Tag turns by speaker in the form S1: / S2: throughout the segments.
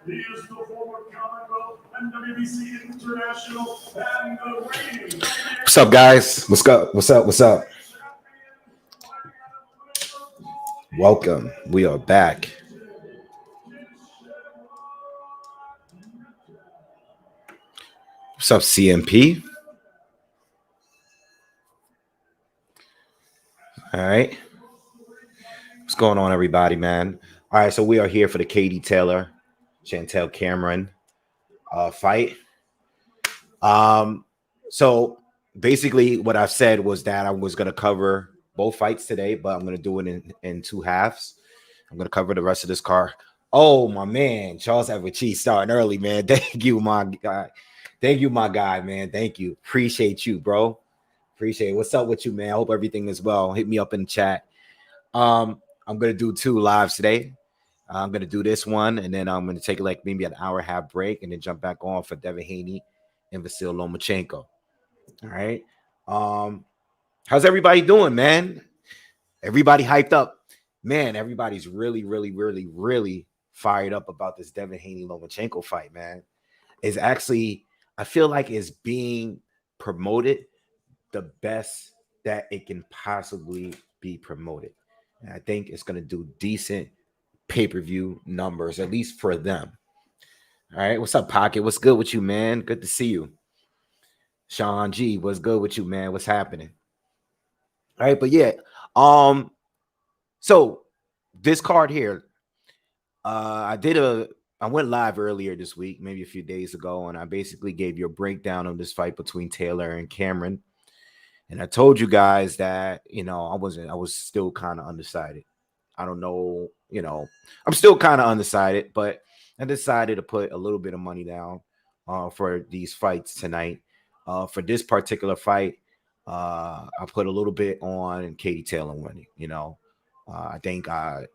S1: He is the former Commonwealth and WBC International and the reigning. What's up, guys? What's up? What's up? What's up? Welcome. We are back. What's up, CMP? All right. What's going on, everybody, man? All right, so we are here for the Katie Taylor, Chantelle Cameron fight. So basically what I've said was that I was going to cover both fights today, but I'm going to do it in two halves. I'm going to cover the rest of this card. Oh, my man, Charles Everett starting early, man. Thank you, my guy. Thank you, my guy, man. Thank you. Appreciate you, bro. Appreciate it. What's up with you, man? I hope everything is well. Hit me up in the chat. I'm going to do two lives today. I'm going to do this one, and then I'm going to take like maybe an hour and a half break and then jump back on for Devin Haney and Vasil Lomachenko. All right. How's everybody doing, man? Everybody hyped up. Man, everybody's really fired up about this Devin Haney Lomachenko fight, man. It's actually, I feel like it's being promoted the best that it can possibly be promoted. And I think it's going to do decent pay-per-view numbers, at least for them. All right. What's up, Pocket? What's good with you, man? Good to see you. Sean G, what's good with you, man? What's happening? All right, but yeah. So this card here, I went live earlier this week, maybe a few days ago, and I basically gave you a breakdown of this fight between Taylor and Cameron. And I told you guys that, I was still kind of undecided. I don't know, I'm still kind of undecided, but I decided to put a little bit of money down for these fights tonight. For this particular fight, I put a little bit on Katie Taylor winning. I think I'm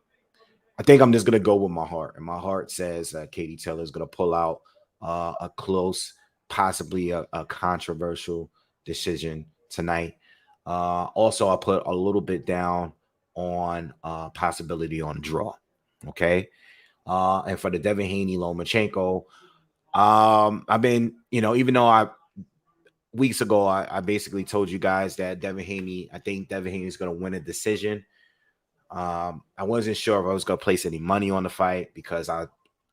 S1: just gonna go with my heart, and my heart says Katie Taylor is gonna pull out a close, possibly a controversial decision tonight. Also, I put a little bit down on possibility on draw. Okay, and for the Devin Haney Lomachenko, I've been, even though weeks ago, I basically told you guys that I think Devin Haney is going to win a decision. I wasn't sure if I was going to place any money on the fight because I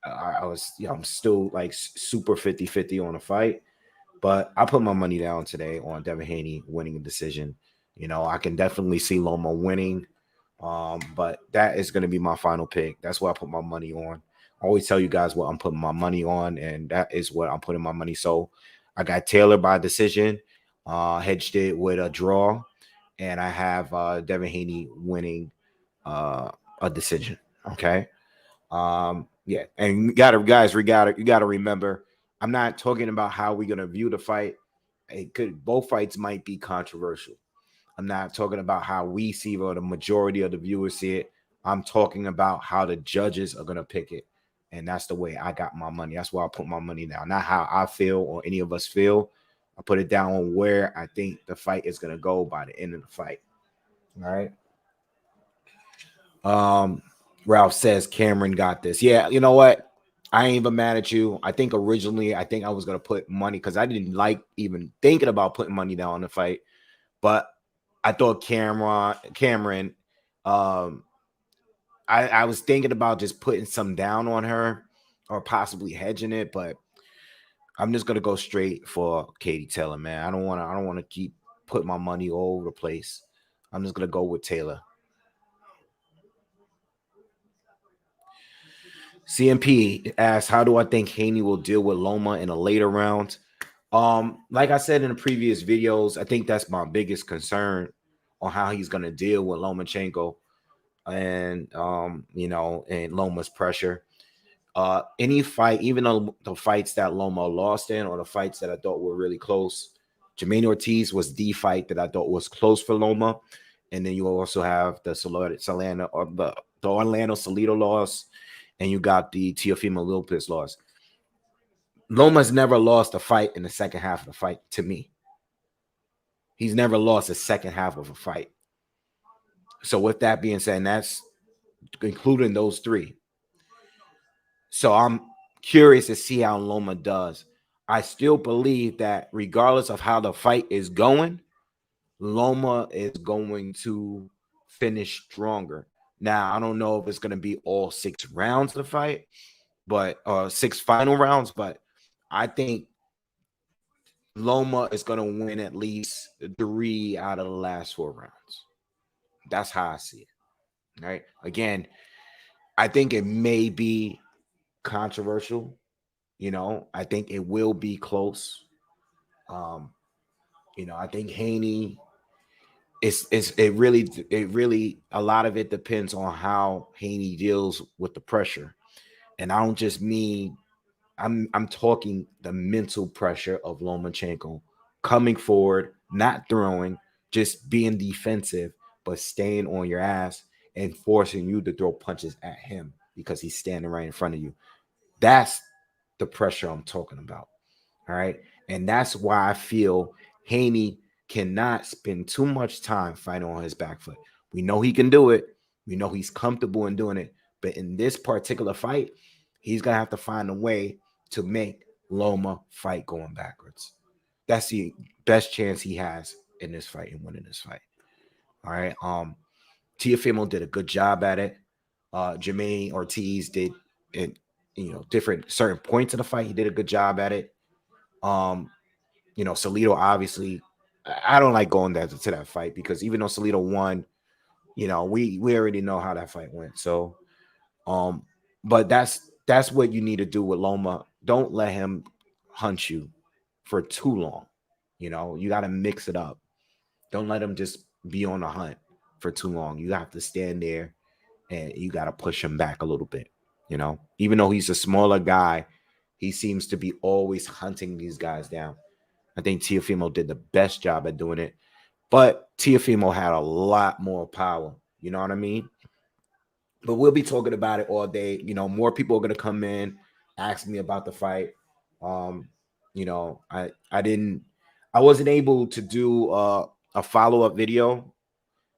S1: was, I'm still like super 50-50 on the fight, but I put my money down today on Devin Haney winning a decision. I can definitely see Loma winning, but that is going to be my final pick. That's what I put my money on. I always tell you guys what I'm putting my money on, and that is what I'm putting my money. So I got Taylor by decision, hedged it with a draw, and I have Devin Haney winning a decision. Okay. Yeah, and you gotta remember, I'm not talking about how we're gonna view the fight. Both fights might be controversial. I'm not talking about how we see it or the majority of the viewers see it. I'm talking about how the judges are gonna pick it. And that's the way I got my money. That's why I put my money down. Not how I feel or any of us feel. I put it down on where I think the fight is going to go by the end of the fight. All right. Ralph says Cameron got this. Yeah, you know what? I ain't even mad at you. I think originally I was going to put money because I didn't like even thinking about putting money down on the fight. But I thought Cameron, I was thinking about just putting some down on her or possibly hedging it, but I'm just gonna go straight for Katie Taylor, man. I don't want to keep putting my money all over the place. I'm just gonna go with Taylor. CMP asks, how do I think Haney will deal with Loma in a later round? Like I said in the previous videos, I think that's my biggest concern on how he's gonna deal with Lomachenko and and Loma's pressure. Any fight, even though the fights that Loma lost in or the fights that I thought were really close, Jermaine Ortiz was the fight that I thought was close for Loma. And then you also have the Orlando Salido loss, and you got the Teofimo Lopez loss. Loma's never lost a fight in the second half of the fight to me. He's never lost a second half of a fight. So with that being said, that's including those three. So I'm curious to see how Loma does. I still believe that regardless of how the fight is going, Loma is going to finish stronger. Now, I don't know if it's going to be all 6 rounds of the fight, but 6 final rounds, but I think Loma is going to win at least 3 out of the last 4 rounds. That's how I see it. Right. Again, I think it may be controversial. I think it will be close. Um, I think Haney it really a lot of it depends on how Haney deals with the pressure. And I don't just mean I'm talking the mental pressure of Lomachenko coming forward, not throwing, just being defensive, but staying on your ass and forcing you to throw punches at him because he's standing right in front of you. That's the pressure I'm talking about. All right. And that's why I feel Haney cannot spend too much time fighting on his back foot. We know he can do it. We know he's comfortable in doing it. But in this particular fight, he's going to have to find a way to make Loma fight going backwards. That's the best chance he has in this fight and winning this fight. All right. Teofimo did a good job at it. Jermaine Ortiz did it, different certain points of the fight. He did a good job at it. Salido obviously, I don't like going to that fight because even though Salido won, we already know how that fight went. So, but that's what you need to do with Loma. Don't let him hunt you for too long. You got to mix it up. Don't let him just be on the hunt for too long. You have to stand there and you got to push him back a little bit. Even though he's a smaller guy, he seems to be always hunting these guys down. I think Teofimo did the best job at doing it, but Teofimo had a lot more power. You know what I mean? But we'll be talking about it all day. More people are going to come in, ask me about the fight. I wasn't able to do a follow-up video.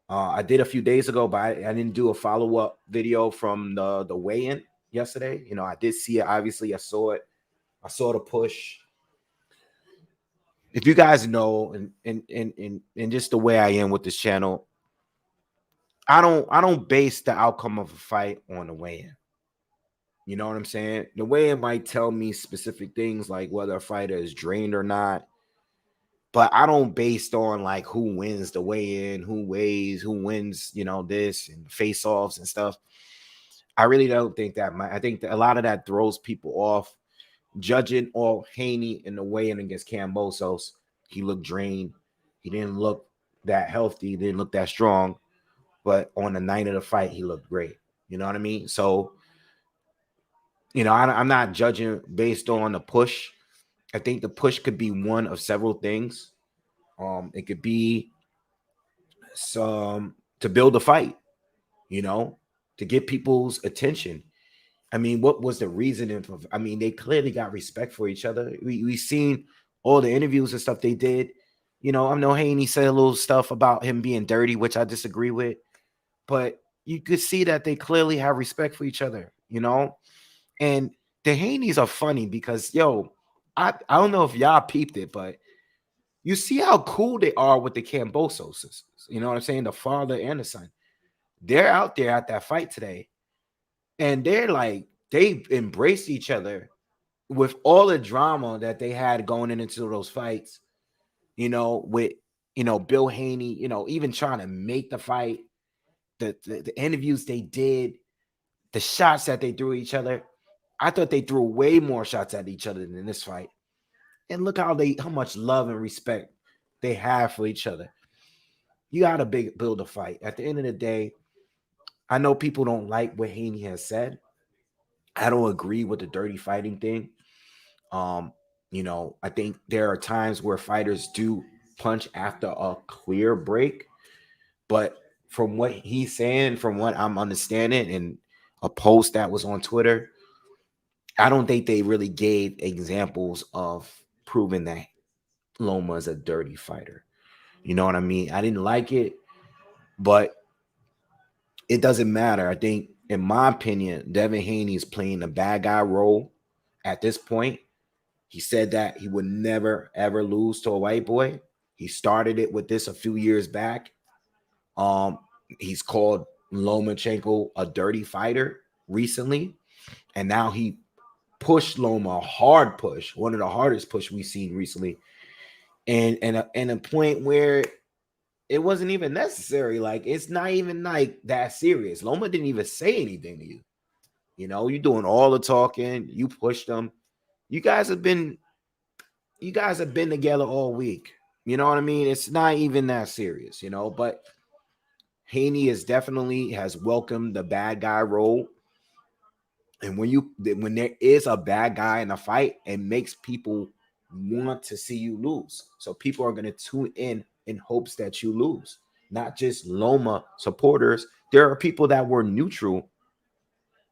S1: I did a few days ago, but I didn't do a follow-up video from the weigh-in yesterday. I did see it. Obviously, I saw it. I saw the push. If you guys know, and just the way I am with this channel, I don't base the outcome of a fight on the weigh-in. You know what I'm saying? The weigh-in might tell me specific things like whether a fighter is drained or not, but I don't based on like who wins the weigh-in, who weighs, who wins, this and face-offs and stuff. I really don't think that. I think that a lot of that throws people off. Judging all Haney in the weigh-in against Kambosos, he looked drained. He didn't look that healthy. He didn't look that strong. But on the night of the fight, he looked great. You know what I mean? So, I'm not judging based on the push. I think the push could be one of several things. It could be some to build a fight, to get people's attention. I mean, what was the reasoning for? I mean, they clearly got respect for each other. We seen all the interviews and stuff they did. I know Haney said a little stuff about him being dirty, which I disagree with, but you could see that they clearly have respect for each other, And the Haneys are funny because, I don't know if y'all peeped it, but you see how cool they are with the Kambosos sisters. You know what I'm saying? The father and the son. They're out there at that fight today. And they're like, they embraced each other with all the drama that they had going into those fights, with, Bill Haney, even trying to make the fight, the interviews they did, the shots that they threw at each other. I thought they threw way more shots at each other than this fight. And look how much love and respect they have for each other. You got to build a fight. At the end of the day, I know people don't like what Haney has said. I don't agree with the dirty fighting thing. I think there are times where fighters do punch after a clear break, but from what he's saying, from what I'm understanding, in a post that was on Twitter, I don't think they really gave examples of proving that Loma is a dirty fighter. You know what I mean? I didn't like it, but it doesn't matter. I think, in my opinion, Devin Haney is playing a bad guy role at this point. He said that he would never ever lose to a white boy. He started it with this a few years back. Um, he's called Lomachenko a dirty fighter recently, and now he pushed Loma a hard push, one of the hardest push we've seen recently, and a point where it wasn't even necessary. Like it's not even like that serious. Loma didn't even say anything to you. You know, you're doing all the talking. You pushed them. You guys have been together all week. You know what I mean? It's not even that serious, you know. But Haney is definitely has welcomed the bad guy role. And when there is a bad guy in a fight, it makes people want to see you lose. So people are going to tune in hopes that you lose. Not just Loma supporters. There are people that were neutral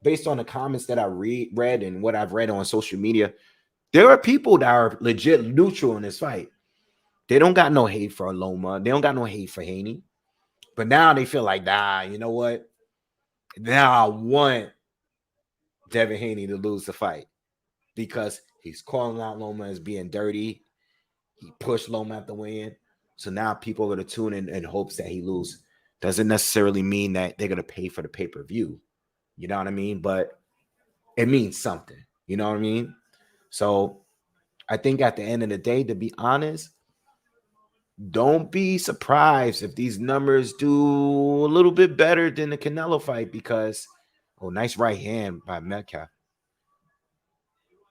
S1: based on the comments that I read and what I've read on social media. There are people that are legit neutral in this fight. They don't got no hate for Loma. They don't got no hate for Haney. But now they feel like, you know what? Now I want Devin Haney to lose the fight because he's calling out Loma as being dirty. He pushed Loma at the weigh-in. So now people are going to tune in hopes that he loses. Doesn't necessarily mean that they're going to pay for the pay-per-view. You know what I mean? But it means something. You know what I mean? So I think at the end of the day, to be honest, don't be surprised if these numbers do a little bit better than the Canelo fight because, nice right hand by Metcalf.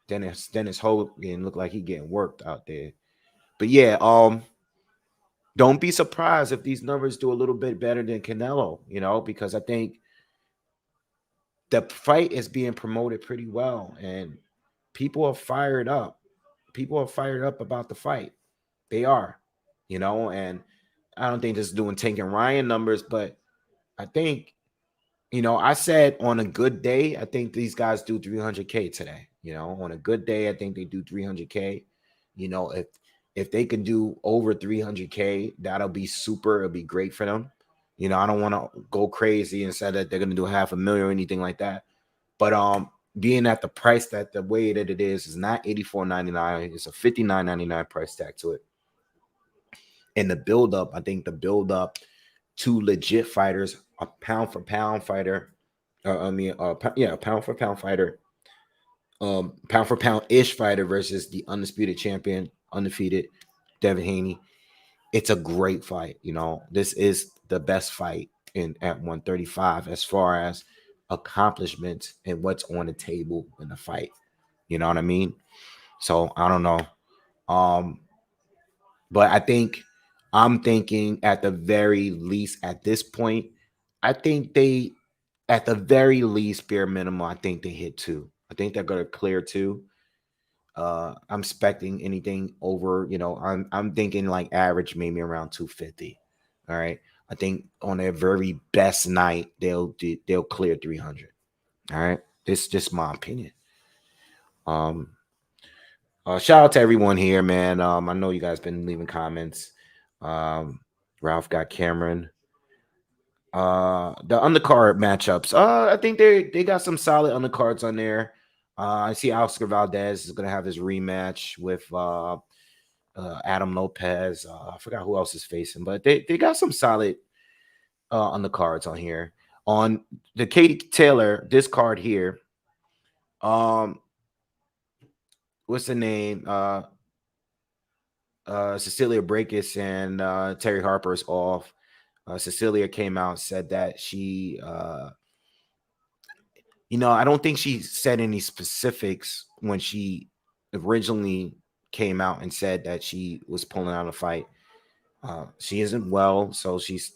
S1: Dennis Hogan looked like he getting worked out there. But yeah, don't be surprised if these numbers do a little bit better than Canelo, you know, because I think the fight is being promoted pretty well and people are fired up. People are fired up about the fight. They are, you know, and I don't think this is doing Tank and Ryan numbers, but I think, you know, I said on a good day, I think these guys do 300K today. You know, on a good day, I think they do 300K. You know, if they can do over 300K, that'll be super. It'll be great for them. You know, I don't want to go crazy and say that they're going to do 500,000 or anything like that. But being at the price that the way that it is not $84.99. It's a $59.99 price tag to it. And the build up, I think the build up to legit fighters, a pound for pound fighter, a pound for pound fighter, pound for pound ish fighter versus the undisputed champion, undefeated Devin Haney. It's a great fight. You know, this is the best fight at 135 as far as accomplishments and what's on the table in the fight. You know what I mean? So I don't know. But I'm thinking at the very least at this point, I think they at the very least bare minimum, I think they hit 2. I think they're gonna clear 2. I'm expecting anything over, you know, I'm thinking like average maybe around 250. All right. I think on their very best night, they'll clear 300. All right. This is just my opinion. Shout out to everyone here, man. I know you guys been leaving comments. Ralph got Cameron. The undercard matchups. I think they got some solid undercards on there. I see Oscar Valdez is gonna have his rematch with Adam Lopez. I forgot who else is facing, but they got some solid undercards on here. On the Katie Taylor, this card here. What's the name? Cecilia Brækhus and Terry Harper's off. Cecilia came out and said that she, you know, I don't think she said any specifics when she originally came out and said that she was pulling out a fight. She isn't well, so she's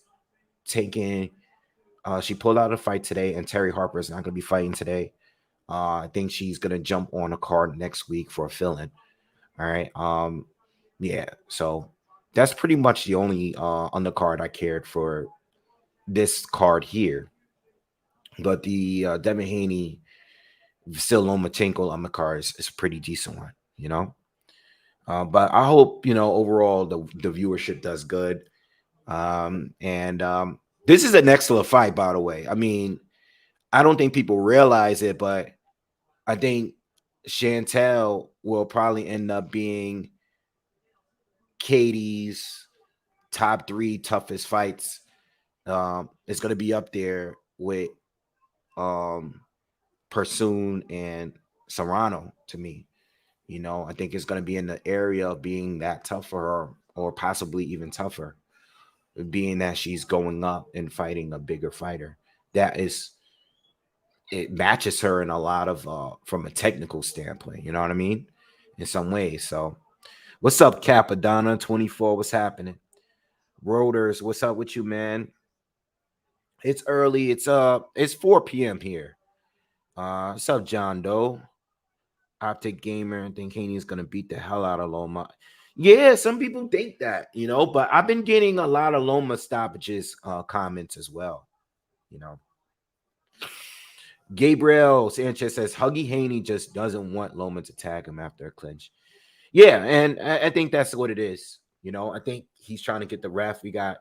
S1: taking. She pulled out a fight today, and Terry Harper is not going to be fighting today. I think she's going to jump on a card next week for a fill-in. All right. Yeah. So that's pretty much the only undercard I cared for this card here. But the Devin Haney, still Lomachenko undercard is a pretty decent one, you know. But I hope, you know, overall the viewership does good. And this is an excellent fight, by the way. I mean, I don't think people realize it, but I think Chantelle will probably end up being Katie's top 3 toughest fights. It's going to be up there with um Pursoon and Serrano to me. I think it's going to be in the area of being that tough for her, or possibly even tougher, being that she's going up and fighting a bigger fighter. That is, it matches her in a lot of from a technical standpoint. You know what I mean? In some ways. So, what's up, Capadonna 24? What's happening? Rotors, what's up with you, man? It's early. It's 4 p.m. here. What's up, John Doe? Optic Gamer and think Haney's gonna beat the hell out of Loma. Yeah, some people think that, but I've been getting a lot of Loma stoppages comments as well. You know, Gabriel Sanchez says Huggy Haney just doesn't want Loma to tag him after a clinch. Yeah, and I think that's what it is. I think he's trying to get the ref. We got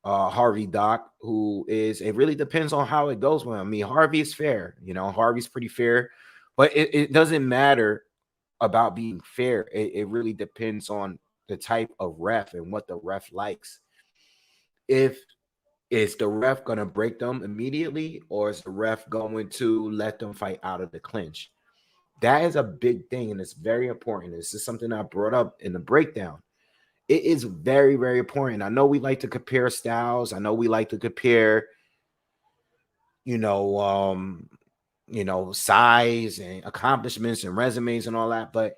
S1: Harvey Doc, who is, it really depends on how it goes with him. I mean, Harvey is fair, Harvey's pretty fair, but it doesn't matter about being fair. It really depends on the type of ref and what the ref likes. If is the ref going to break them immediately, or is the ref going to let them fight out of the clinch? That is a big thing, and it's very important. This is something I brought up in the breakdown. It is very, very important. I know we like to compare styles. I know we like to compare, size and accomplishments and resumes and all that, but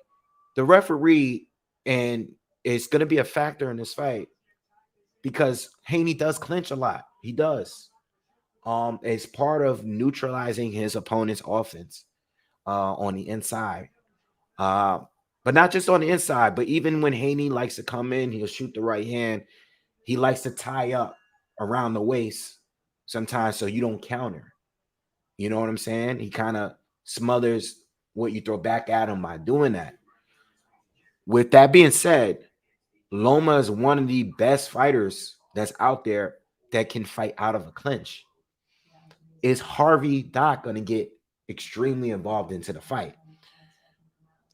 S1: the referee, and it's going to be a factor in this fight because Haney does clinch a lot. He does. It's part of neutralizing his opponent's offense on the inside. But not just on the inside, but even when Haney likes to come in, he'll shoot the right hand. He likes to tie up around the waist sometimes so you don't counter. You know what I'm saying? He kind of smothers what you throw back at him by doing that. With that being said, Loma is one of the best fighters that's out there that can fight out of a clinch. Is Harvey Doc going to get extremely involved into the fight?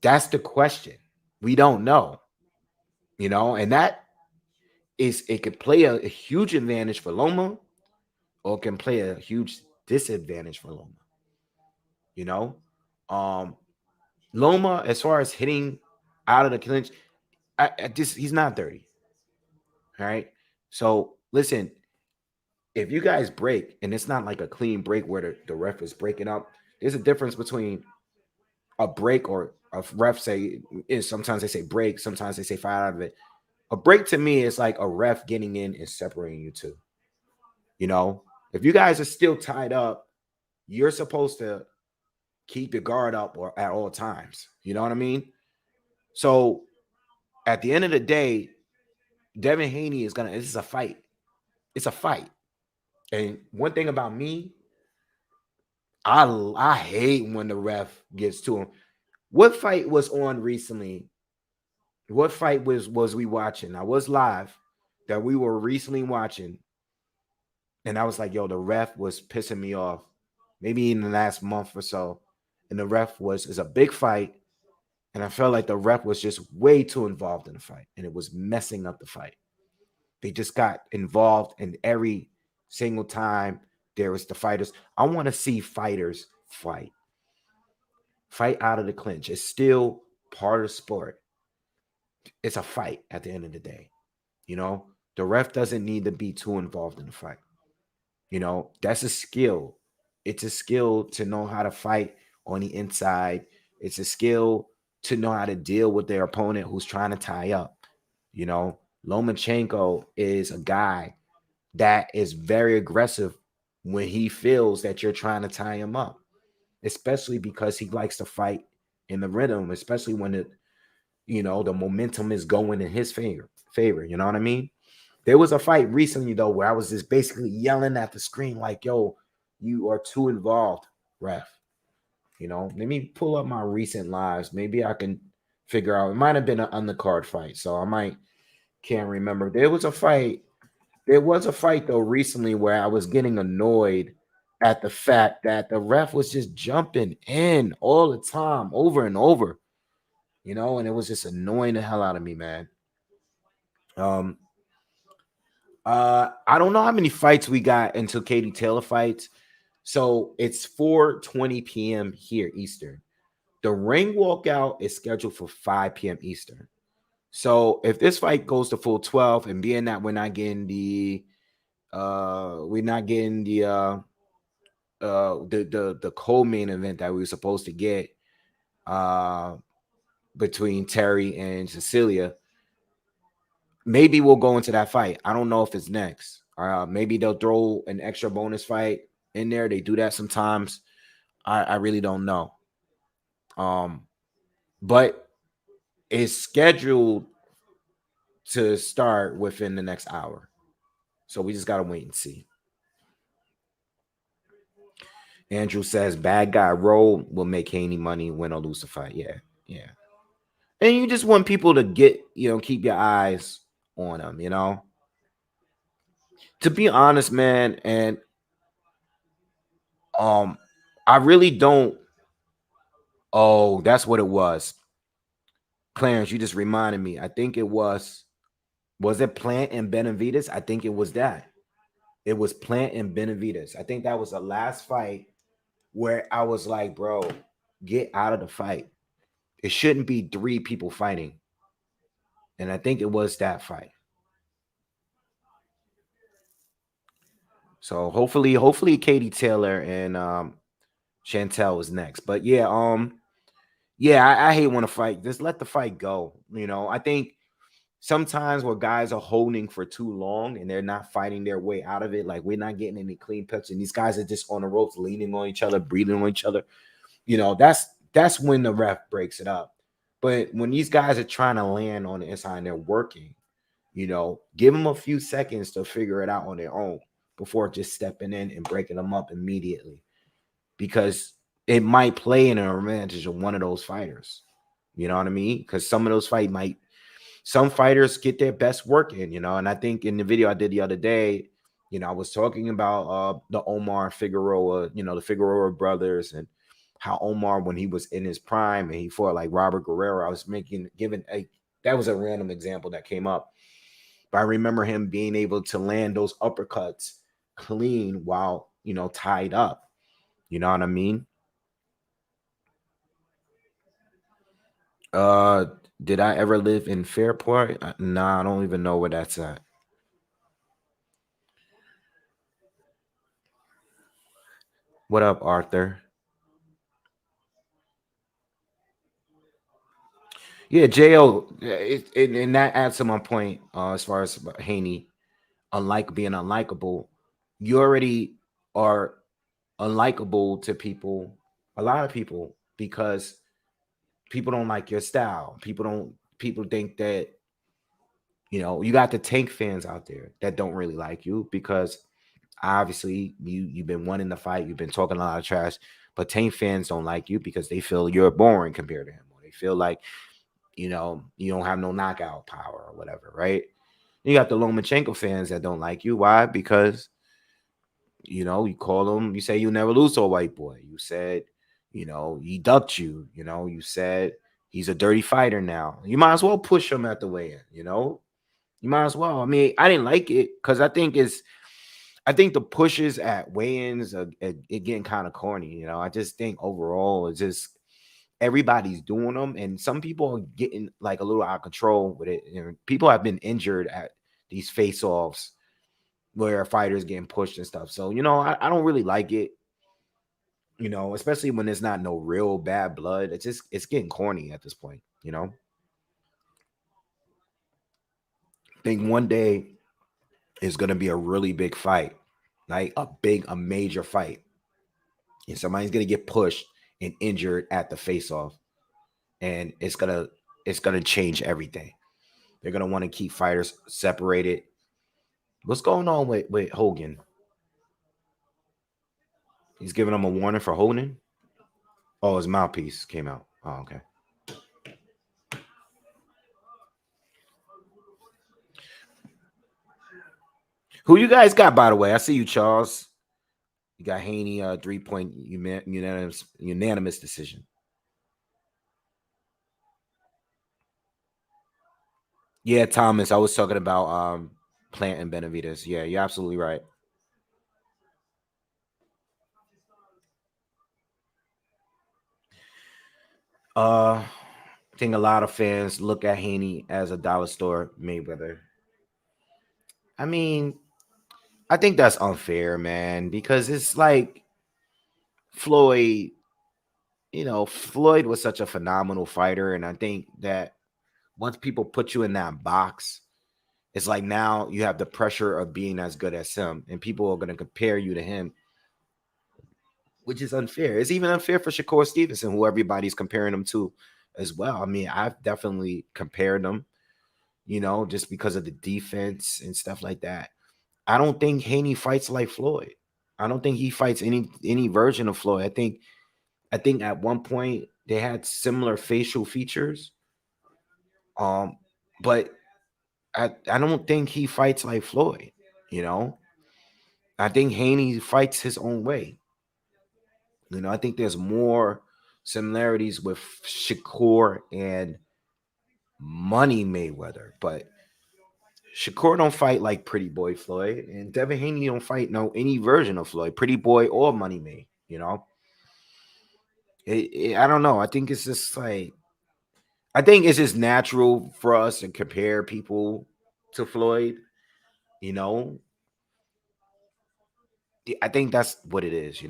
S1: That's the question. We don't know. And that is, it could play a huge advantage for Loma, or it can play a huge disadvantage for Loma. Loma, as far as hitting out of the clinch, he's not 30. All right. So listen, if you guys break and it's not like a clean break where the ref is breaking up, there's a difference between a break, or a ref say, sometimes they say break, sometimes they say fight out of it. A break to me is like a ref getting in and separating you two. If you guys are still tied up, you're supposed to keep your guard up or at all times. You know what I mean? So at the end of the day, Devin Haney this is a fight. It's a fight. And one thing about me, I hate when the ref gets to him. What fight was on recently? What fight was we watching? I was live that we were recently watching. And I was like, yo, the ref was pissing me off. Maybe in the last month or so. And the ref is a big fight. And I felt like the ref was just way too involved in the fight. And it was messing up the fight. They just got involved in every single time there was the fighters. I want to see fighters fight out of the clinch. It's still part of the sport. It's a fight at the end of the day. The ref doesn't need to be too involved in the fight. That's a skill. It's a skill to know how to fight on the inside. It's a skill to know how to deal with their opponent who's trying to tie up. Lomachenko is a guy that is very aggressive when he feels that you're trying to tie him up, especially because he likes to fight in the rhythm, especially when the momentum is going in his favor. You know what I mean? There was a fight recently, though, where I was just basically yelling at the screen like, yo, you are too involved, ref. Let me pull up my recent lives. Maybe I can figure out. It might have been an undercard fight, so I can't remember. There was a fight, though, recently where I was getting annoyed at the fact that the ref was just jumping in all the time, over and over, and it was just annoying the hell out of me, man. Um, I don't know how many fights we got until Katie Taylor fights. So it's 4:20 p.m. here Eastern. The ring walkout is scheduled for 5 p.m. Eastern. So if this fight goes to full 12, and being that we're not getting the co-main event that we were supposed to get uh between Terry and Cecilia, maybe we'll go into that fight. I don't know if it's next. Maybe they'll throw an extra bonus fight in there. They do that sometimes. I really don't know. Um, but it's scheduled to start within the next hour. So we just gotta wait and see. Andrew says bad guy role will make Haney money, win or lose a fight. Yeah, yeah. And you just want people to keep your eyes on them. To be honest, man, and um, I really don't. Oh, that's what it was. Clarence, you just reminded me. I think it was it Plant and Benavides? I think it was that. It was Plant and Benavides. I think that was the last fight where I was like, bro, get out of the fight. It shouldn't be three people fighting. And I think it was that fight. So hopefully Katie Taylor and Chantelle is next. But yeah, I hate when a fight. Just let the fight go. I think sometimes where guys are holding for too long and they're not fighting their way out of it, like we're not getting any clean cuts, and these guys are just on the ropes, leaning on each other, breathing on each other. That's when the ref breaks it up. But when these guys are trying to land on the inside and they're working, give them a few seconds to figure it out on their own before just stepping in and breaking them up immediately, because it might play in an advantage of one of those fighters. You know what I mean? Because some fighters get their best work in. And I think in the video I did the other day, I was talking about the Omar Figueroa, the Figueroa brothers, and how Omar, when he was in his prime and he fought like Robert Guerrero, I was giving that was a random example that came up. But I remember him being able to land those uppercuts clean while, tied up. You know what I mean? Uh, did I ever live in Fairport? Nah, I don't even know where that's at. What up, Arthur? Yeah, Jo. And that adds to my point as far as Haney, being unlikable. You already are unlikable to people, a lot of people, because people don't like your style. People think that you got the Tank fans out there that don't really like you because obviously you've been wanting to fight, you've been talking a lot of trash, but Tank fans don't like you because they feel you're boring compared to him, or they feel like you don't have no knockout power or whatever, right? You got the Lomachenko fans that don't like you. Why? Because you call them, you say you never lose to a white boy. You said, he ducked you. You said he's a dirty fighter now. You might as well push him at the weigh-in. You might as well. I mean, I didn't like it because I think the pushes at weigh-ins are it getting kind of corny. I just think overall it's just everybody's doing them, and some people are getting like a little out of control with it. People have been injured at these face-offs where fighters getting pushed and stuff. So I don't really like it. Especially when there's not no real bad blood. It's getting corny at this point. I think one day is gonna be a really big fight, like a major fight, and somebody's gonna get pushed and injured at the face-off, and it's gonna change everything. They're gonna want to keep fighters separated. What's going on with Hogan? He's giving them a warning for holding. Oh, his mouthpiece came out. Oh, okay. Who you guys got, by the way? I see you, Charles. You got Haney 3 point unanimous decision. Yeah, Thomas. I was talking about Plant and Benavides. Yeah, you're absolutely right. I think a lot of fans look at Haney as a dollar store Mayweather. I mean, I think that's unfair, man, because it's like Floyd, Floyd was such a phenomenal fighter. And I think that once people put you in that box, it's like now you have the pressure of being as good as him, and people are going to compare you to him, which is unfair. It's even unfair for Shakur Stevenson, who everybody's comparing him to as well. I mean, I've definitely compared them, just because of the defense and stuff like that. I don't think Haney fights like Floyd. I don't think he fights any version of Floyd. I think at one point they had similar facial features. Um, but I don't think he fights like Floyd, you know. I think Haney fights his own way. I think there's more similarities with Shakur and Money Mayweather, but Shakur don't fight like Pretty Boy Floyd, and Devin Haney don't fight no any version of Floyd, Pretty Boy or Money May. I don't know. I think it's just natural for us to compare people to Floyd. You know, I think that's what it is.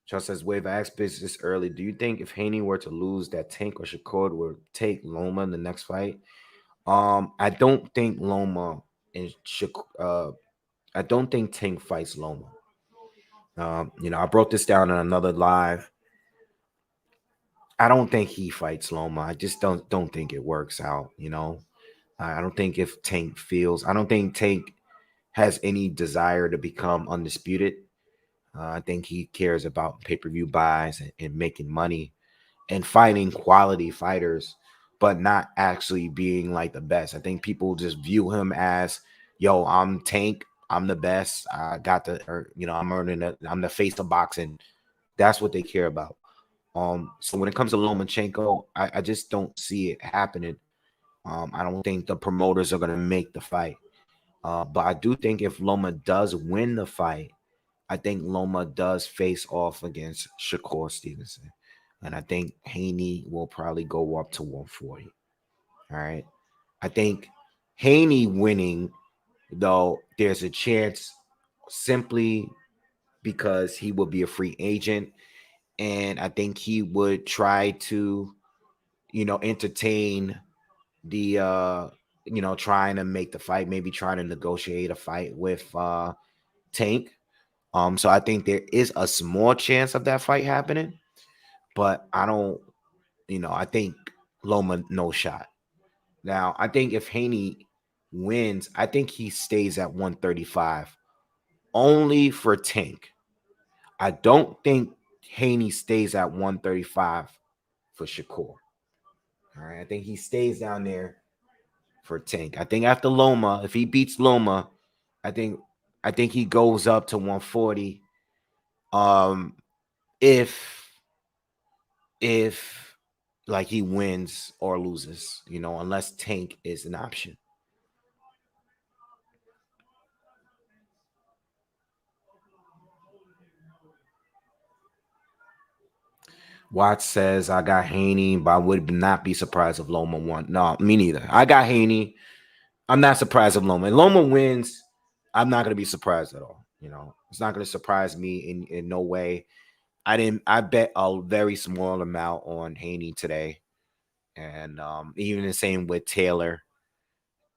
S1: Just says Wave, I asked business early. Do you think if Haney were to lose, that Tank or Shakur would take Loma in the next fight? I don't think Loma and I don't think Tank fights Loma. I broke this down in another live. I don't think he fights Loma. I just don't think it works out. I don't think if Tank feels. I don't think Tank has any desire to become undisputed. I think he cares about pay-per-view buys and making money and fighting quality fighters, but not actually being like the best. I think people just view him as, yo, I'm Tank, I'm the best. I got I'm earning it. I'm the face of boxing. That's what they care about. So when it comes to Lomachenko, I just don't see it happening. I don't think the promoters are gonna make the fight. But I do think if Loma does win the fight, I think Loma does face off against Shakur Stevenson. And I think Haney will probably go up to 140. All right. I think Haney winning, though, there's a chance simply because he will be a free agent. And I think he would try to, entertain the trying to make the fight, maybe trying to negotiate a fight with Tank. So I think there is a small chance of that fight happening, but I don't, I think Loma no shot. Now, I think if Haney wins, I think he stays at 135 only for Tank. I don't think Haney stays at 135 for Shakur. All right. I think he stays down there for Tank. I think after Loma, if he beats Loma, I think I think he goes up to 140. Um, if if like he wins or loses, unless Tank is an option. Watts says I got Haney, but I would not be surprised if Loma won. No, me neither. I got Haney. I'm not surprised if Loma. If Loma wins, I'm not gonna be surprised at all. It's not gonna surprise me in no way. I bet a very small amount on Haney today. And even the same with Taylor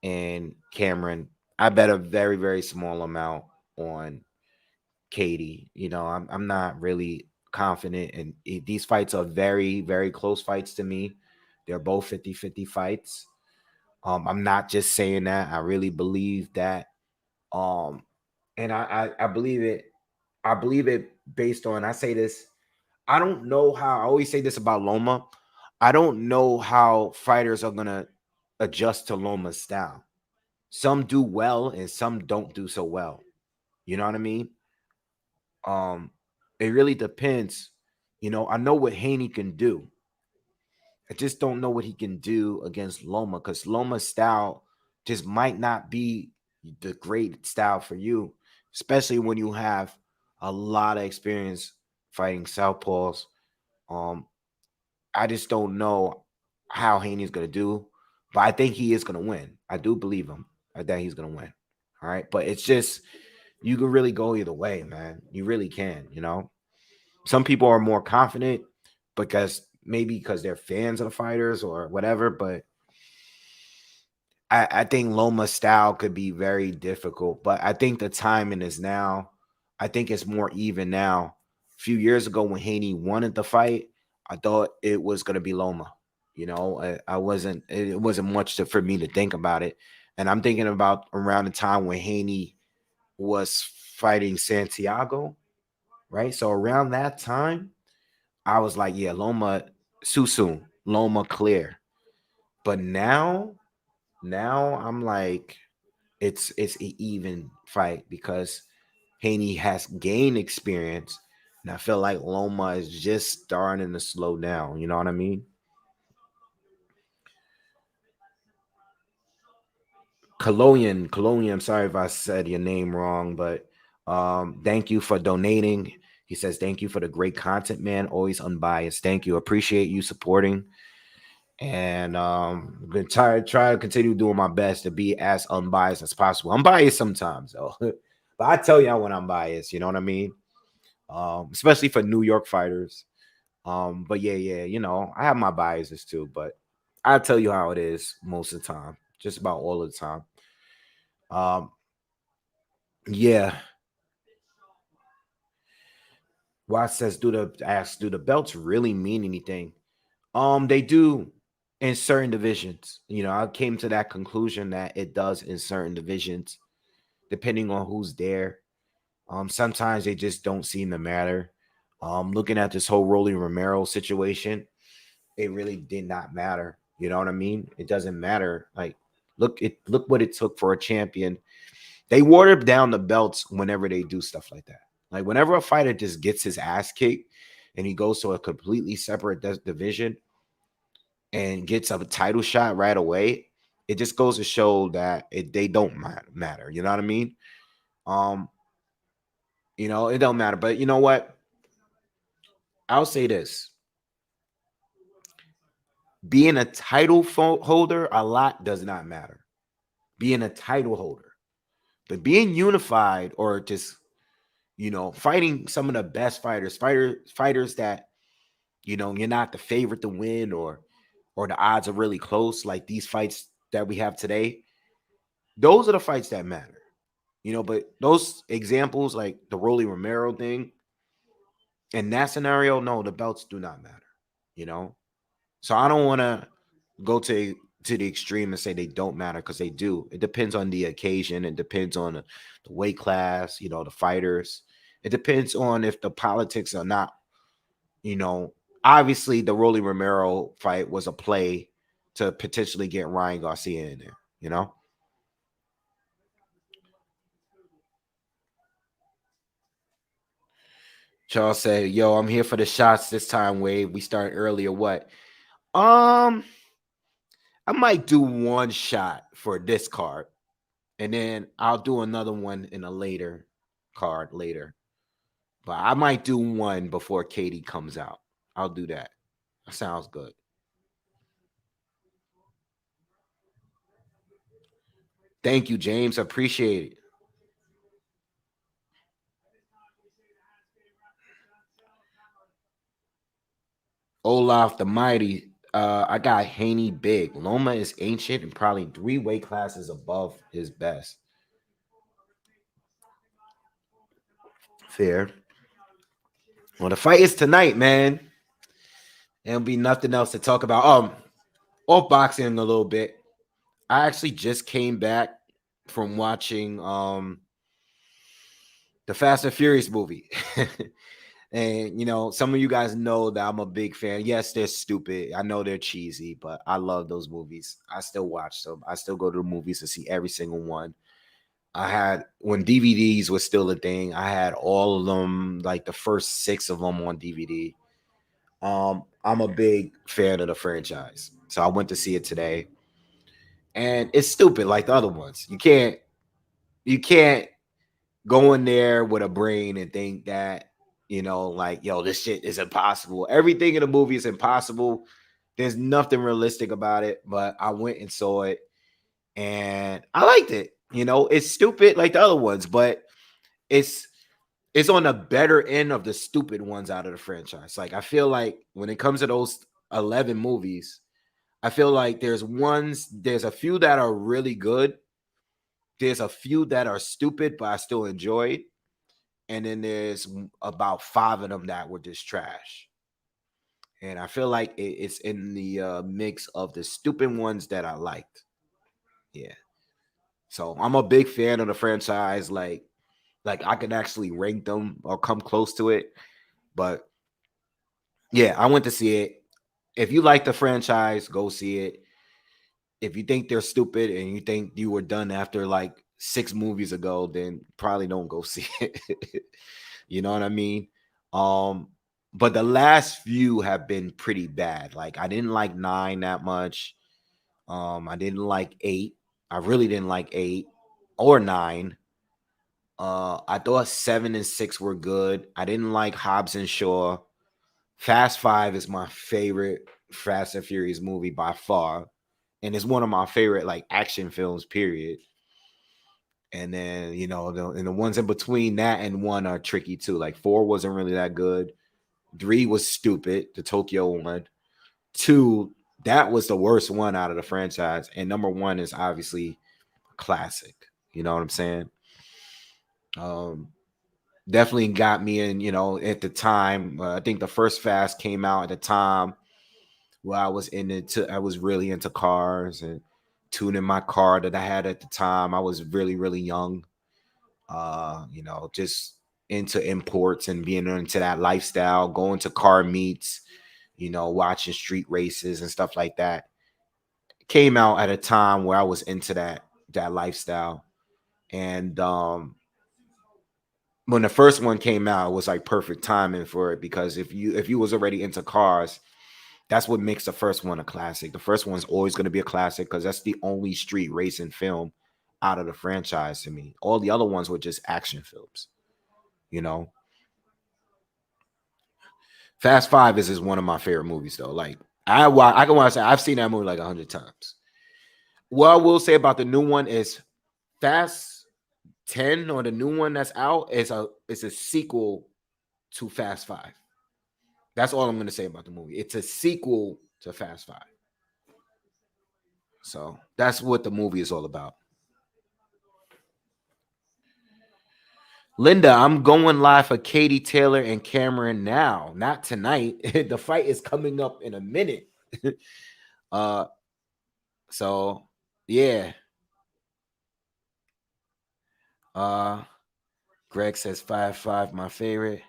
S1: and Cameron. I bet a very, very small amount on Katie. I'm not really confident. And these fights are very, very close fights to me. They're both 50-50 fights. I'm not just saying that. I really believe that. Um, and I believe it. I believe it based on, I say this, I don't know how, I always say this about Loma. I don't know how fighters are going to adjust to Loma's style. Some do well and some don't do so well. You know what I mean? Um, it really depends. I know what Haney can do. I just don't know what he can do against Loma because Loma's style just might not be the great style for you, especially when you have a lot of experience fighting southpaws. Um, I just don't know how Haney's gonna do, but I think he is gonna win. I do believe him. I think he's gonna win. All right, but it's just you can really go either way, man. You really can. Some people are more confident because maybe because they're fans of the fighters or whatever, but I think Loma's style could be very difficult, but I think the timing is now. I think it's more even now. A few years ago when Haney wanted the fight, I thought it was going to be Loma. I wasn't. It wasn't much for me to think about it, and I'm thinking about around the time when Haney was fighting Santiago, right? So around that time, I was like, yeah, Loma, Susu, Loma clear. But now I'm like, it's an even fight because Haney has gained experience, and I feel like Loma is just starting to slow down. You know what I mean? Colonian. I'm sorry if I said your name wrong, but thank you for donating. He says thank you for the great content, man. Always unbiased. Thank you. Appreciate you supporting. And I'm gonna try to continue doing my best to be as unbiased as possible. I'm biased sometimes though, but I tell y'all when I'm biased. You know what I mean? Especially for New York fighters. But yeah, I have my biases too, but I tell you how it is most of the time, just about all of the time. Um, yeah. Watch says, do the belts really mean anything? They do in certain divisions. I came to that conclusion that it does in certain divisions, depending on who's there. Sometimes they just don't seem to matter. Looking at this whole Rolly Romero situation, it really did not matter. You know what I mean? It doesn't matter. Like, look what it took for a champion. They water down the belts whenever they do stuff like that. Like whenever a fighter just gets his ass kicked and he goes to a completely separate division and gets a title shot right away, it just goes to show that they don't matter. You know what I mean? Um, it don't matter. But you know what? I'll say this: being a title holder a lot does not matter. Being a title holder, but being unified or just fighting some of the best fighters that you're not the favorite to win or the odds are really close, like these fights that we have today. Those are the fights that matter. But those examples like the Rolly Romero thing, in that scenario, no, the belts do not matter. You know, so I don't want to go to the extreme and say they don't matter because they do. It depends on the occasion. It depends on the weight class. The fighters. It depends on if the politics are not. You know, Obviously the Rolly Romero fight was a play to potentially get Ryan Garcia in there. Charles said, "Yo, I'm here for the shots this time, Wave. We start early or what? Um, I might do one shot for this card, and then I'll do another one in a later card later. But I might do one before Katie comes out. I'll do that. That sounds good. Thank you, James. Appreciate it. Olaf the Mighty. I got Haney big. Loma is ancient and probably 3 weight classes above his best. Fair. Well, the fight is tonight, man. There'll be nothing else to talk about. Off boxing a little bit. I actually just came back from watching the Fast and Furious movie. And some of you guys know that I'm a big fan. Yes, they're stupid. I know they're cheesy, but I love those movies. I still watch them. I still go to the movies to see every single one. I had when DVDs was still a thing. I had all of them, like the first six of them on DVD. I'm a big fan of the franchise, so I went to see it today, and it's stupid like the other ones. You can't go in there with a brain and think that like this shit is impossible. Everything in the movie is impossible. There's nothing realistic about it, but I went and saw it and I liked it. It's stupid like the other ones, but it's it's on the better end of the stupid ones out of the franchise. Like I feel like when it comes to those 11 movies, I feel like there's a few that are really good. There's a few that are stupid, but I still enjoyed. And then there's about five of them that were just trash. And I feel like it's in the mix of the stupid ones that I liked. Yeah. So I'm a big fan of the franchise. Like I can actually rank them or come close to it. But yeah, I went to see it. If you like the franchise, go see it. If you think they're stupid and you think you were done after like six movies ago, then probably don't go see it. You know what I mean? Um, but the last few have been pretty bad. Like I didn't like nine that much. I didn't like eight. I really didn't like eight or nine. I thought seven and six were good. I didn't like Hobbs and Shaw. Fast Five is my favorite Fast and Furious movie by far, and it's one of my favorite like action films. Period. And then and the ones in between that and one are tricky too. Like four wasn't really that good. Three was stupid. The Tokyo one. Two, that was the worst one out of the franchise. And number one is obviously classic. You know what I'm saying? Um, Definitely got me in. At the time, I think the first Fast came out at the time where I was really into cars and tuning my car that I had at the time. I was really, really young. Just into imports and being into that lifestyle, going to car meets, watching street races and stuff like that. Came out at a time where I was into that lifestyle. And when the first one came out, it was like perfect timing for it because if you was already into cars, that's what makes the first one a classic. The first one's always going to be a classic because that's the only street racing film out of the franchise to me. All the other ones were just action films, you know. Fast Five is one of my favorite movies though. Like I can want to say I've seen that movie like 100 times. What I will say about the new one is Fast 10 or the new one that's out is a sequel to Fast Five. That's all I'm going to say about the movie. It's a sequel to Fast Five. So that's what the movie is all about. Linda, I'm going live for Katie Taylor and Cameron now, not tonight. The fight is coming up in a minute. uh, so yeah. Uh, Greg says 5-5, my favorite.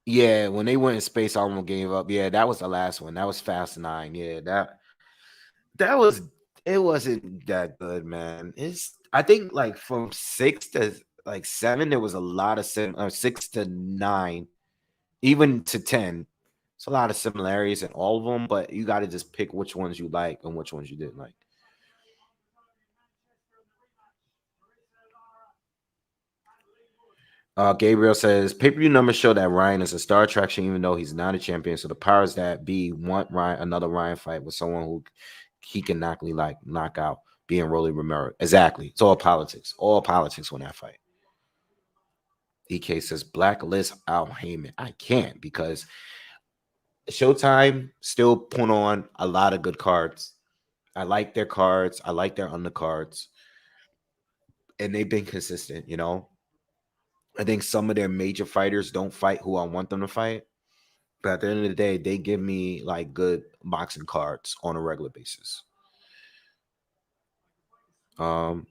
S1: Yeah, when they went in space, I almost gave up. Yeah, that was the last one. That was Fast Nine. Yeah, that was it wasn't that good, man. It's I think like from six to like seven, there was a lot of six to nine, even to 10. It's a lot of similarities in all of them, but you got to just pick which ones you like and which ones you didn't like. Gabriel says pay-per-view numbers show that Ryan is a star attraction, even though he's not a champion. So the powers that be want Ryan another Ryan fight with someone who he can knock out, being Rolly Romero. Exactly. It's all politics. All politics on that fight. EK says blacklist Al Heyman. I can't because Showtime still put on a lot of good cards. I like their cards. I like their undercards. And they've been consistent, I think some of their major fighters don't fight who I want them to fight. But at the end of the day, they give me like good boxing cards on a regular basis. Um,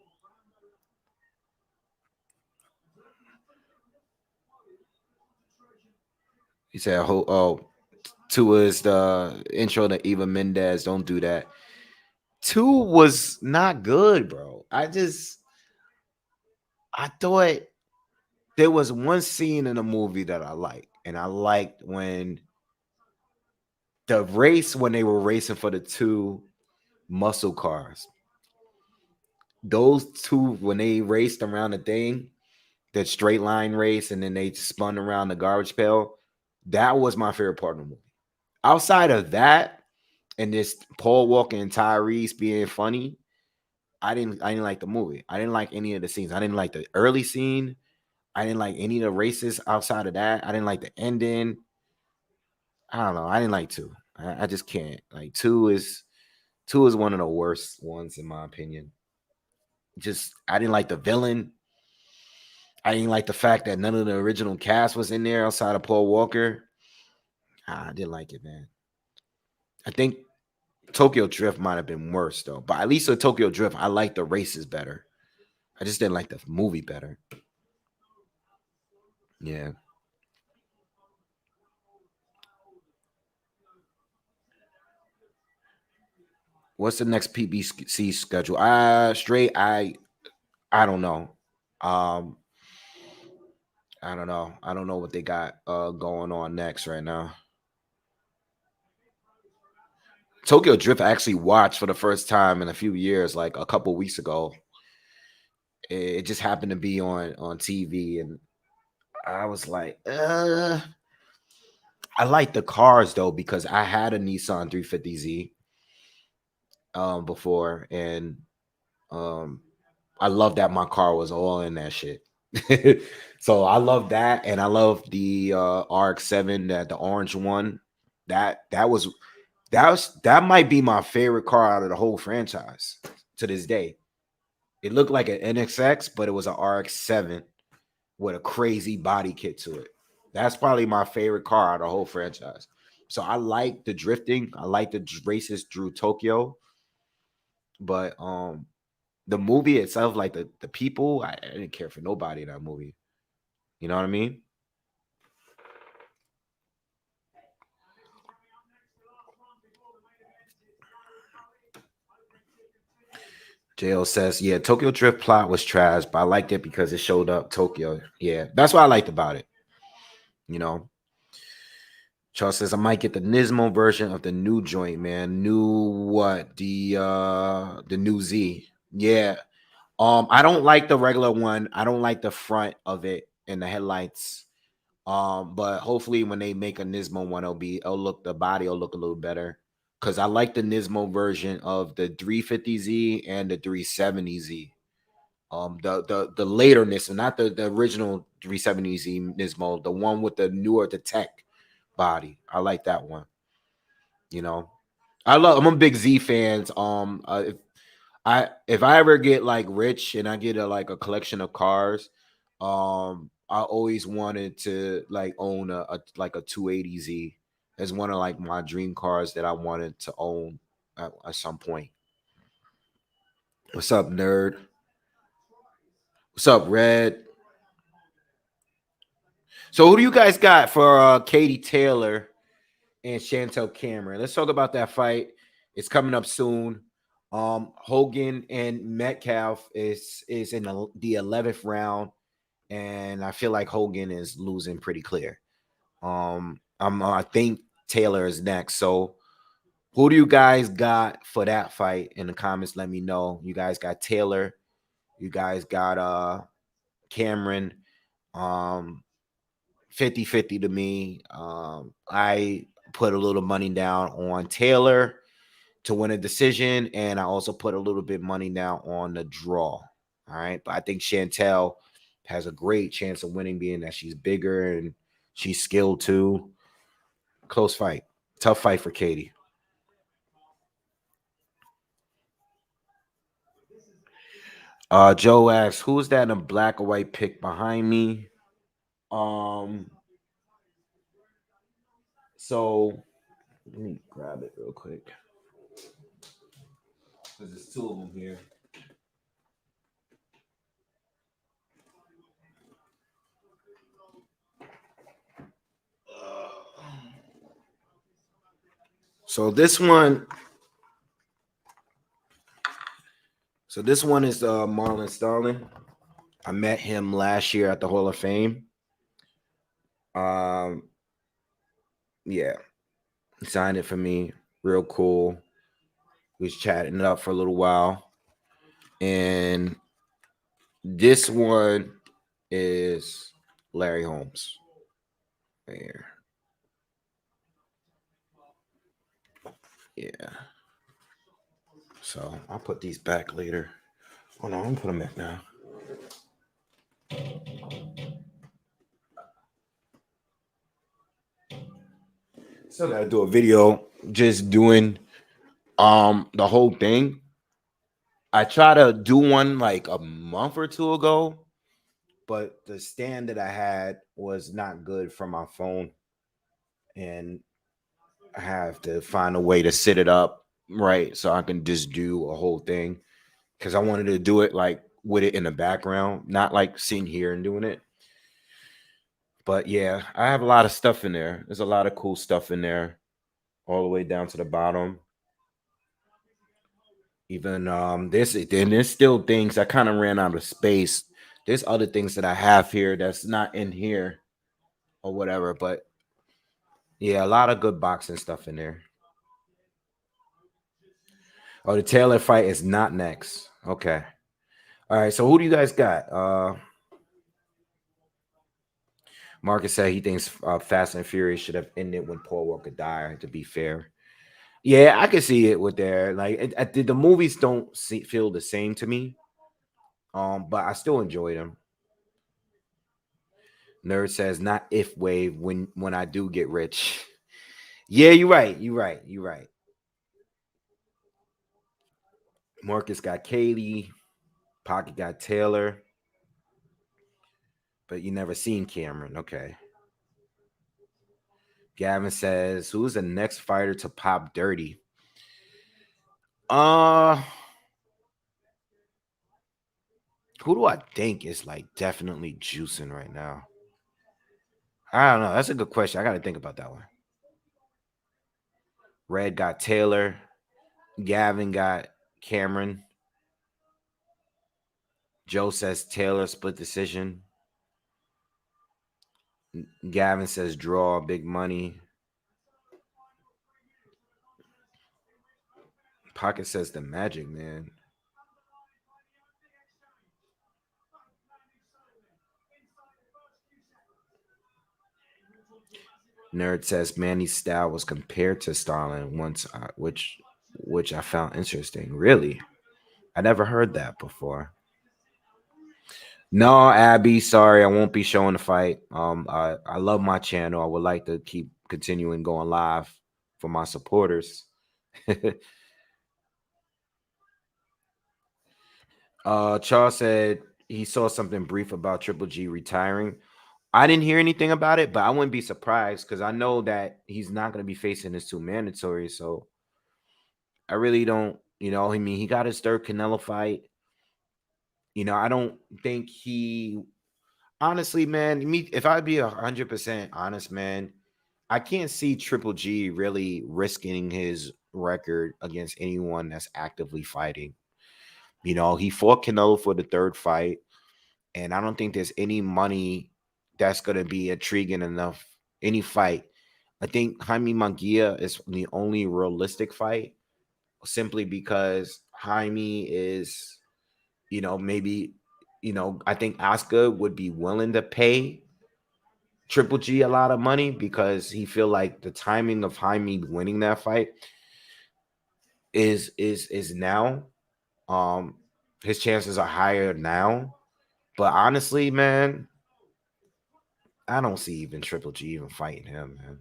S1: he said, "Oh, two is the intro to Eva Mendez. Don't do that." 2 was not good, bro. I thought there was one scene in the movie that I liked, and I liked when the race when they were racing for the two muscle cars. Those two when they raced around the thing, that straight line race, and then they spun around the garbage pail. That was my favorite part of the movie. Outside of that, and this Paul Walker and Tyrese being funny, I didn't like the movie. I didn't like any of the scenes. I didn't like the early scene. I didn't like any of the races outside of that. I didn't like the ending. I don't know. I didn't like 2. I just can't. Like 2 is one of the worst ones in my opinion. Just I didn't like the villain. I didn't like the fact that none of the original cast was in there outside of Paul Walker. I didn't like it, man. I think Tokyo Drift might have been worse though, but at least with Tokyo Drift, I like the races better. I just didn't like the movie better. Yeah. What's the next PBC schedule? Straight. I don't know. Um, I don't know. I don't know what they got going on next right now. Tokyo Drift I actually watched for the first time in a few years, like a couple weeks ago. It just happened to be on TV, and I was like, I like the cars though because I had a Nissan 350Z before, and um I love that my car was all in that shit. So I love that, and I love the RX-7, that the orange one. That might be my favorite car out of the whole franchise to this day. It looked like an NXX, but it was an RX-7 with a crazy body kit to it. That's probably my favorite car out of the whole franchise. So I like the drifting. I like the races through Tokyo, but the movie itself, like the people, I didn't care for nobody in that movie. You know what I mean? JL says, yeah, Tokyo Drift plot was trash, but I liked it because it showed up Tokyo. Yeah, that's what I liked about it. You know, Charles says I might get the Nismo version of the new joint, man. New what? The new Z. Yeah. I don't like the regular one. I don't like the front of it and the headlights. But hopefully when they make a Nismo one, the body will look a little better. Cause I like the Nismo version of the 350Z and the 370Z. The later Nismo, not the original 370Z Nismo, the one with the tech body. I like that one. You know, I'm a big Z fans. If I ever get like rich and I get like a collection of cars, I always wanted to like own like a 280Z as one of like my dream cars that I wanted to own at some point. What's up, nerd? What's up, Red? So who do you guys got for Katie Taylor and Chantelle Cameron? Let's talk about that fight. It's coming up soon. Hogan and Metcalf is in the 11th round, and I feel like Hogan is losing pretty clear. I think Taylor is next. So who do you guys got for that fight? In the comments, let me know. You guys got Taylor. You guys got Cameron. Um 50-50 to me. I put a little money down on Taylor to win a decision, and I also put a little bit money down on the draw. All right, but I think Chantelle has a great chance of winning, being that she's bigger and she's skilled too. Close fight, tough fight for Katie. Joe asks, "Who's that in a black or white pick behind me?" Um, so let me grab it real quick because there's two of them here. So this one, So this one is Marlon Starling. I met him last year at the Hall of Fame. Um, yeah, he signed it for me. Real cool. We was chatting it up for a little while. And this one is Larry Holmes. There. Yeah. So I'll put these back later. Oh no, I'm gonna put them back now. Still gotta do a video just doing the whole thing. I tried to do one like a month or two ago, but the stand that I had was not good for my phone, and I have to find a way to set it up right so I can just do a whole thing because I wanted to do it like with it in the background, not like sitting here and doing it. But yeah, I have a lot of stuff in there. There's a lot of cool stuff in there, all the way down to the bottom. Even there's still things I kind of ran out of space. There's other things that I have here that's not in here or whatever, but yeah, a lot of good boxing stuff in there. Oh, the Taylor fight is not next. Okay. All right. So who do you guys got? Marcus said he thinks Fast and Furious should have ended when Paul Walker died. To be fair, yeah, I can see it with there. Like the movies don't feel the same to me. But I still enjoy them. Nerd says not if wave when I do get rich. Yeah, you're right. You're right. You're right. Marcus got Katie. Pocket got Taylor. But you never seen Cameron. Okay. Gavin says, who's the next fighter to pop dirty? Uh who do I think is like definitely juicing right now? I don't know. That's a good question. I gotta think about that one. Red got Taylor. Gavin got Cameron. Joe says Taylor split decision. Gavin says draw big money. Pocket says the Magic Man. Nerd says Manny's style was compared to Starlin once, which I found interesting. Really, I never heard that before. No, Abby, sorry, I won't be showing the fight. I love my channel. I would like to keep continuing going live for my supporters. Charles said he saw something brief about Triple G retiring. I didn't hear anything about it, but I wouldn't be surprised because I know that he's not going to be facing his two mandatory. So I really don't, I mean, he got his third Canelo fight. I don't think he, honestly, man, me, if I'd be 100% honest, man, I can't see Triple G really risking his record against anyone that's actively fighting. He fought Canelo for the third fight, and I don't think there's any money that's going to be intriguing enough. Any fight. I think Jaime Munguia is the only realistic fight, simply because Jaime is, maybe, I think Oscar would be willing to pay Triple G a lot of money because he feel like the timing of Jaime winning that fight is now. Um, his chances are higher now. But honestly, man, I don't see even Triple G even fighting him, man.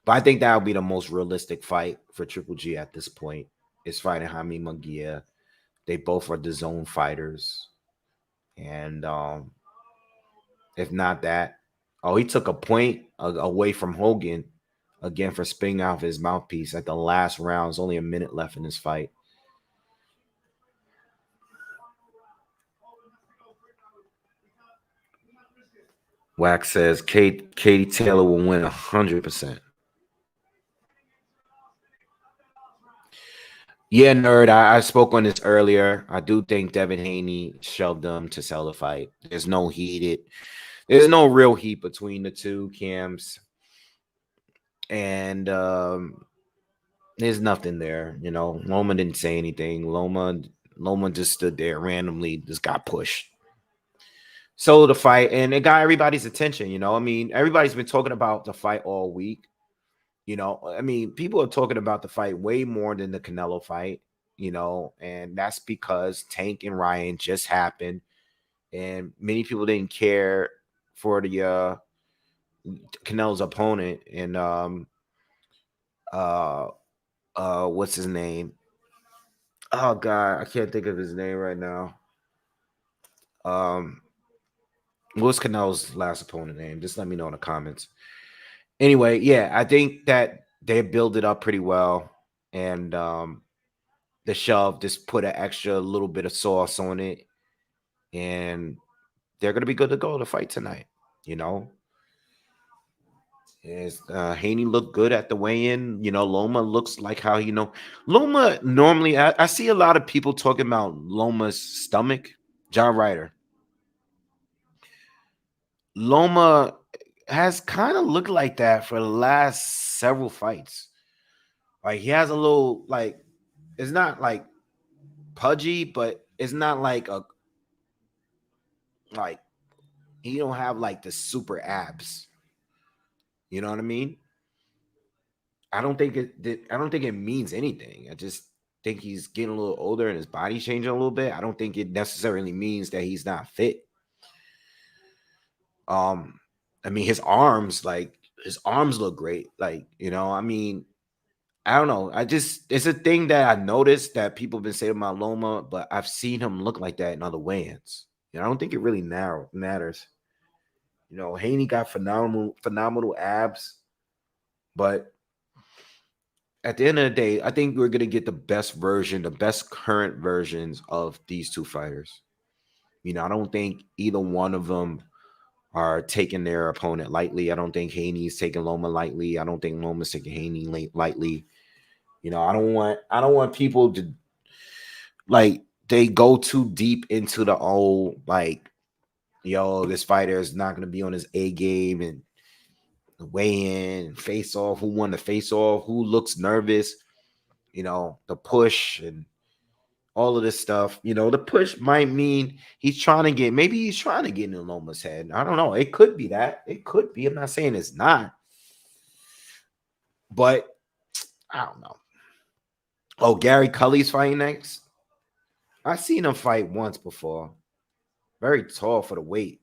S1: But I think that would be the most realistic fight for Triple G at this point. Is fighting Jaime Munguia. They both are the zone fighters. And if not that, oh, he took a point away from Hogan again for spinning off his mouthpiece at the last round. There's only a minute left in this fight. Wax says Katie Taylor will win 100%. Yeah, nerd. I spoke on this earlier. I do think Devin Haney shoved them to sell the fight. There's no real heat between the two camps, and there's nothing there. You know, Loma didn't say anything. Loma just stood there randomly, just got pushed. So the fight, and it got everybody's attention. You know, I mean, everybody's been talking about the fight all week. You know, I mean, people are talking about the fight way more than the Canelo fight. You know, and that's because Tank and Ryan just happened, and many people didn't care for the Canelo's opponent, and uh what's his name? Oh God, I can't think of his name right now. Um, what's Canelo's last opponent name? Just let me know in the comments. Anyway, yeah, I think that they build it up pretty well, and the shove just put an extra little bit of sauce on it, and they're gonna be good to go to fight tonight. You know, is Haney looked good at the weigh-in. You know, Loma looks like how Loma normally. I see a lot of people talking about Loma's stomach. John Ryder, Loma has kind of looked like that for the last several fights. Like he has a little like it's not like pudgy, but it's not like a like he don't have like the super abs. You know what I mean? I don't think it means anything. I just think he's getting a little older and his body's changing a little bit. I don't think it necessarily means that he's not fit. Um, I mean his arms look great. Like, you know, I mean, I don't know. It's a thing that I noticed that people have been saying about Loma, but I've seen him look like that in other weigh-ins. You know, I don't think it really matters. You know, Haney got phenomenal abs, but at the end of the day, I think we're gonna get the best current versions of these two fighters. You know, I don't think either one of them are taking their opponent lightly. I don't think Haney's taking Loma lightly. I don't think Loma's taking Haney lightly. You know, I don't want people to like they go too deep into the old like, yo, this fighter is not gonna be on his A game and weigh in, face off, who won the face off, who looks nervous, you know, the push and all of this stuff. You know, the push might mean maybe he's trying to get in Loma's head. I don't know. It could be that. It could be. I'm not saying it's not, but I don't know. Oh, Gary Cully's fighting next. I've seen him fight once before. Very tall for the weight.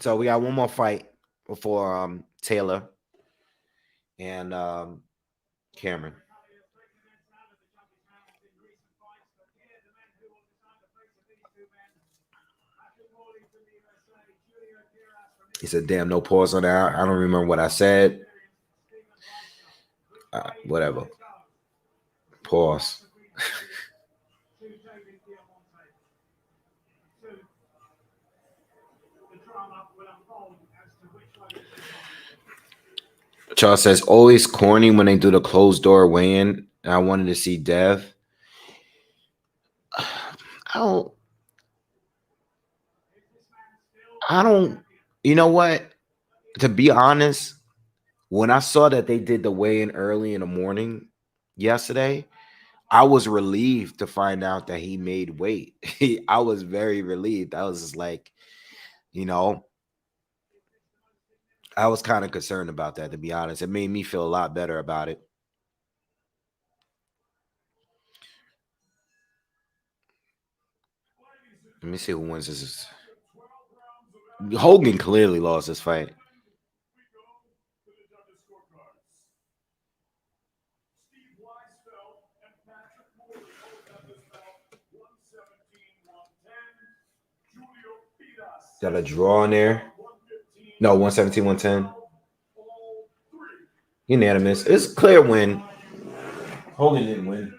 S1: So we got one more fight before Taylor and Cameron. He said, "Damn, no pause on that. I don't remember what I said. Whatever. Pause." Charles says, "Always corny when they do the closed door weigh-in. I wanted to see Dev. I don't. I don't. You know what? To be honest, when I saw that they did the weigh-in early in the morning yesterday, I was relieved to find out that he made weight. I was very relieved. I was just like, you know, I was kind of concerned about that, to be honest. It made me feel a lot better about it. Let me see who wins this. Hogan clearly lost this fight. Got a draw in there. No, 117, 110. Unanimous. It's a clear win. Hogan didn't win.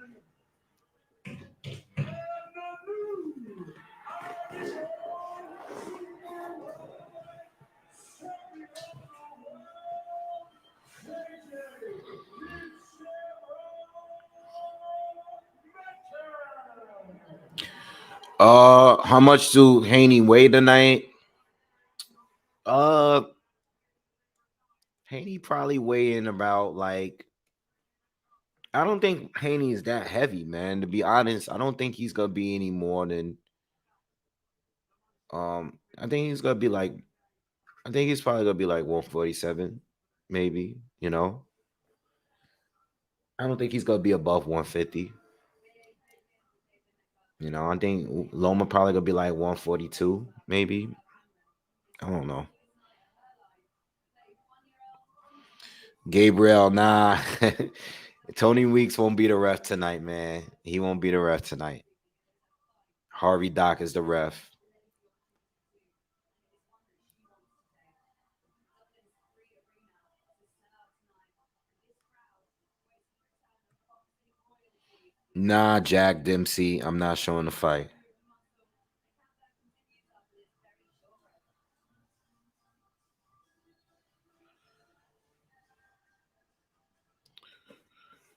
S1: How much do Haney weigh tonight? Uh, Haney probably weigh in about like. I don't think Haney is that heavy, man. To be honest, I don't think he's gonna be any more than. I think he's gonna be like. I think he's probably gonna be like 147, maybe. I don't think he's gonna be above 150. I think Loma probably gonna be like 142, maybe. I don't know. Gabriel, nah. Tony Weeks won't be the ref tonight, man. He won't be the ref tonight. Harvey Dock is the ref. Nah, Jack Dempsey. I'm not showing the fight.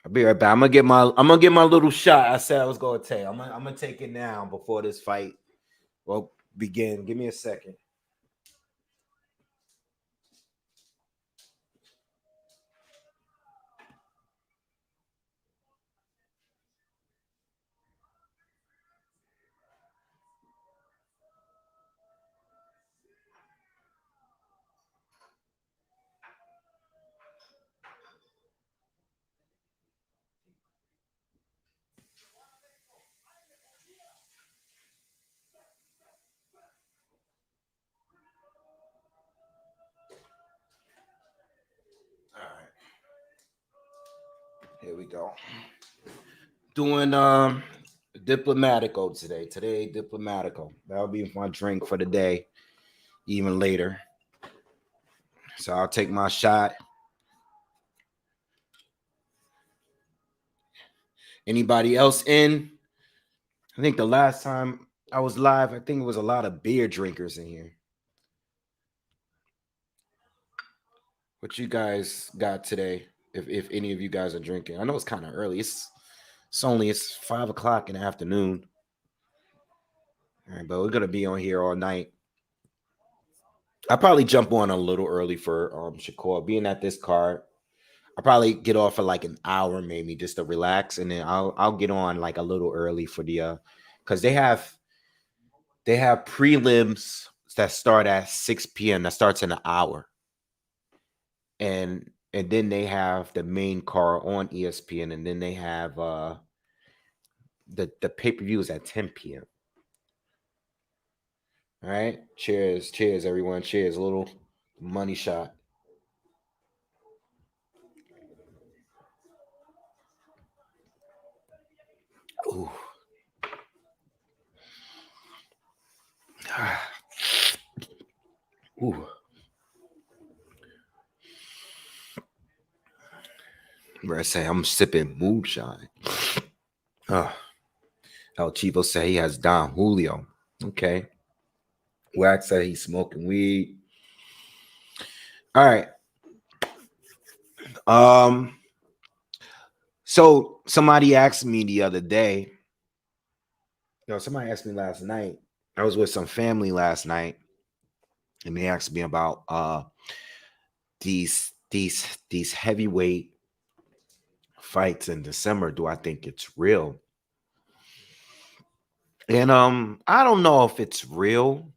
S1: I'll be right back. I'm gonna get my little shot. I said I was gonna take. I'm gonna take it now before this fight will begin. Give me a second. All right, here we go. Doing Diplomatico today. Today, Diplomatico. That'll be my drink for the day, even later. So I'll take my shot. Anybody else in? I think the last time I was live, I think it was a lot of beer drinkers in here. What you guys got today? If any of you guys are drinking, I know it's kind of early. It's 5 o'clock in the afternoon. All right, but we're gonna be on here all night. I probably jump on a little early for Shakur being at this card. I'll probably get off for like an hour, maybe just to relax, and then I'll get on like a little early for the because they have prelims that start at 6 p.m. that starts in an hour, and then they have the main card on ESPN, and then they have the pay-per-views at 10 p.m. All right, cheers, everyone, cheers. A little money shot. Ooh. Ooh. Where I say I'm sipping moonshine. El Chivo say he has Don Julio. Okay. Wax said he's smoking weed. All right. So somebody asked me the other day. No, somebody asked me last night. I was with some family last night, and they asked me about these heavyweight fights in December. Do I think it's real? And I don't know if it's real,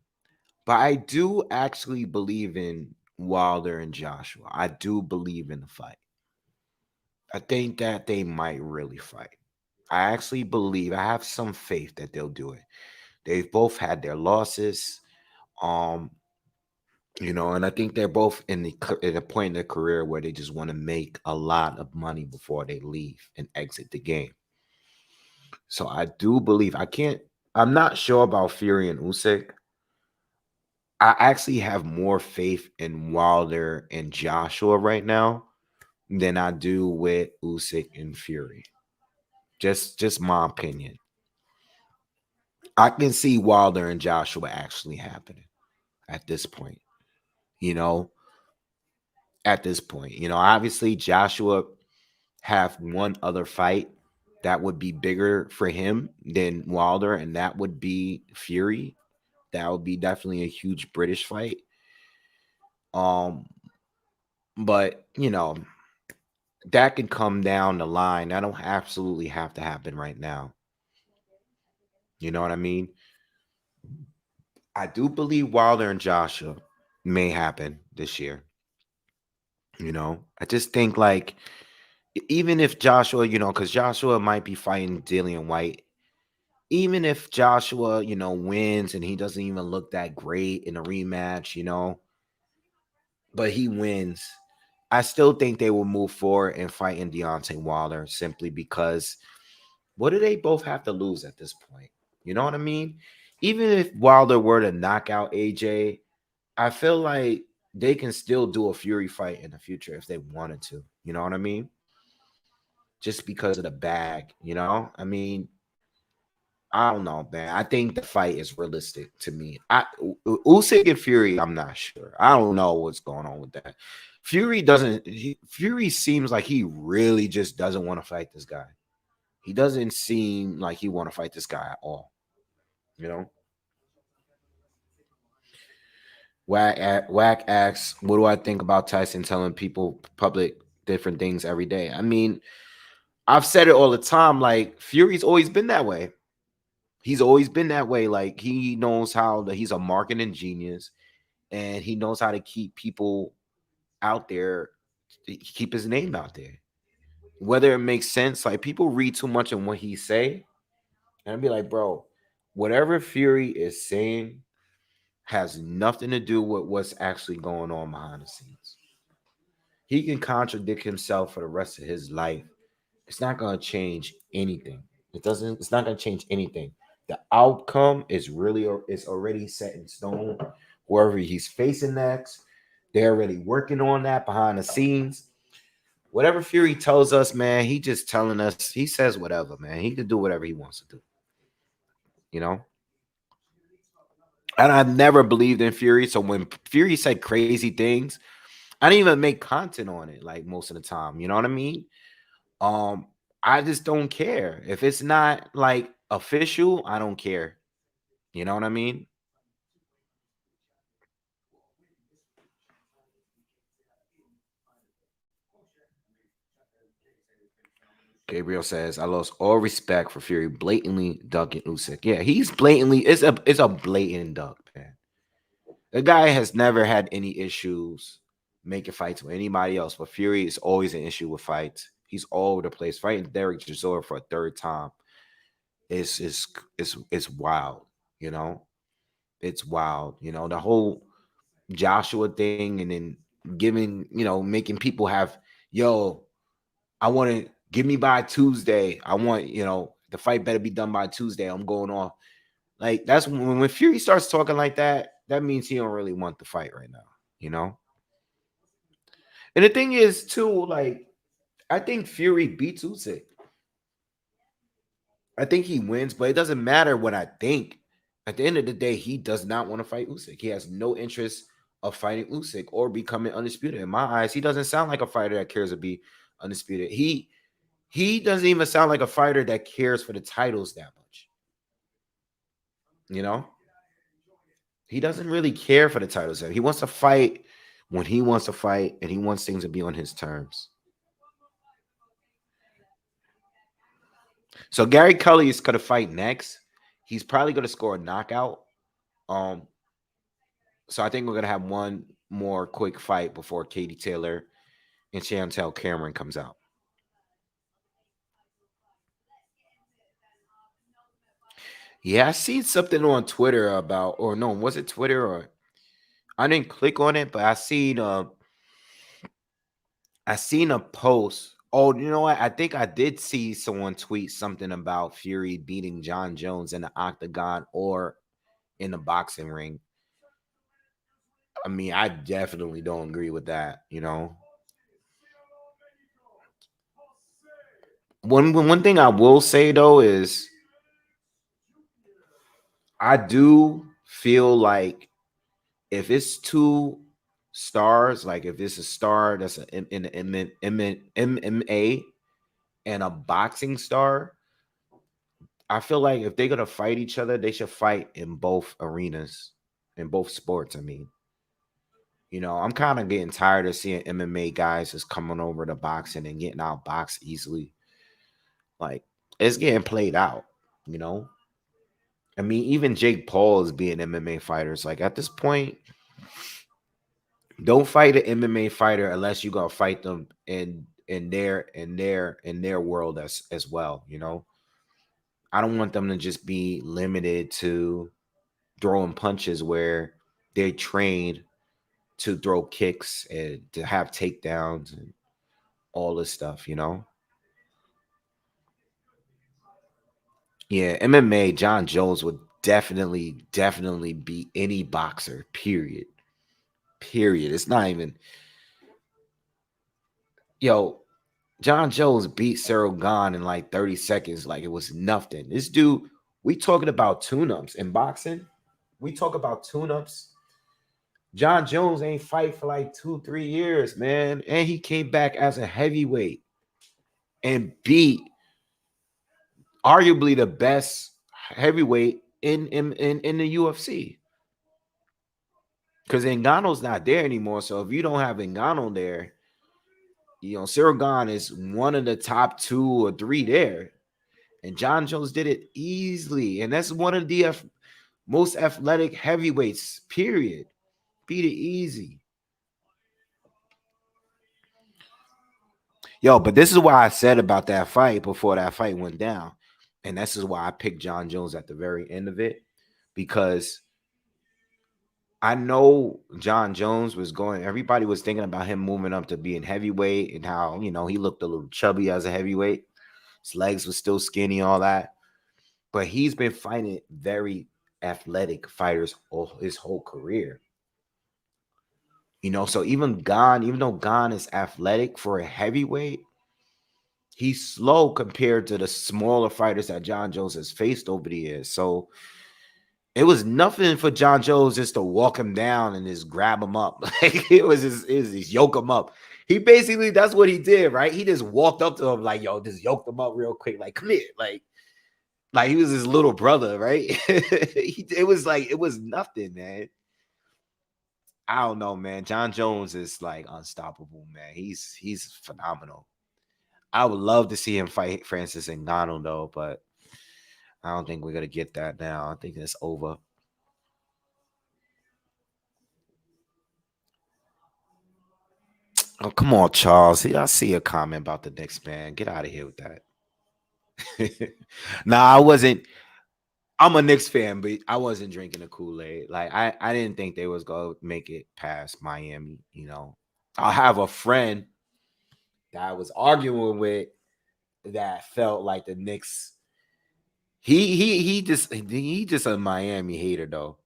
S1: but I do actually believe in Wilder and Joshua. I do believe in the fight. I think that they might really fight. I actually believe, I have some faith that they'll do it. They've both had their losses. Um, and I think they're both in a point in their career where they just want to make a lot of money before they leave and exit the game. So I do believe I'm not sure about Fury and Usyk. I actually have more faith in Wilder and Joshua right now than I do with Usyk and Fury. Just my opinion. I can see Wilder and Joshua actually happening at this point. You know, at this point, obviously Joshua have one other fight that would be bigger for him than Wilder, and that would be Fury. That would be definitely a huge British fight. Um, but that could come down the line. That don't absolutely have to happen right now. You know what I mean? I do believe Wilder and Joshua may happen this year. I just think like even if Joshua, because Joshua might be fighting Dillian White, even if Joshua, wins and he doesn't even look that great in a rematch, but he wins, I still think they will move forward and fight in Deontay Wilder simply because what do they both have to lose at this point? You know what I mean? Even if Wilder were to knock out AJ, I feel like they can still do a Fury fight in the future if they wanted to. You know what I mean? Just because of the bag, I mean, I don't know, man. I think the fight is realistic to me. Usyk and Fury, I'm not sure. I don't know what's going on with that. Fury seems like he really just doesn't want to fight this guy. He doesn't seem like he want to fight this guy at all. You know. Whack asks, what do I think about Tyson telling people public different things every day? I mean, I've said it all the time. Like Fury's always been that way. He's always been that way. Like he knows how he's a marketing genius, and he knows how to keep people out there, keep his name out there. Whether it makes sense, like people read too much in what he say, and I'd be like, bro, whatever Fury is saying has nothing to do with what's actually going on behind the scenes. He can contradict himself for the rest of his life. It's not going to change anything. It's not going to change anything. The outcome is already set in stone. Whoever he's facing next, they're already working on that behind the scenes. Whatever Fury tells us, man, he just telling us, he says whatever, man. He can do whatever he wants to do. You know? And I've never believed in Fury. So when Fury said crazy things, I didn't even make content on it like most of the time. You know what I mean? Um, I just don't care. If it's not like official, I don't care. You know what I mean? Gabriel says, I lost all respect for Fury blatantly ducking Usyk. Yeah, he's blatantly, it's a blatant duck, man. The guy has never had any issues making fights with anybody else, but Fury is always an issue with fights. He's all over the place. Fighting Derek Chisora for a third time is wild, you know. It's wild, the whole Joshua thing, and then giving, making people have, yo, I want to give me by Tuesday. I want, the fight better be done by Tuesday. I'm going off. Like that's when Fury starts talking like that, that means he don't really want the fight right now, you know? And the thing is, too, like, I think Fury beats Usyk. I think he wins, but it doesn't matter what I think. At the end of the day, he does not want to fight Usyk. He has no interest of fighting Usyk or becoming undisputed. In my eyes, he doesn't sound like a fighter that cares to be undisputed. He doesn't even sound like a fighter that cares for the titles that much. You know, he doesn't really care for the titles. He wants to fight when he wants to fight, and he wants things to be on his terms. So Gary Cully is going to fight next. He's probably going to score a knockout. Um, so I think we're going to have one more quick fight before Katie Taylor and Chantelle Cameron comes out. Yeah, I seen something on Twitter about, or no, was it Twitter or I didn't click on it, but I seen a post. Oh, you know what? I think I did see someone tweet something about Fury beating John Jones in the octagon or in the boxing ring. I mean, I definitely don't agree with that. One thing I will say though is I do feel like if it's two stars, like if it's a star that's in the MMA and a boxing star, I feel like if they're gonna fight each other, they should fight in both arenas, in both sports. I mean, I'm kind of getting tired of seeing MMA guys just coming over to boxing and getting out boxed easily. Like it's getting played out, you know. I mean, even Jake Paul is being MMA fighters. Like at this point, don't fight an MMA fighter unless you gonna fight them in their world as well. I don't want them to just be limited to throwing punches where they're trained to throw kicks and to have takedowns and all this stuff. Yeah, MMA, John Jones would definitely beat any boxer, period. Period. It's not even, yo, John Jones beat Cyril Gahn in like 30 seconds, like it was nothing. This dude, we talking about tune-ups in boxing. We talk about tune-ups. John Jones ain't fight for like 2, 3 years, man. And he came back as a heavyweight and beat arguably the best heavyweight in the UFC. Because Ngannou's not there anymore. So if you don't have Ngannou there, Cyril Gahn is one of the top 2 or 3 there. And John Jones did it easily. And that's one of the most athletic heavyweights, period. Beat it easy. Yo, but this is why I said about that fight before that fight went down. And this is why I picked John Jones at the very end of it. Because I know John Jones was going, everybody was thinking about him moving up to being heavyweight and how, he looked a little chubby as a heavyweight. His legs were still skinny, all that. But he's been fighting very athletic fighters all his whole career. So even though Gahn is athletic for a heavyweight, he's slow compared to the smaller fighters that John Jones has faced over the years. So it was nothing for John Jones just to walk him down and just grab him up. Like it was just yoke him up. He basically, that's what he did, right? He just walked up to him like, yo, just yoked him up real quick. Like, come here. Like he was his little brother, right? It was nothing, man. I don't know, man. John Jones is like unstoppable, man. He's phenomenal. I would love to see him fight Francis Ngannou though, but I don't think we're gonna get that now. I think it's over. Oh, come on, Charles. I see a comment about the Knicks, man. Get out of here with that. Nah, I wasn't. I'm a Knicks fan, but I wasn't drinking the Kool-Aid. Like I didn't think they was gonna make it past Miami. I have a friend that I was arguing with that felt like the Knicks. He just a Miami hater though.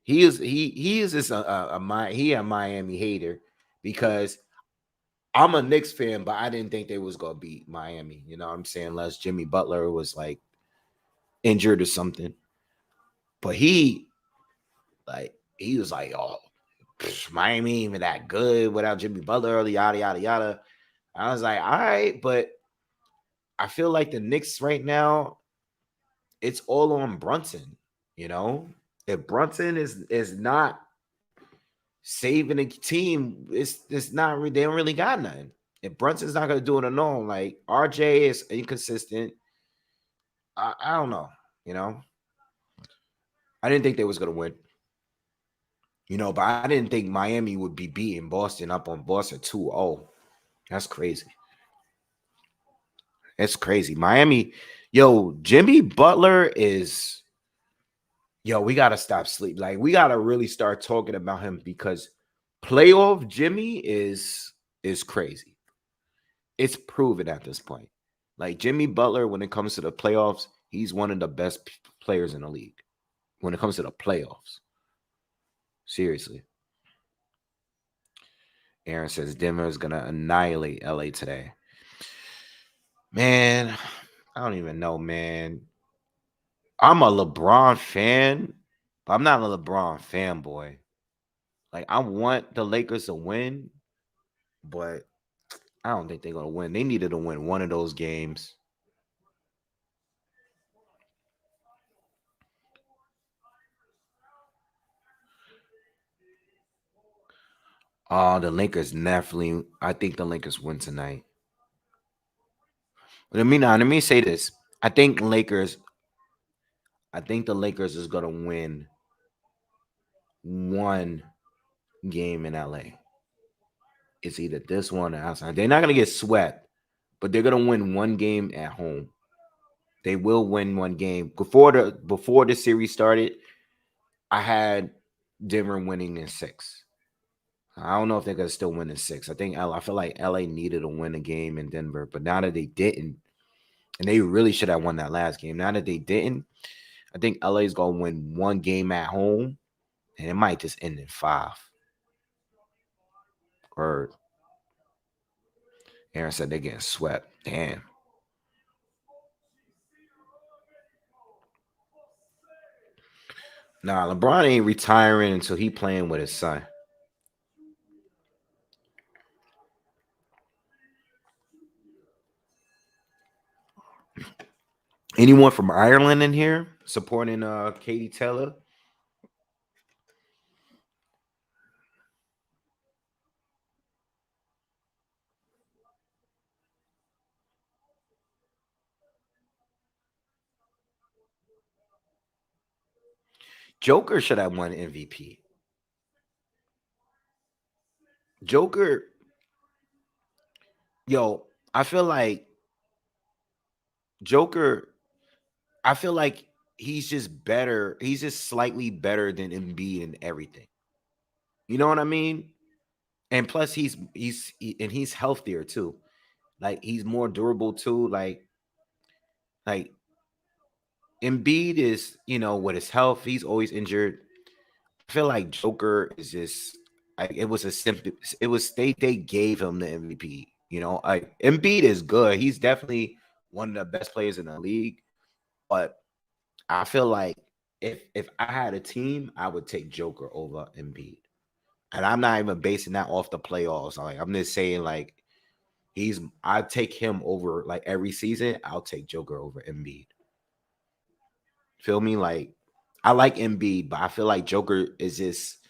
S1: He is just a Miami hater because I'm a Knicks fan, but I didn't think they was gonna beat Miami. You know what I'm saying? Unless Jimmy Butler was like injured or something. But he was like, oh, Miami ain't even that good without Jimmy Butler, yada yada yada. I was like, all right, but I feel like the Knicks right now, it's all on Brunson. If Brunson is not saving the team, it's not they don't really got nothing. If Brunson's not gonna do it alone, like RJ is inconsistent. I don't know, you know. I didn't think they was gonna win. But I didn't think Miami would be beating Boston up on Boston 2-0. That's crazy. That's crazy. Miami, yo, Jimmy Butler is, yo, we gotta stop sleep. Like, we gotta really start talking about him because playoff Jimmy is crazy. It's proven at this point. Like Jimmy Butler, when it comes to the playoffs, he's one of the best players in the league. When it comes to the playoffs. Seriously. Aaron says Denver is gonna annihilate LA today. Man, I don't even know, man. I'm a LeBron fan, but I'm not a LeBron fanboy. Like, I want the Lakers to win, but I don't think they're gonna win. They needed to win one of those games. Oh, the Lakers definitely. I think the Lakers win tonight. Let me say this. I think Lakers. I think the Lakers is gonna win one game in LA. It's either this one or outside. They're not gonna get swept, but they're gonna win one game at home. They will win one game. Before the series started, I had Denver winning in six. I don't know if they're gonna still win in six. I feel like LA needed to win a game in Denver, but now that they didn't, and they really should have won that last game. Now that they didn't, I think LA is gonna win one game at home, and it might just end in five. Or Aaron said they're getting swept. Damn. Nah, LeBron ain't retiring until he playing with his son. Anyone from Ireland in here supporting Katie Taylor? Joker should have won MVP. Joker, yo, I feel like Joker, I feel like he's just better. He's just slightly better than Embiid in everything. You know what I mean? And plus, and he's healthier too. Like he's more durable too. Like Embiid is, with his health, he's always injured. I feel like Joker is just like it was a simple. It was they gave him the MVP. Like Embiid is good. He's definitely one of the best players in the league. But I feel like if I had a team, I would take Joker over Embiid. And I'm not even basing that off the playoffs. Like I'm just saying, like I take him over like every season. I'll take Joker over Embiid. Feel me? Like I like Embiid, but I feel like Joker is just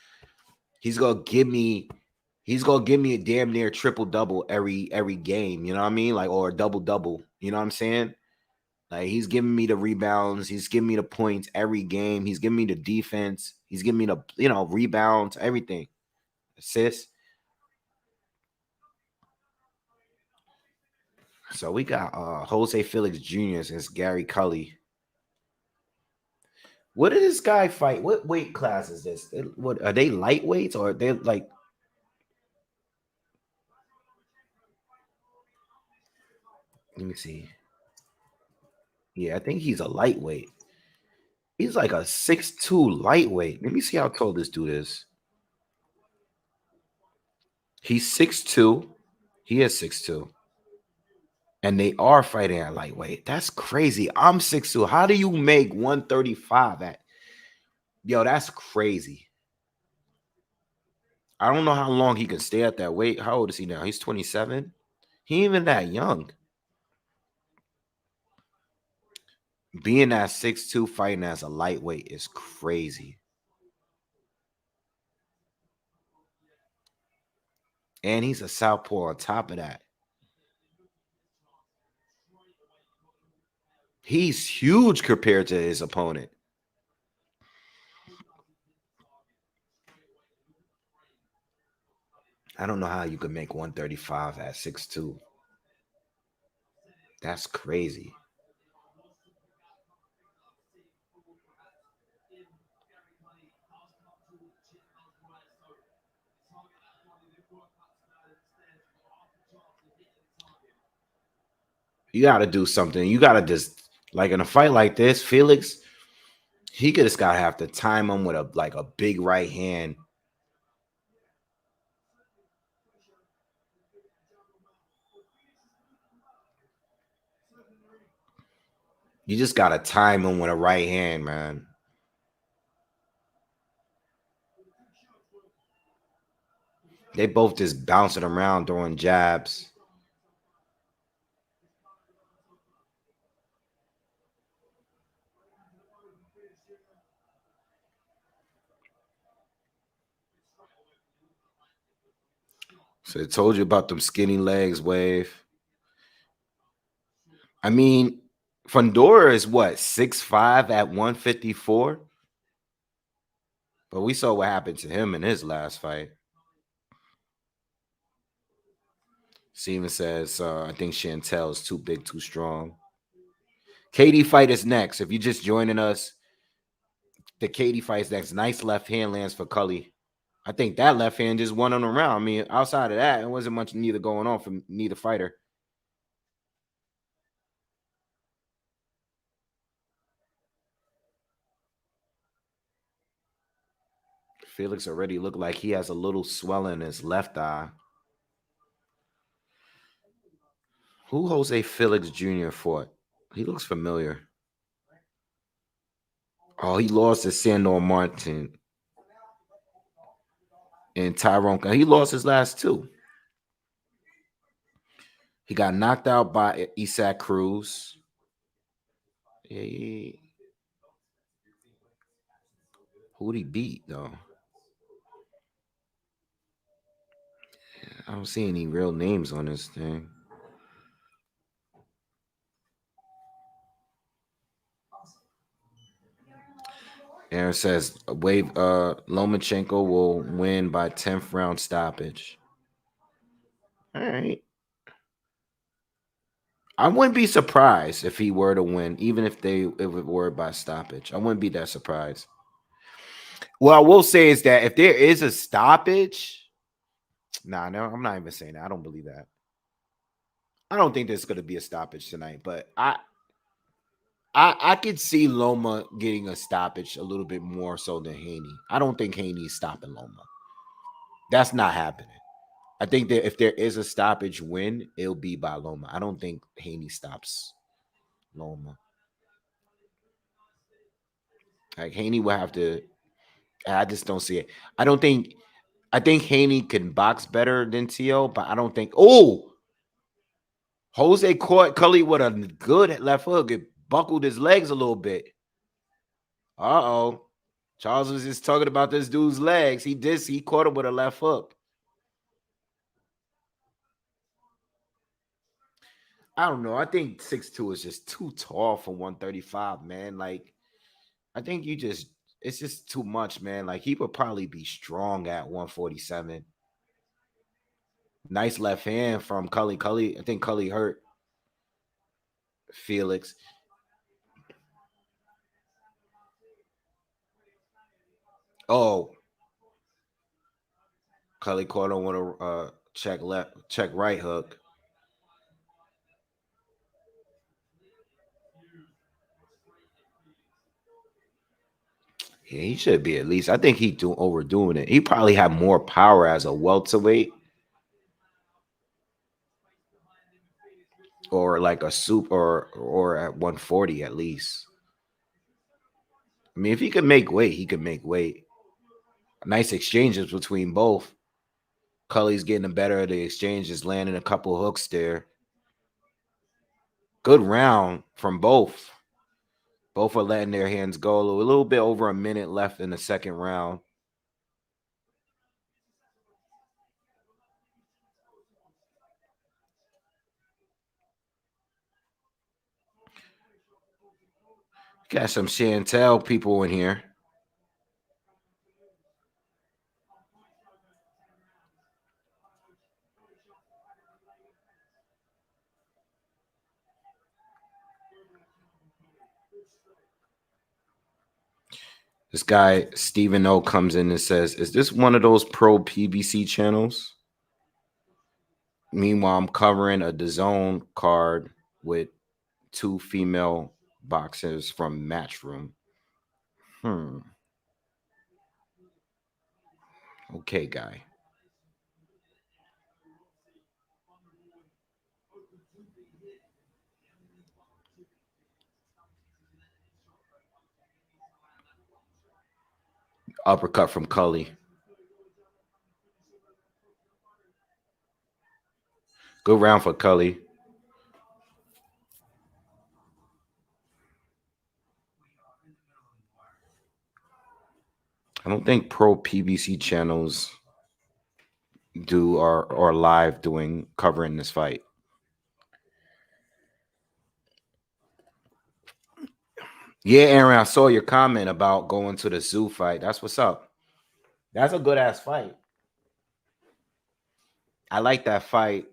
S1: he's gonna give me he's gonna give me a damn near triple double every game. You know what I mean? Like or a double double. You know what I'm saying? Like he's giving me the rebounds, he's giving me the points every game. He's giving me the defense. He's giving me the rebounds, everything, assists. So we got Jose Felix Jr. against Gary Cully. What did this guy fight? What weight class is this? What are they lightweights or are they like? Let me see. Yeah, I think he's a lightweight. He's like a 6'2" lightweight. Let me see how tall this dude is. He's 6'2". He is 6'2". And they are fighting at lightweight. That's crazy. I'm 6'2". How do you make 135 at? Yo, that's crazy. I don't know how long he can stay at that weight. How old is he now? He's 27. He ain't even that young. Being at 6'2", fighting as a lightweight is crazy. And he's a southpaw on top of that. He's huge compared to his opponent. I don't know how you could make 135 at 6'2". That's crazy. You got to do something. You got to just like in a fight like this, Felix, he could just got to have to time him with a big right hand. You just got to time him with a right hand, man. They both just bouncing around throwing jabs. So I told you about them skinny legs, Wave. I mean, Fundora is what, 6'5" at 154? But we saw what happened to him in his last fight. Steven says, I think Chantelle is too big, too strong. Katie fight is next. If you're just joining us, the Katie fight is next. Nice left hand lands for Cully. I think that left hand just won on the round. I mean, outside of that, it wasn't much neither going on from neither fighter. Felix already looked like he has a little swelling in his left eye. Who Jose Felix Jr. fought? He looks familiar. Oh, he lost to Sandor Martin and Tyrone. He lost his last two. He got knocked out by Isaac Cruz. Yeah. Who'd he beat, though? I don't see any real names on this thing. Aaron says Lomachenko will win by 10th round stoppage. All right. I wouldn't be surprised if he were to win, even if it were by stoppage. I wouldn't be that surprised. What I will say is that if there is a stoppage, no, I'm not even saying that. I don't believe that. I don't think there's going to be a stoppage tonight, but I could see Loma getting a stoppage a little bit more so than Haney. I don't think Haney's stopping Loma. That's not happening. I think that if there is a stoppage win, it'll be by Loma. I don't think Haney stops Loma. Like Haney will have to. I just don't see it. I think Haney can box better than T.O., but I don't think. Oh, Jose caught Cully with a good left hook. It buckled his legs a little bit. Uh-oh. Charles was just talking about this dude's legs. He caught him with a left hook. I don't know. I think 6'2" is just too tall for 135, man. Like, I think it's just too much, man. Like, he would probably be strong at 147. Nice left hand from Cully. I think Cully hurt Felix. Oh, Cully caught him with a check right hook. Yeah, he should be at least. I think he overdoing it. He probably had more power as a welterweight or like a soup or at 140 at least. I mean, if he could make weight, he could make weight. Nice exchanges between both. Cully's getting the better of the exchanges, landing a couple hooks there. Good round from both. Both are letting their hands go. A little bit over a minute left in the second round. Got some Chantelle people in here. This guy, Stephen O, comes in and says, is this one of those pro PBC channels? Meanwhile, I'm covering a Dazn card with two female boxers from Matchroom. Okay, guy. Uppercut from Cully. Good round for Cully. I don't think pro PBC channels do or live doing covering this fight. Yeah, Aaron, I saw your comment about going to the zoo fight. That's what's up. That's a good ass fight. I like that fight.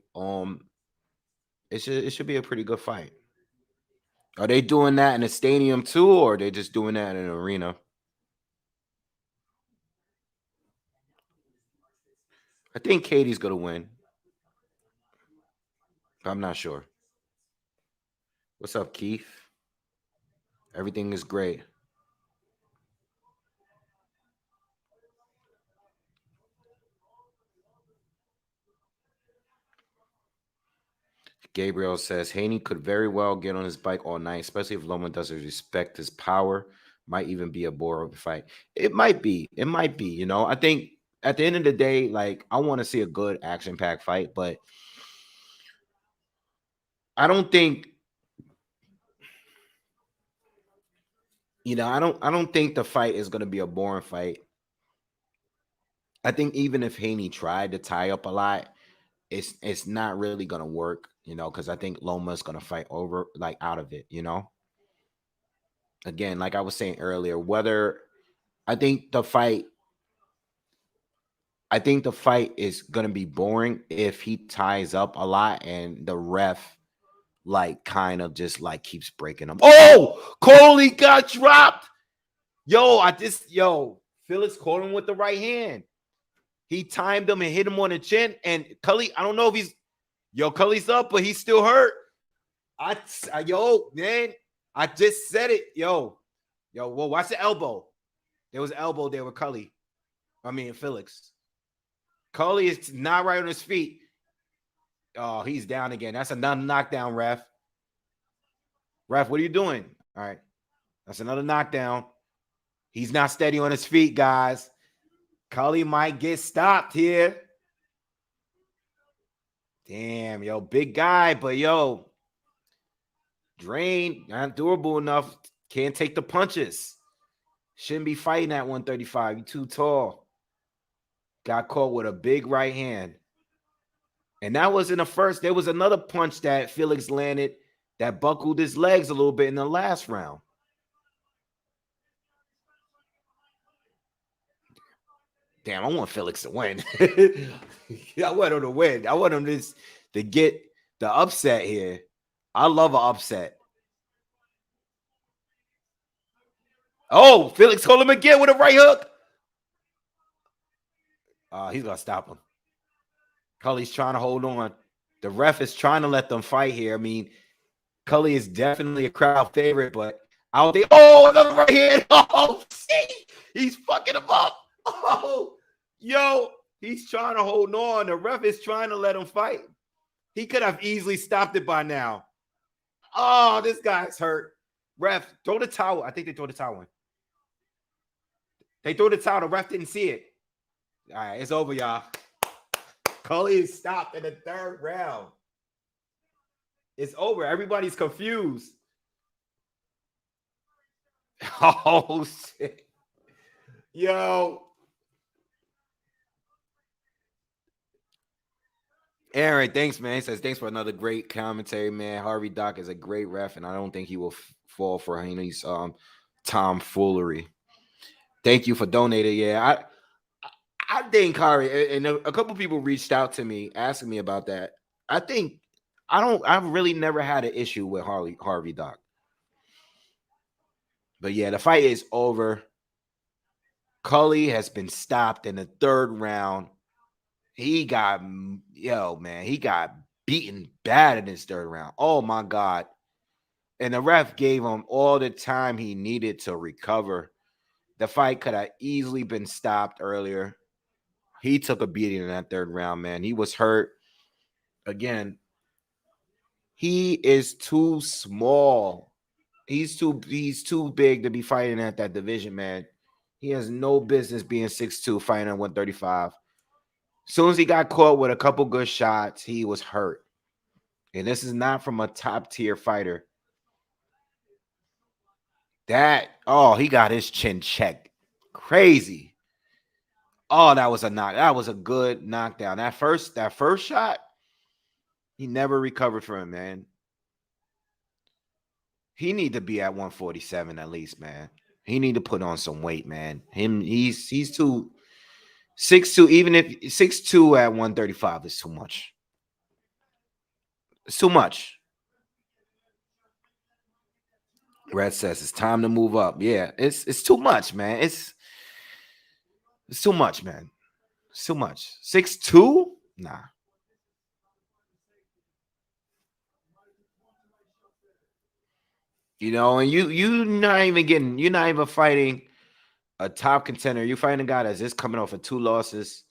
S1: It should be a pretty good fight. Are they doing that in a stadium too, or are they just doing that in an arena? I think Katie's gonna win. I'm not sure. What's up, Keith? Everything is great. Gabriel says Haney could very well get on his bike all night, especially if Loma doesn't respect his power. Might even be a boring fight. It might be. It might be. I think at the end of the day, like I want to see a good action-packed fight, but I don't think I don't think the fight is going to be a boring fight. I think even if Haney tried to tie up a lot, it's not really going to work, because I think Loma's going to fight over like out of it. Again, like I was saying earlier, whether I think the fight I think the fight is gonna be boring if he ties up a lot and the ref like kind of just like keeps breaking him. Oh, Coley got dropped. Felix caught him with the right hand. He timed him and hit him on the chin. And Cully, I don't know if Cully's up, but he's still hurt. Man, I just said it. Well, watch the elbow. There was an elbow there with Cully. I mean, Felix. Cully is not right on his feet. Oh, he's down again. That's another knockdown, ref. Ref, what are you doing? All right. That's another knockdown. He's not steady on his feet, guys. Cully might get stopped here. Damn, big guy, but drain, not durable enough. Can't take the punches. Shouldn't be fighting at 135. You're too tall. Got caught with a big right hand. And that was in the first. There was another punch that Felix landed that buckled his legs a little bit in the last round. Damn, I want Felix to win. I want him to win. I want him to get the upset here. I love an upset. Oh, Felix called him again with a right hook. He's going to stop him. Cully's trying to hold on. The ref is trying to let them fight here. I mean, Cully is definitely a crowd favorite, but I don't think. Oh, another right hand. Oh, see, he's fucking him up. Oh, he's trying to hold on. The ref is trying to let him fight. He could have easily stopped it by now. Oh, this guy's hurt. Ref, throw the towel. I think they throw the towel in. They threw the towel. The ref didn't see it. All right, it's over, y'all. Cully is stopped in the third round. It's over. Everybody's confused. Oh, shit. Aaron, thanks, man. He says, thanks for another great commentary, man. Harvey Doc is a great ref, and I don't think he will fall for Haney's tomfoolery. Thank you for donating. Yeah, I think Harvey, and a couple people reached out to me asking me about that. I think I've really never had an issue with Harvey Doc. But yeah, the fight is over. Cully has been stopped in the third round. He got beaten bad in his third round. Oh my God. And the ref gave him all the time he needed to recover. The fight could have easily been stopped earlier. He took a beating in that third round, man. He was hurt. Again, he is too small. He's too big to be fighting at that division, man. He has no business being 6'2", fighting at 135. As soon as he got caught with a couple good shots, he was hurt. And this is not from a top-tier fighter. He got his chin checked. Crazy. Oh, that was a knock. That was a good knockdown. That first shot, he never recovered from it, man. He need to be at 147 at least, man. He need to put on some weight, man. He's too 6'2", even if 6'2" at 135 is too much. It's too much. Red says it's time to move up. Yeah, it's too much, man. It's too much, man. It's too much. 6'2"? Nah. And you're not even fighting a top contender. You're fighting a guy that's just coming off of 2 losses.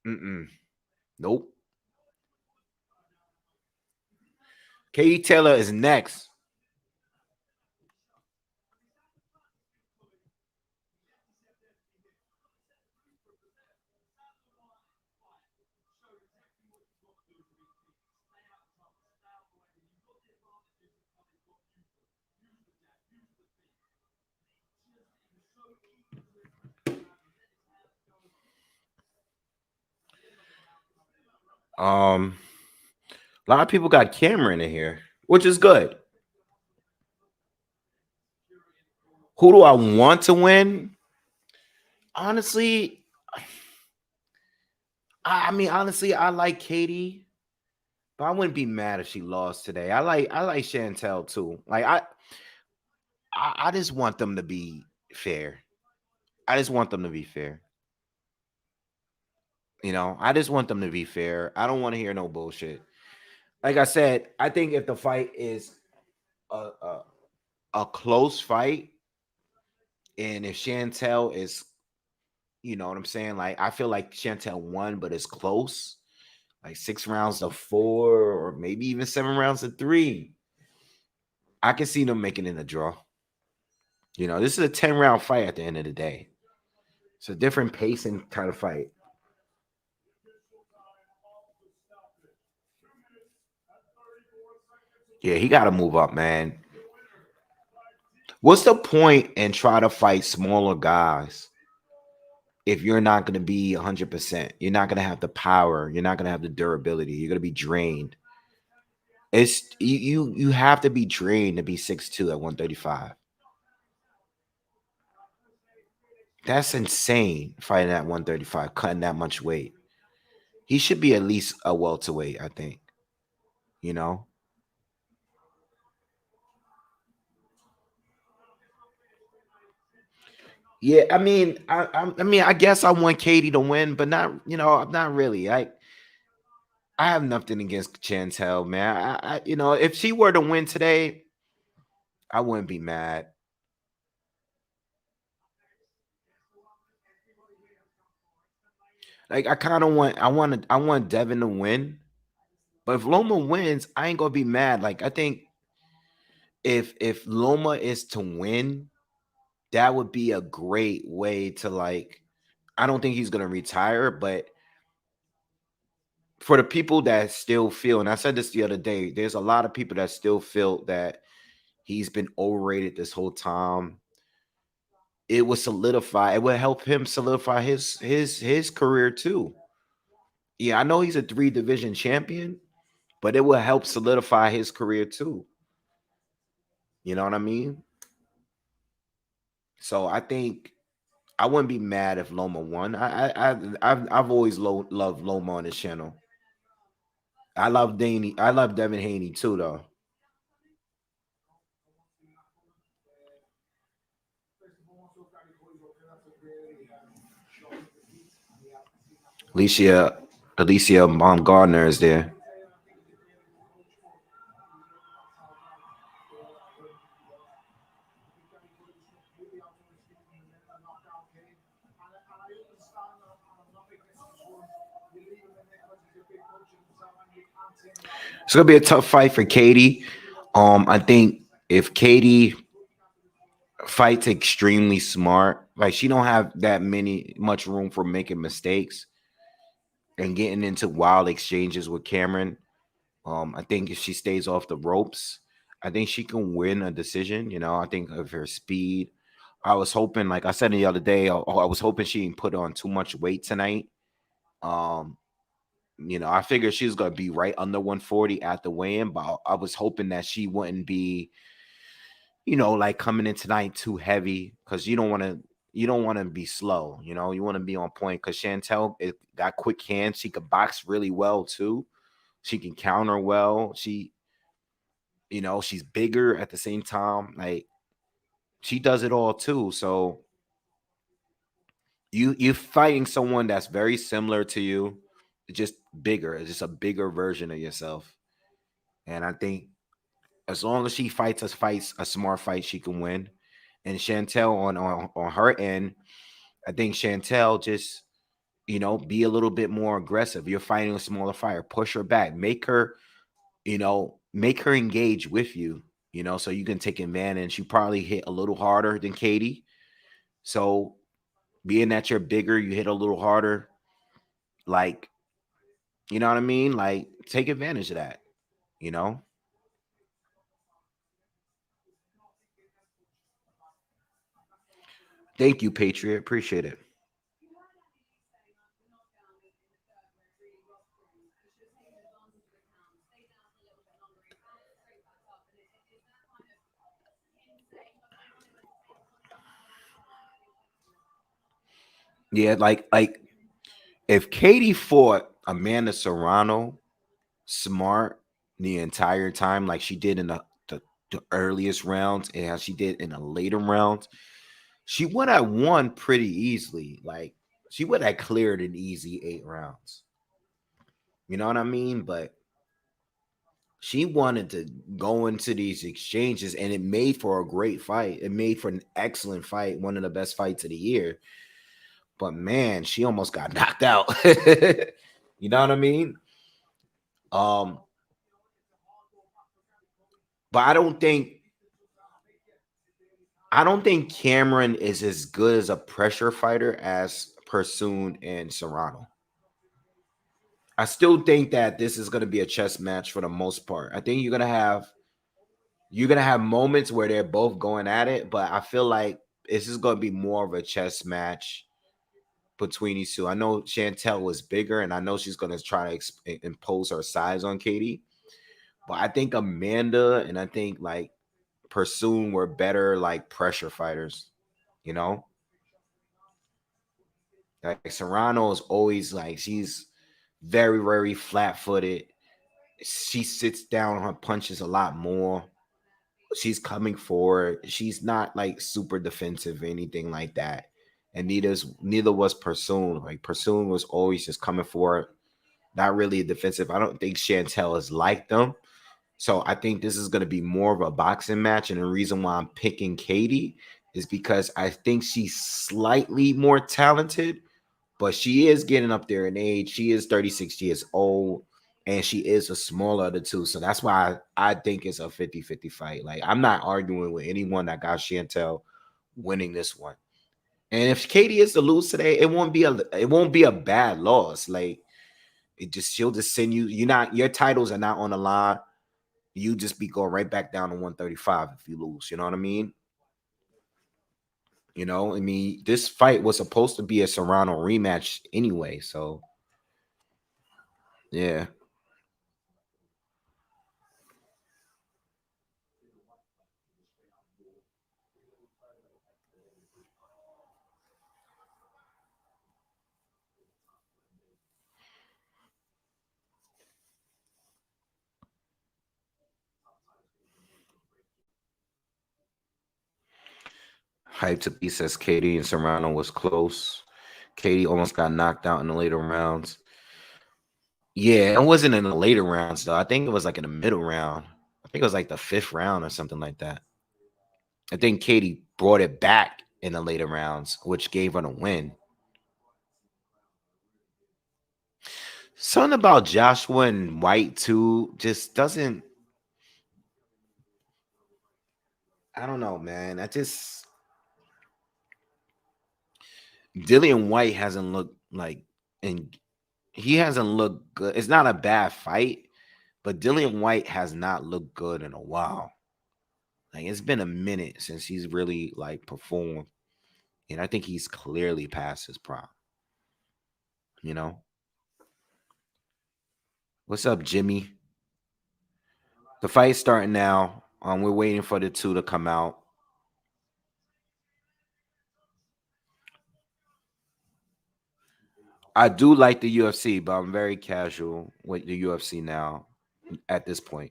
S1: Mm-mm. Nope. Katie Taylor is next. Um, a lot of people got Cameron in here, which is good. Who do I want to win? Honestly, honestly, I like Katie, but I wouldn't be mad if she lost today. I like Chantelle too. Like I just want them to be fair. I just want them to be fair. I just want them to be fair. I don't want to hear no bullshit. Like I said, I think if the fight is a a, a close fight, and if Chantelle is, you know what I'm saying? Like I feel like Chantelle won, but it's close. Like 6 rounds to 4, or maybe even 7 rounds to 3. I can see them making it a draw. This is a 10 round fight at the end of the day. It's a different pacing kind of fight. Yeah, he got to move up, man. What's the point in try to fight smaller guys if you're not going to be 100%? You're not going to have the power. You're not going to have the durability. You're going to be drained. You have to be drained to be 6'2" at 135. That's insane fighting at 135, cutting that much weight. He should be at least a welterweight, I think. You know? Yeah, I guess I want Katie to win, but not really. I have nothing against Chantelle, man. If she were to win today, I wouldn't be mad. Like I want Devin to win, but if Loma wins, I ain't gonna be mad. Like I think if Loma is to win, that would be a great way to like. I don't think he's gonna retire, but for the people that still feel, and I said this the other day, there's a lot of people that still feel that he's been overrated this whole time. It would solidify. It would help him solidify his career too. Yeah, I know he's a 3 division champion, but it will help solidify his career too. You know what I mean? So I think I wouldn't be mad if Loma won. I've always loved Loma on this channel. I love Danny. I love Devin Haney too, though. Alicia, Alicia, Gardner is there. It's gonna be a tough fight for Katie. I think if Katie fights extremely smart, like she don't have that much room for making mistakes and getting into wild exchanges with Cameron. I think if she stays off the ropes, I think she can win a decision. I think of her speed. I was hoping, like I said the other day, I was hoping she didn't put on too much weight tonight. Um, I figured she was gonna be right under 140 at the weigh-in, but I was hoping that she wouldn't be, like coming in tonight too heavy because you don't want to be slow. You want to be on point because Chantelle got quick hands. She could box really well too. She can counter well. She's bigger at the same time. Like she does it all too. So you fighting someone that's very similar to you, just bigger. It's just a bigger version of yourself. And I think as long as she fights a smart fight, she can win. And Chantelle on her end, I think Chantelle just be a little bit more aggressive. You're fighting a smaller fighter, push her back, make her engage with you. So you can take advantage. You probably hit a little harder than Katie. So being that you're bigger, you hit a little harder. Like, you know what I mean? Like, take advantage of that. You know. Thank you, Patriot. Appreciate it. Yeah, like if Katie fought Amanda Serrano smart the entire time, like she did in the earliest rounds and how she did in the later rounds, she would have won pretty easily. Like she would have cleared an easy 8 rounds. You know what I mean? But she wanted to go into these exchanges and it made for a great fight. It made for an excellent fight, one of the best fights of the year. But man, she almost got knocked out. You know what I mean? Um, but I don't think Cameron is as good as a pressure fighter as Pursoon and Serrano. I still think that this is going to be a chess match for the most part. I think you're gonna have moments where they're both going at it, but I feel like this is gonna be more of a chess match between these two. I know Chantel was bigger, and I know she's gonna try to impose her size on Katie, but I think Amanda and I think like Pursoon were better like pressure fighters. You know, like Serrano is always like she's very very flat footed. She sits down on her punches a lot more. She's coming forward. She's not like super defensive or anything like that. And neither was Pursoon. Like Pursoon was always just coming forward, not really defensive. I don't think Chantel is like them. So I think this is going to be more of a boxing match. And the reason why I'm picking Katie is because I think she's slightly more talented, but she is getting up there in age. She is 36 years old, and she is a smaller of the two. So that's why I think it's a 50-50 fight. Like, I'm not arguing with anyone that got Chantel winning this one. And if Katie is to lose today, it won't be a bad loss. Like, she'll just send you. Your titles are not on the line. You just be going right back down to 135 if you lose. You know what I mean? I mean, this fight was supposed to be a Serrano rematch anyway. So yeah. Hype to be says Katie and Serrano was close. Katie almost got knocked out in the later rounds. Yeah, it wasn't in the later rounds though. I think it was like in the middle round. I think it was like the fifth round or something like that. I think Katie brought it back in the later rounds, which gave her the win. Something about Joshua and White too just doesn't. I don't know, man. I just Dillian White hasn't looked like, and he hasn't looked good. It's not a bad fight, but Dillian White has not looked good in a while. Like it's been a minute since he's really like performed, and I think he's clearly past his prime. You know, what's up, Jimmy? The fight's starting now. We're waiting for the two to come out. I do like the UFC, but I'm very casual with the UFC now at this point.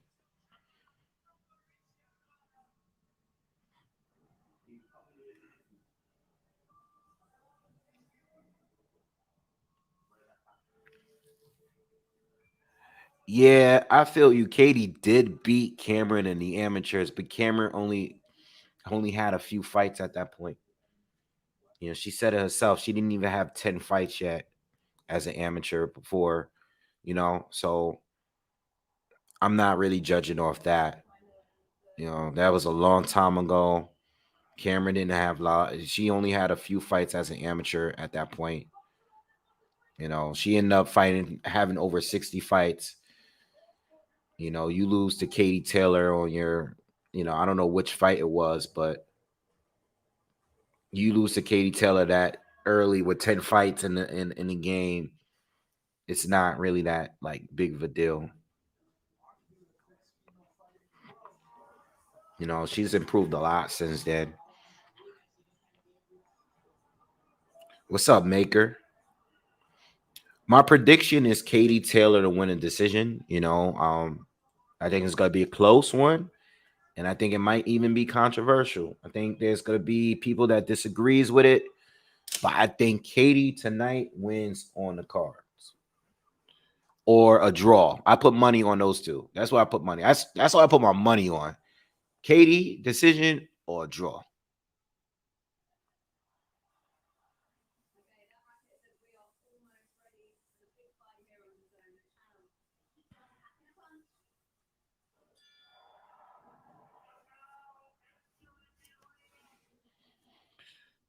S1: Yeah, I feel you. Katie did beat Cameron in the amateurs, but Cameron only had a few fights at that point. You know, she said it herself. She didn't even have 10 fights yet as an amateur before, so I'm not really judging off that. That was a long time ago. Cameron didn't have a lot. She only had a few fights as an amateur at that point. She ended up having over 60 fights. You lose to Katie Taylor on I don't know which fight it was, but you lose to Katie Taylor that early with 10 fights in the game. It's not really that like big of a deal. She's improved a lot since then. What's up, Maker? My prediction is Katie Taylor to win a decision. I think it's gonna be a close one, and I think it might even be controversial. I think there's gonna be people that disagrees with it, but I think Katie tonight wins on the cards or a draw. I put money on those two. That's why I put money. That's what I put my money on. Katie decision or a draw.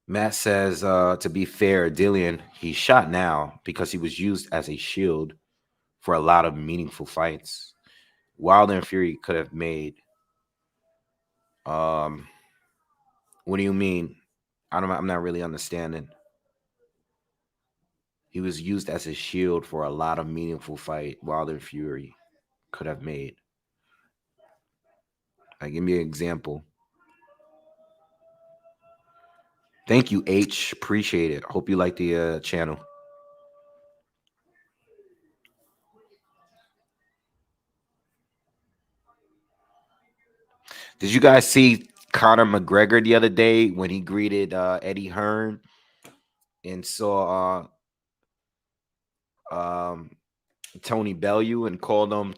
S1: Matt says, to be fair, Dillian, he's shot now because he was used as a shield for a lot of meaningful fights. Wilder and Fury could have made. Um, what do you mean? I'm not really understanding. He was used as a shield for a lot of meaningful fight Wilder and Fury could have made. Like, give me an example. Thank you, H. Appreciate it. Hope you like the channel. Did you guys see Conor McGregor the other day when he greeted Eddie Hearn and saw Tony Bellew and called him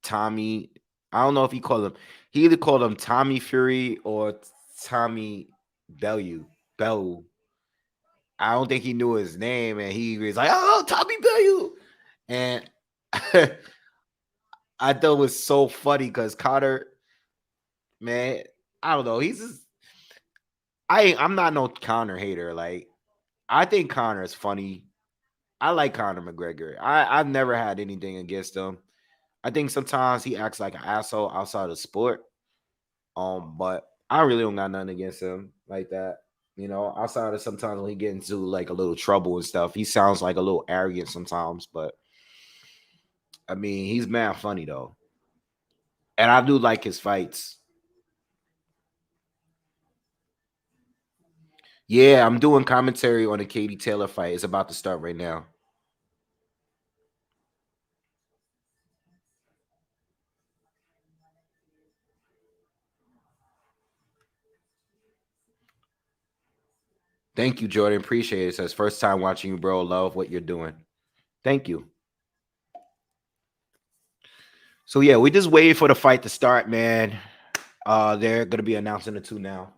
S1: Tommy? I don't know if he called him. He either called him Tommy Fury or Tommy Bellew. Bellew. I don't think he knew his name, and he was like, "Oh, Tommy Bellew," and I thought it was so funny because Conor, man, I don't know. I'm not no Conor hater. Like, I think Conor is funny. I like Conor McGregor. I've never had anything against him. I think sometimes he acts like an asshole outside of sport. But I really don't got nothing against him like that. Outside of sometimes when he get into like a little trouble and stuff, he sounds like a little arrogant sometimes. But I mean, he's mad funny though, and I do like his fights. Yeah, I'm doing commentary on the Katie Taylor fight. It's about to start right now. Thank you, Jordan. Appreciate it. Says first time watching you, bro. Love what you're doing. Thank you. So yeah, we just waiting for the fight to start, man. They're gonna be announcing the two now.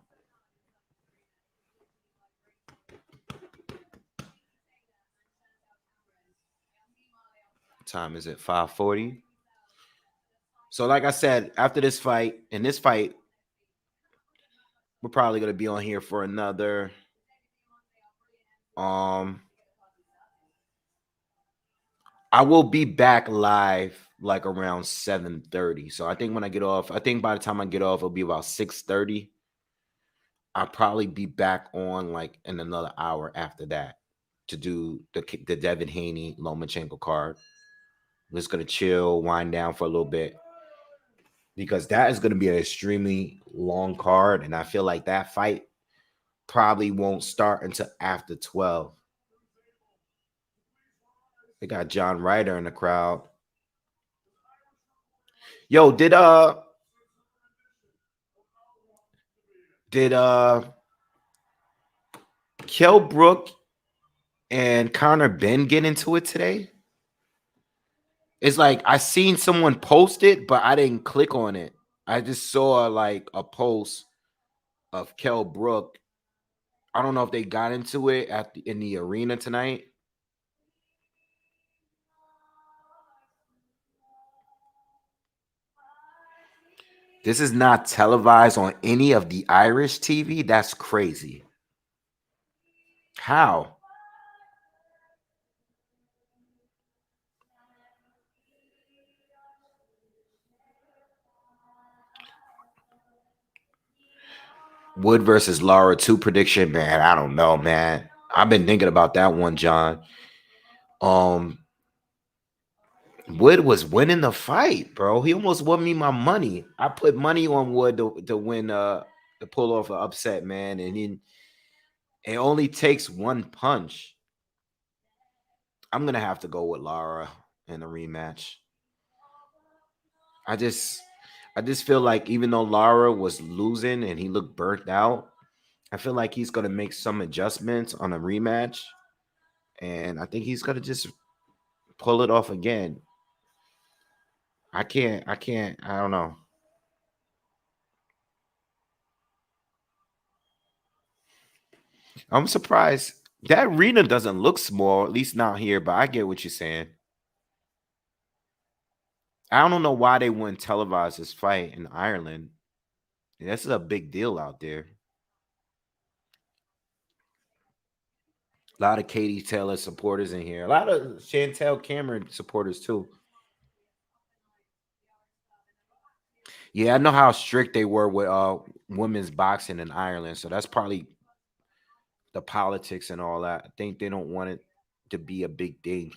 S1: Time is at 5:40. So like I said, after this fight, in this fight, we're probably gonna be on here for another um I will be back live like around 7:30. So I think when I get off, I think by the time I get off, it'll be about 6:30. I'll probably be back on like in another hour after that to do the Devin Haney Lomachenko card. I'm just gonna chill, wind down for a little bit because that is gonna be an extremely long card, and I feel like that fight probably won't start until after 12. They got John Ryder in the crowd. Yo, did Kell Brook and Connor Ben get into it today? It's like I seen someone post it, but I didn't click on it. I just saw like a post of Kell Brook. I don't know if they got into it in the arena tonight. This is not televised on any of the Irish TV. That's crazy. How? Wood versus Lara 2 prediction, man. I don't know, man. I've been thinking about that one, John. Um, Wood was winning the fight, bro. He almost won me my money. I put money on Wood to win to pull off an upset, man. And it only takes one punch. I'm gonna have to go with Lara in a rematch. I just I just feel like even though Lara was losing and he looked burnt out, I feel like he's gonna make some adjustments on a rematch. And I think he's gonna just pull it off again. I don't know. I'm surprised that arena doesn't look small, at least not here, but I get what you're saying. I don't know why they wouldn't televise this fight in Ireland. This is a big deal out there. A lot of Katie Taylor supporters in here. A lot of Chantelle Cameron supporters too. Yeah, I know how strict they were with women's boxing in Ireland, so that's probably the politics and all that. I think they don't want it to be a big thing.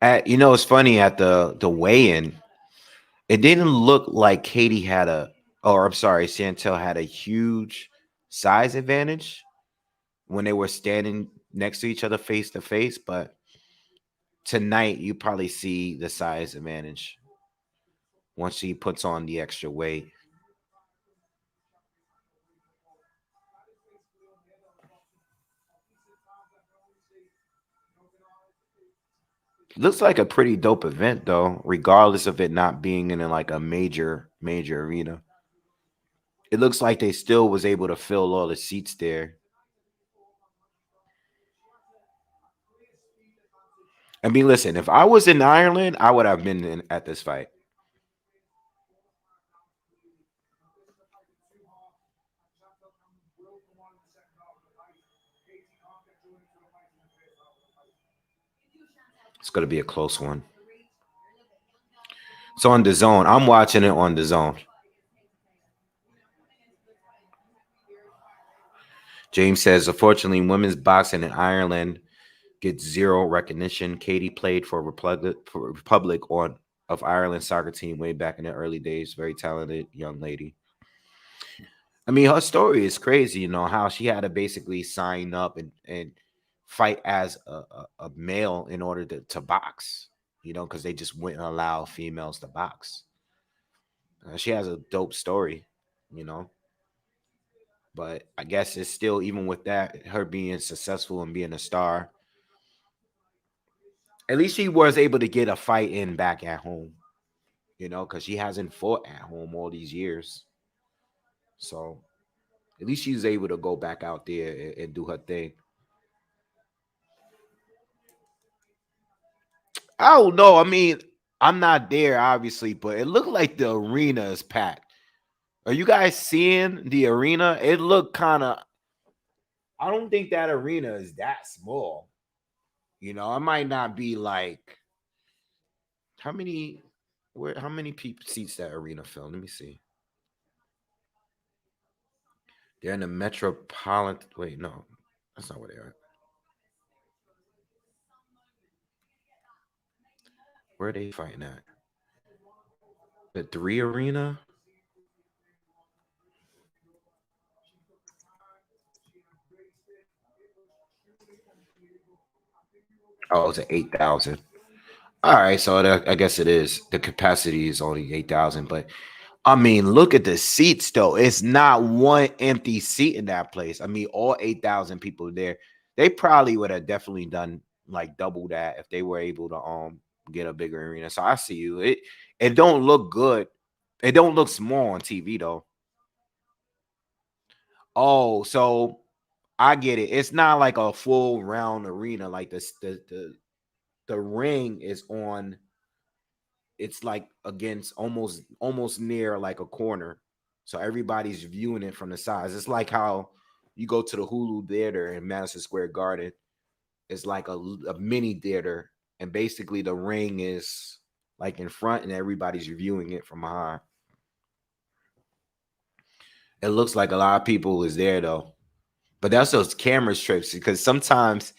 S1: It's funny at the weigh-in, it didn't look like Katie had or I'm sorry, Chantel had a huge size advantage when they were standing next to each other face to face, but tonight you probably see the size advantage once she puts on the extra weight. Looks like a pretty dope event though, regardless of it not being in like a major arena. It looks like they still was able to fill all the seats there. I mean, listen, if I was in Ireland, I would have been at this fight. It's gonna be a close one. It's on the zone. I'm watching it on the zone. James says, unfortunately, women's boxing in Ireland gets zero recognition. Katie played for Republic on of Ireland soccer team way back in the early days. Very talented young lady. I mean, her story is crazy. You know how she had to basically sign up and fight as a male in order to box. Because they just wouldn't allow females to box. She has a dope story. You know, but I guess it's still even with that her being successful and being a star. At least she was able to get a fight in back at home. Because she hasn't fought at home all these years. So at least she's able to go back out there and do her thing. I don't know. I mean, I'm not there, obviously, but it looked like the arena is packed. Are you guys seeing the arena? It looked kind of. I don't think that arena is that small. You know, it might not be like how many. Where? How many people seats that arena fill? Let me see. They're in the metropolitan. Wait, no, that's not where they are. Where are they fighting at? The three arena. Oh, it's an 8,000. All right, so I guess it is. The capacity is only 8,000, but I mean, look at the seats though. It's not one empty seat in that place. I mean, all 8,000 people there. They probably would have definitely done like double that if they were able to get a bigger arena. So I see you. It don't look good. It don't look small on TV though. Oh, so I get it. It's not like a full round arena like this. The ring is on. It's like against almost near like a corner, so everybody's viewing it from the sides. It's like how you go to the Hulu theater in Madison Square Garden. It's like a mini theater, and basically the ring is like in front, and everybody's viewing it from behind. It looks like a lot of people is there though, but that's those camera strips because sometimes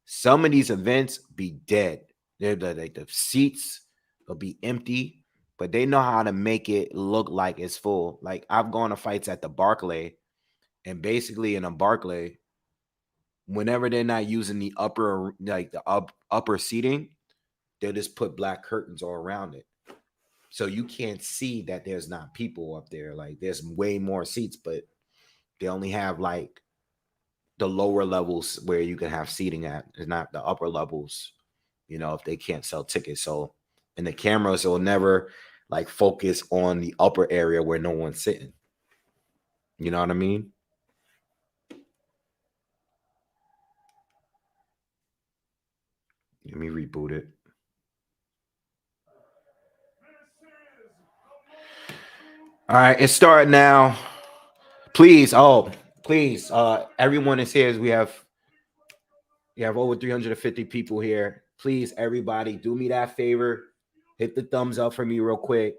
S1: some of these events be dead. They're like the seats will be empty, but they know how to make it look like it's full. Like I've gone to fights at the Barclay, and basically in a Barclay, whenever they're not using the upper like the upper seating, they'll just put black curtains all around it. So you can't see that there's not people up there. Like there's way more seats, but they only have like the lower levels where you can have seating at. It's not the upper levels, if they can't sell tickets. So and the cameras will never like focus on the upper area where no one's sitting. You know what I mean? Let me reboot it. All right, it's starting now. Please, please, everyone is here. We have over 350 people here. Please, everybody, do me that favor. Hit the thumbs up for me real quick.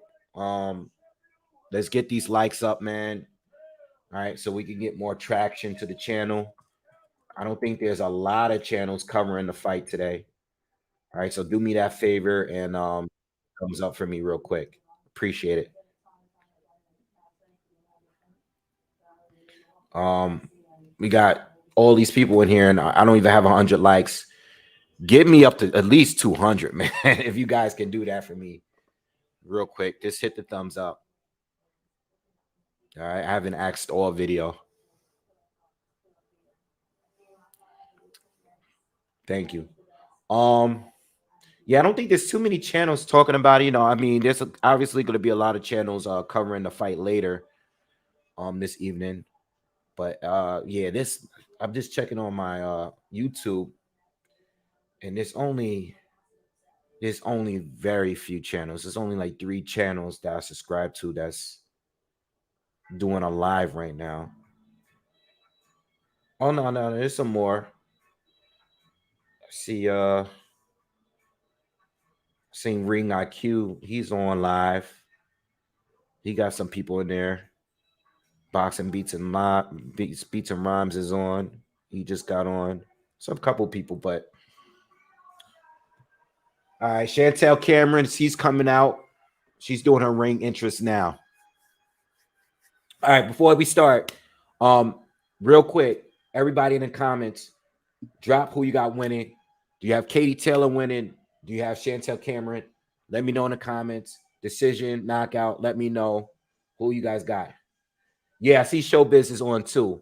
S1: Let's get these likes up, man. All right, so we can get more traction to the channel. I don't think there's a lot of channels covering the fight today. All right, so do me that favor and thumbs up for me real quick. Appreciate it. Um, we got all these people in here, and I don't even have 100 likes. Get me up to at least 200, man. If you guys can do that for me real quick, just hit the thumbs up. All right, I haven't asked all video. Thank you. Um, yeah, I don't think there's too many channels talking about it. I mean, there's obviously going to be a lot of channels covering the fight later this evening. But yeah, this I'm just checking on my YouTube, and there's only very few channels. There's only like 3 channels that I subscribe to that's doing a live right now. Oh no, there's some more. See, seeing Ring IQ, he's on live. He got some people in there. Boxing Beats and Rhymes is on. He just got on. Some couple people, but all right, Chantelle Cameron, she's coming out. She's doing her ring interest now. All right, before we start, um, real quick, everybody in the comments, drop who you got winning. Do you have Katie Taylor winning? Do you have Chantelle Cameron? Let me know in the comments. Decision, knockout. Let me know who you guys got. Yeah, I see Show Business on too.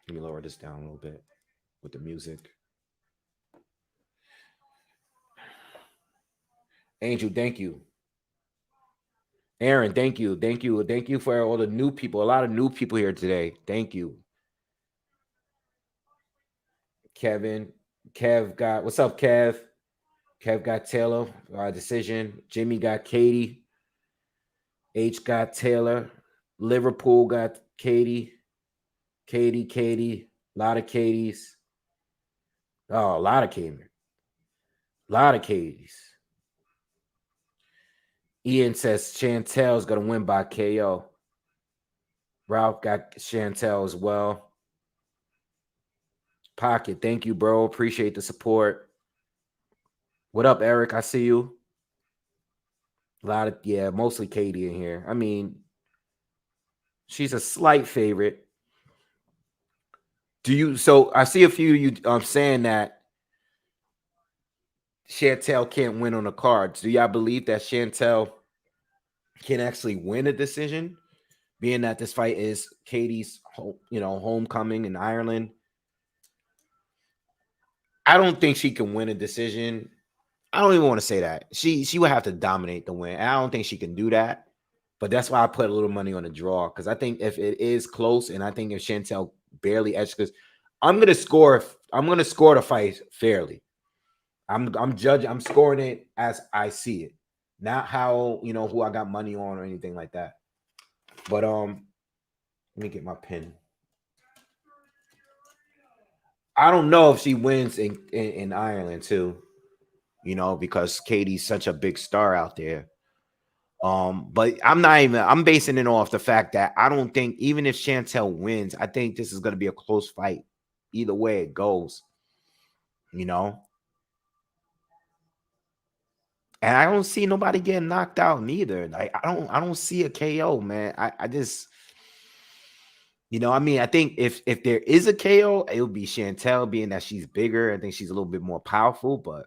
S1: Let me lower this down a little bit with the music. Angel, thank you. Aaron, thank you. Thank you. Thank you for all the new people. A lot of new people here today. Thank you. Kevin. Kev got what's up, Kev? Kev got Taylor decision. Jimmy got Katie. H got Taylor. Liverpool got Katie. Katie. A lot of Katies. Oh, a lot of Katie. A lot of Katies. Ian says Chantelle's gonna win by KO. Ralph got Chantelle as well. Pocket, thank you, bro. Appreciate the support. What up, Eric? I see you. A lot of mostly Katie in here. I mean, she's a slight favorite. So I see a few of you saying that Chantelle can't win on the cards. Do y'all believe that Chantelle can actually win a decision, being that this fight is Katie's homecoming in Ireland? I don't think she can win a decision. I don't even want to say that. She would have to dominate the win. I don't think she can do that. But that's why I put a little money on the draw, because I think if it is close, and I think if Chantelle barely edges, because I'm gonna score the fight fairly. I'm scoring it as I see it, not how who I got money on or anything like that. But let me get my pen. I don't know if she wins in Ireland too, because Katie's such a big star out there. But I'm basing it off the fact that I don't think, even if Chantelle wins, I think this is going to be a close fight. Either way it goes, And I don't see nobody getting knocked out neither. Like I don't see a KO, man. I just, I think if there is a KO, it would be Chantelle, being that she's bigger. I think she's a little bit more powerful, but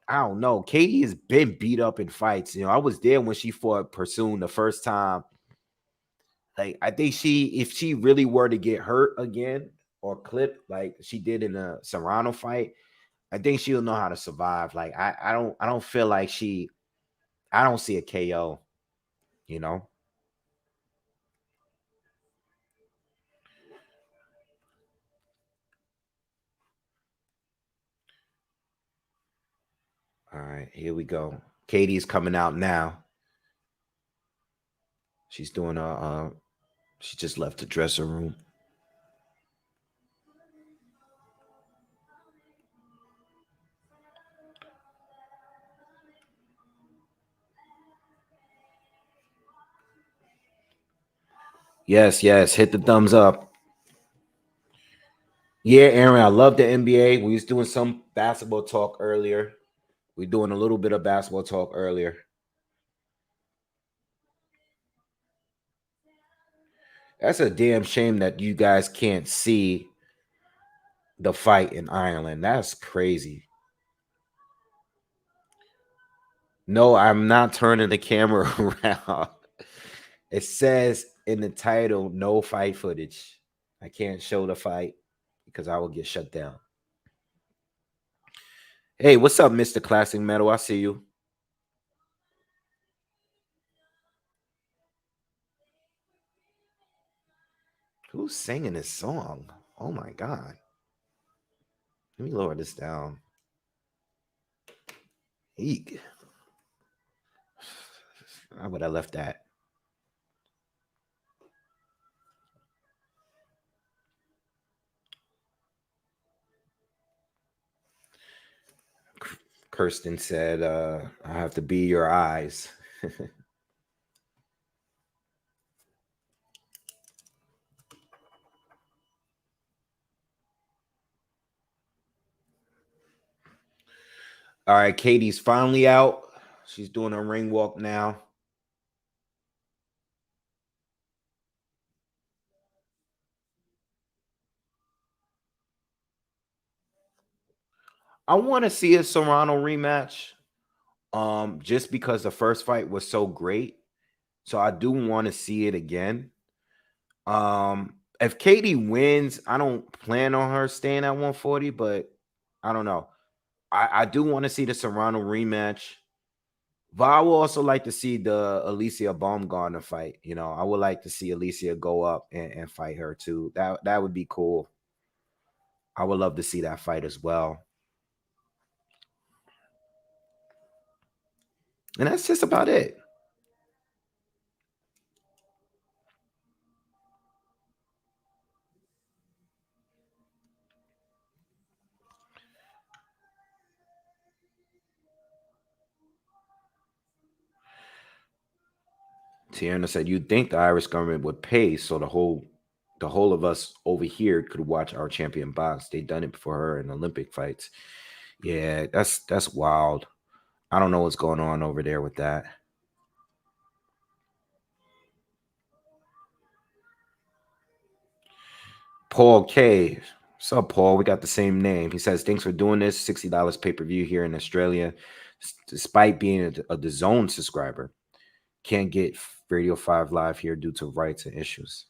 S1: I don't know. Katie has been beat up in fights. I was there when she fought Pursuing the first time. Like, I think if she really were to get hurt again or clipped like she did in the Serrano fight, I think she'll know how to survive. Like, I don't feel like I don't see a KO, All right, here we go. Katie's coming out now. She's doing she just left the dressing room. Yes, hit the thumbs up. Yeah, Aaron, I love the NBA. We was doing some basketball talk earlier. We're doing a little bit of basketball talk earlier. That's a damn shame that you guys can't see the fight in Ireland. That's crazy. No, I'm not turning the camera around. It says in the title, no fight footage. I can't show the fight because I will get shut down. Hey, what's up, Mr. Classic Metal? I see you. Who's singing this song? Oh my God. Let me lower this down. Eek. How would I left that? Kirsten said, I have to be your eyes. All right, Katie's finally out. She's doing a ring walk now. I want to see a Serrano rematch. Just because the first fight was so great. So I do want to see it again. If Katie wins, I don't plan on her staying at 140, but I don't know. I do want to see the Serrano rematch. But I would also like to see the Alicia Baumgartner fight. I would like to see Alicia go up and fight her too. That would be cool. I would love to see that fight as well. And that's just about it. Tierna said, "You'd think the Irish government would pay so the whole of us over here could watch our champion box. They done it for her in Olympic fights. Yeah, that's wild. I don't know what's going on over there with that." Paul K. What's up, Paul? We got the same name. He says, "Thanks for doing this. $60 pay-per-view here in Australia. Despite being a Dazn subscriber, can't get Radio 5 live here due to rights and issues."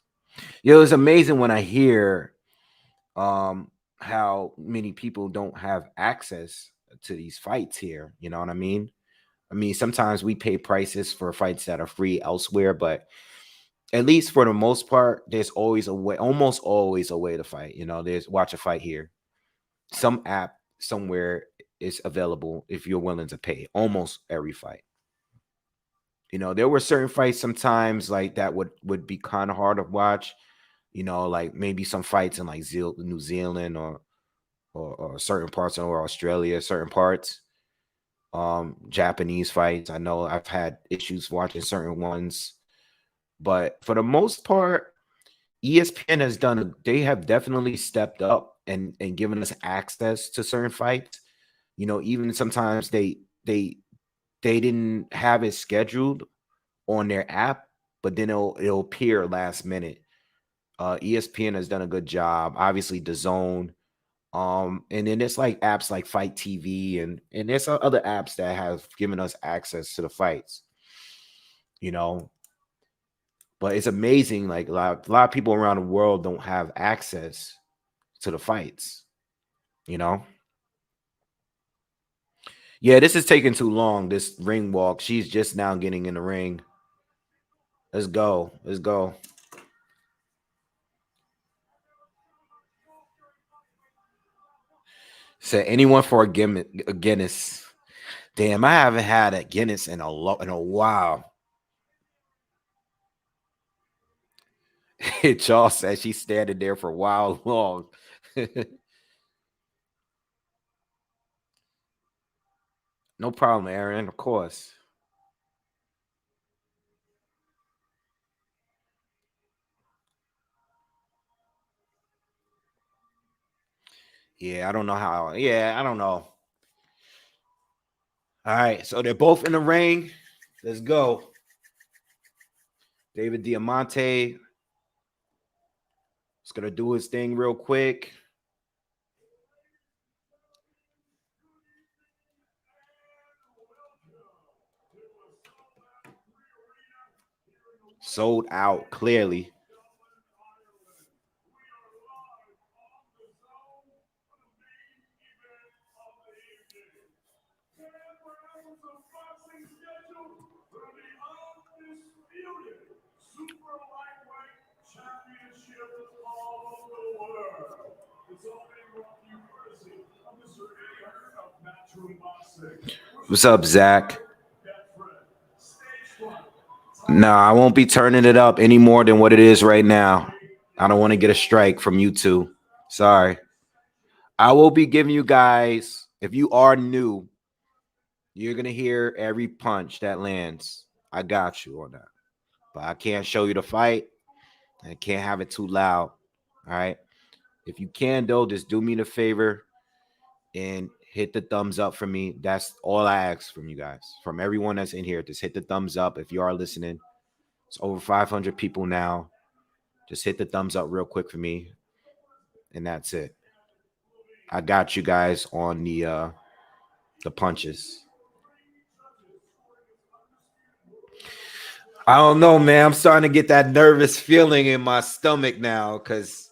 S1: Yo, it's amazing when I hear how many people don't have access to these fights here. You know what I mean? I mean, sometimes we pay prices for fights that are free elsewhere, but at least for the most part, there's always a way, almost always a way to fight. You know, there's watch a fight here. Some app somewhere is available if you're willing to pay. Almost every fight. You know, there were certain fights sometimes like that would be kind of hard to watch. You know, like maybe some fights in like New Zealand or certain parts of Australia, certain parts. Japanese fights. I know I've had issues watching certain ones, but for the most part, ESPN has done. They have definitely stepped up and given us access to certain fights. You know, even sometimes they didn't have it scheduled on their app, but then it'll appear last minute. ESPN has done a good job. Obviously, the Zone. And then it's like apps like Fight TV and there's some other apps that have given us access to the fights, you know. But it's amazing, like a lot of people around the world don't have access to the fights, you know. Yeah, this is taking too long. This ring walk. She's just now getting in the ring. Let's go. Let's go. Said anyone for a Guinness. Damn, I haven't had a Guinness in a while. Charles says she's standing there for a while long. No problem, Aaron. Of course. Yeah, I don't know how. Yeah, I don't know. All right, so they're both in the ring. Let's go. David Diamante is gonna do his thing real quick. Sold out clearly. What's up, Zach? No, I won't be turning it up any more than what it is right now. I don't want to get a strike from you two. Sorry. I will be giving you guys, if you are new, you're going to hear every punch that lands. I got you on that. But I can't show you the fight. I can't have it too loud. All right. If you can, though, just do me the favor and hit the thumbs up for me. That's all I ask from you guys. From everyone that's in here, just hit the thumbs up if you are listening. It's over 500 people now. Just hit the thumbs up real quick for me, and that's it. I got you guys on the punches. I don't know, man. I'm starting to get that nervous feeling in my stomach now because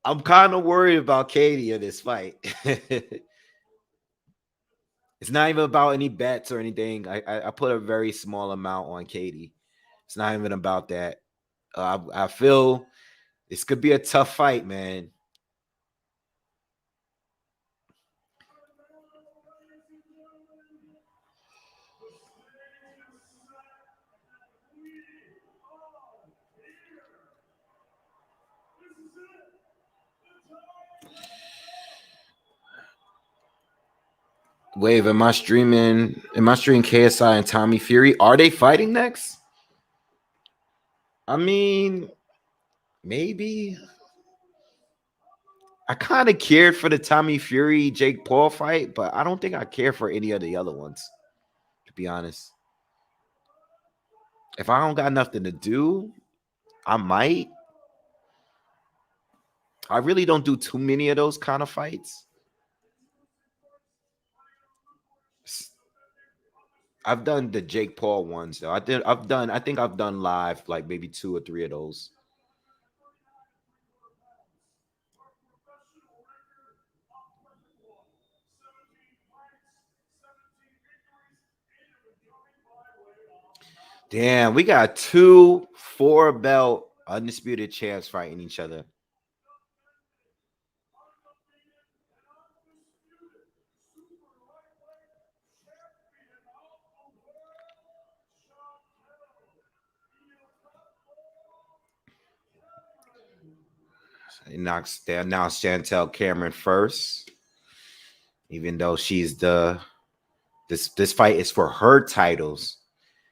S1: I'm kind of worried about Katie in this fight. It's not even about any bets or anything. I put a very small amount on Katie. It's not even about that. I feel This could be a tough fight, man. Wave, am I streaming? Am I streaming KSI and Tommy Fury? Are they fighting next? I mean, maybe. I kind of cared for the Tommy Fury Jake Paul fight, but I don't think I care for any of the other ones, to be honest. If I don't got nothing to do, I might. I really don't do too many of those kind of fights. I've done the Jake Paul ones though. I think I've done live like maybe 2 or 3 of those. Damn, we got 2 4-belt undisputed champs fighting each other. They announced Chantelle Cameron first, even though she's this fight is for her titles.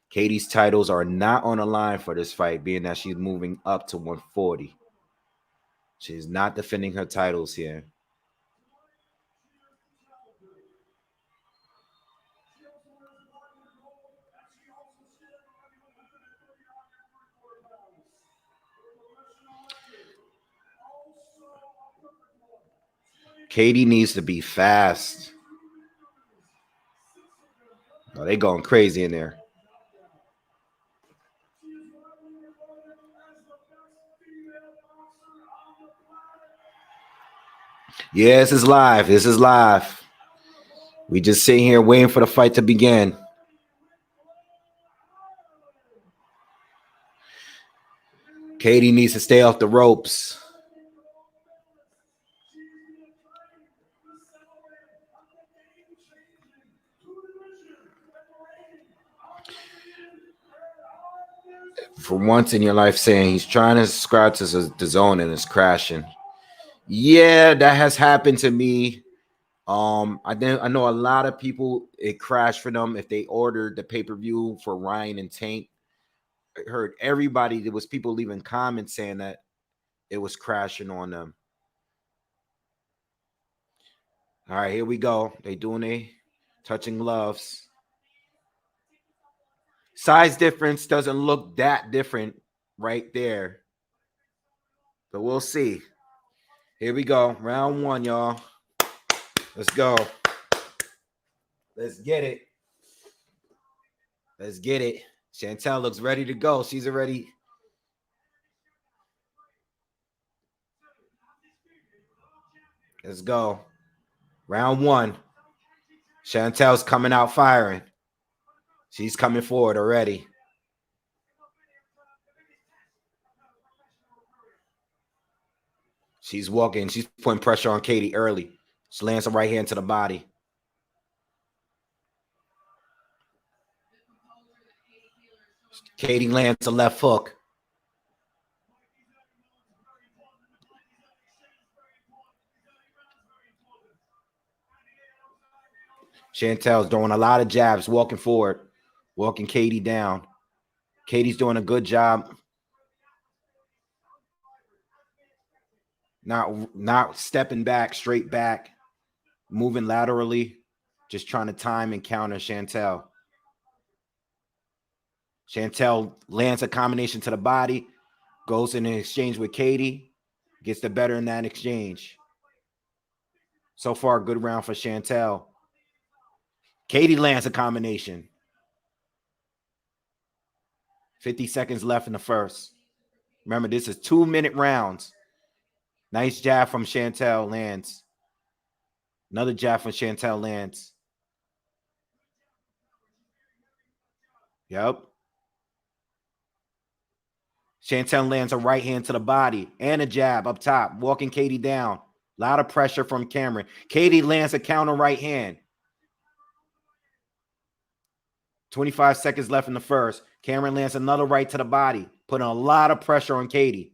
S1: Katie's titles are not on the line for this fight, being that she's moving up to 140. She's not defending her titles here. Katie needs to be fast. Oh, they going crazy in there. Yeah, this is live. This is live. We just sitting here waiting for the fight to begin. Katie needs to stay off the ropes. For once in your life, saying he's trying to subscribe to the zone and it's crashing. Yeah, that has happened to me. I know a lot of people it crashed for them if they ordered the pay-per-view for Ryan and Tank. I heard everybody, there was people leaving comments saying that it was crashing on them. All right, here we go. They doing a touching gloves. Size difference doesn't look that different right there. But we'll see. Here we go. Round 1, y'all. Let's go. Let's get it. Let's get it. Chantelle looks ready to go. She's already. Let's go. Round 1. Chantelle's coming out firing. She's coming forward already. She's walking. She's putting pressure on Katie early. She lands a right hand to the body. Katie lands a left hook. Chantelle's throwing a lot of jabs, walking forward, walking Katie down. Katie's doing a good job. Not stepping back, straight back, moving laterally, just trying to time and counter Chantelle. Chantelle lands a combination to the body, goes in an exchange with Katie, gets the better in that exchange. So far, good round for Chantelle. Katie lands a combination. 50 seconds left in the first. Remember, this is 2-minute rounds. Nice jab from Chantelle lands. Another jab from Chantelle lands. Yep. Chantelle lands a right hand to the body and a jab up top, walking Katie down. A lot of pressure from Cameron. Katie lands a counter right hand. 25 seconds left in the first. Cameron lands another right to the body, putting a lot of pressure on Katie.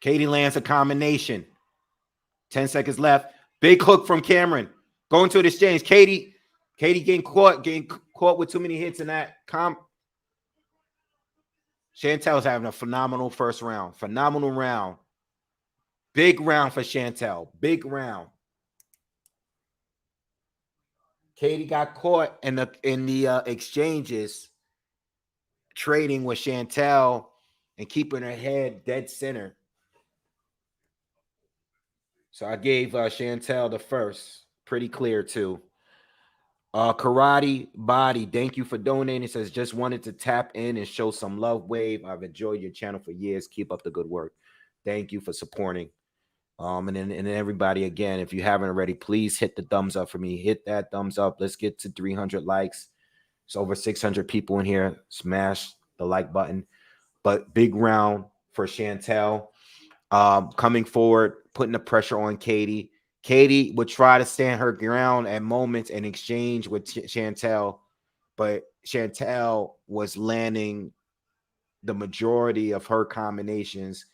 S1: Katie lands a combination. 10 seconds left. Big hook from Cameron. Going to the exchange. Katie getting caught with too many hits in that Chantelle's having a phenomenal first round. Phenomenal round. Big round for Chantelle. Big round. Katie got caught in the exchanges trading with Chantelle and keeping her head dead center. So I gave Chantelle the first. Pretty clear, too. Karate Body, thank you for donating. It says, just wanted to tap in and show some love, Wave. I've enjoyed your channel for years. Keep up the good work. Thank you for supporting. And then everybody, again, if you haven't already, please hit the thumbs up for me. Hit that thumbs up. Let's get to 300 likes. It's over 600 people in here. Smash the like button. But big round for Chantelle. Coming forward, putting the pressure on Katie. Katie would try to stand her ground at moments and exchange with Chantelle, but Chantelle was landing the majority of her combinations.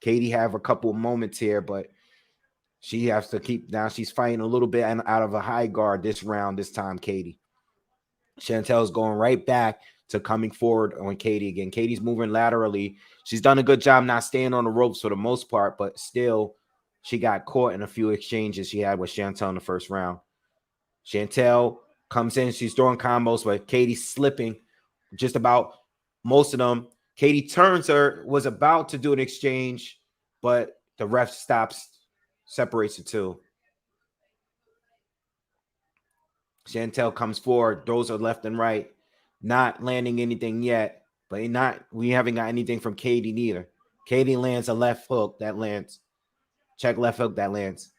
S1: Katie have a couple of moments here, but she has to keep down. She's fighting a little bit out of a high guard this round, this time, Katie. Chantelle's going right back to coming forward on Katie again. Katie's moving laterally. She's done a good job not staying on the ropes for the most part, but still, she got caught in a few exchanges she had with Chantelle in the first round. Chantelle comes in. She's throwing combos, but Katie's slipping just about most of them. Katie turns her, was about to do an exchange, but the ref stops, separates the two. Chantelle comes forward, throws her left and right, not landing anything yet, but we haven't got anything from Katie neither. Katie lands a left hook that lands. Check left hook that lands.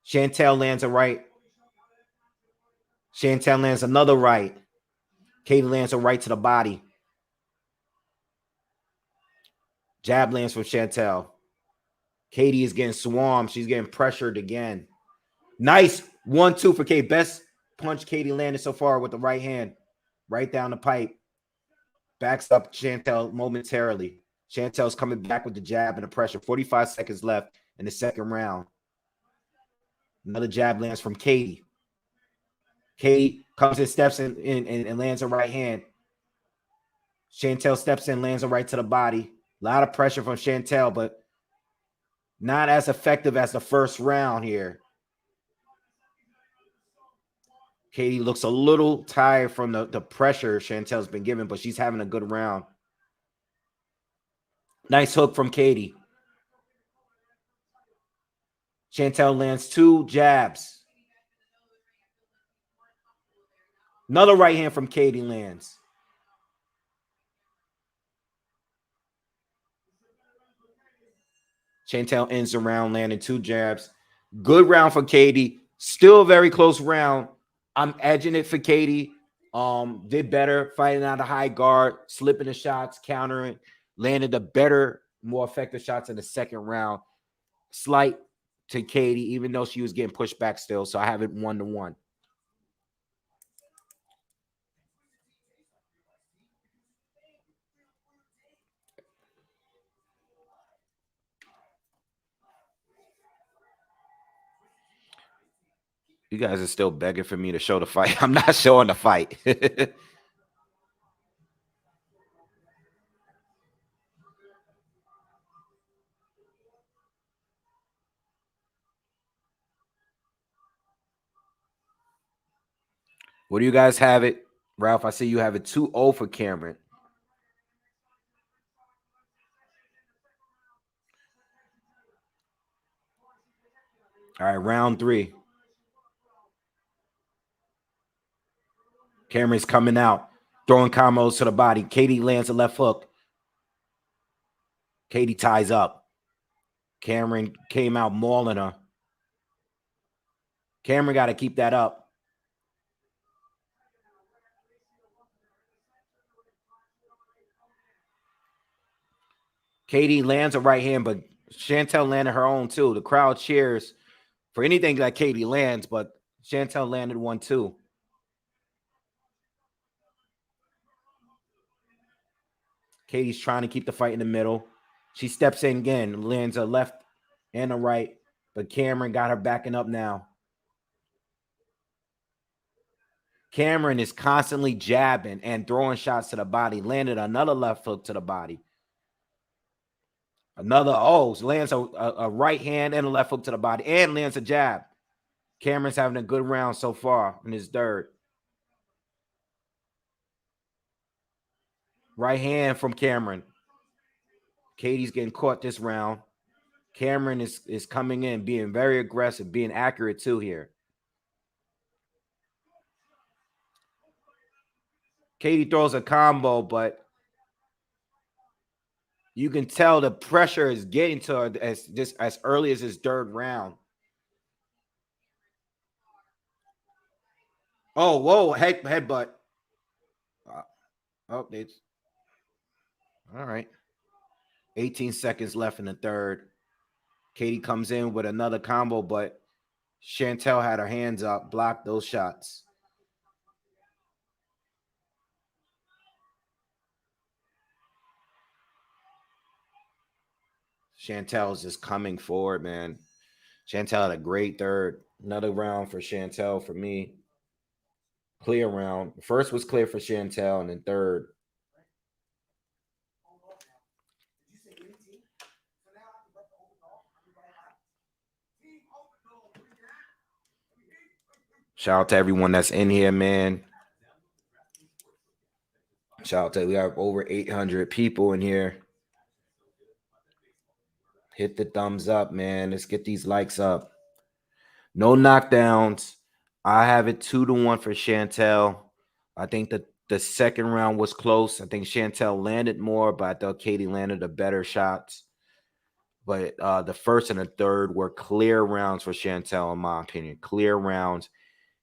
S1: Chantelle lands a right. Chantelle lands another right. Katie lands a right to the body. Jab lands from Chantelle. Katie is getting swarmed. She's getting pressured again. Nice 1-2 for Katie. Best punch Katie landed so far with the right hand. Right down the pipe. Backs up Chantelle momentarily. Chantelle's coming back with the jab and the pressure. 45 seconds left in the second round. Another jab lands from Katie. Katie comes in, steps in and lands a right hand. Chantelle steps in, lands a right to the body. A lot of pressure from Chantelle, but not as effective as the first round here. Katie looks a little tired from the pressure Chantelle's been given, but she's having a good round. Nice hook from Katie. Chantelle lands 2 jabs. Another right hand from Katie lands. Chantelle ends the round, landing 2 jabs. Good round for Katie. Still a very close round. I'm edging it for Katie. Did better fighting out of high guard, slipping the shots, countering, landed the better, more effective shots in the second round. Slight to Katie, even though she was getting pushed back still. So I have it 1-1. You guys are still begging for me to show the fight. I'm not showing the fight. What do you guys have it? Ralph, I see you have it 2-0 for Cameron. All right, round 3. Cameron's coming out, throwing combos to the body. Katie lands a left hook. Katie ties up. Cameron came out mauling her. Cameron got to keep that up. Katie lands a right hand, but Chantelle landed her own too. The crowd cheers for anything that Katie lands, but Chantelle landed one too. Katie's trying to keep the fight in the middle. She steps in again, lands a left and a right, but Cameron got her backing up now. Cameron is constantly jabbing and throwing shots to the body. Landed another left hook to the body. Another, lands a right hand and a left hook to the body and lands a jab. Cameron's having a good round so far in his third. Right hand from Cameron. Katie's getting caught this round. Cameron is coming in, being very aggressive, being accurate too here. Katie throws a combo, but you can tell the pressure is getting to her as early as his third round. Oh, whoa, headbutt. It's all right. 18 seconds left in the third. Katie comes in with another combo, but Chantelle had her hands up, blocked those shots. Chantelle's just coming forward, man. Chantelle had a great third. Another round for Chantelle for me. Clear round. First was clear for Chantelle, and then third. Shout out to everyone that's in here, man. Shout out to, we have over 800 people in here. Hit the thumbs up, man. Let's get these likes up. No knockdowns. I have it 2-1 for Chantelle. I think that the second round was close. I think Chantelle landed more, but I thought Katie landed the better shots. But the first and the third were clear rounds for Chantelle, in my opinion. Clear rounds.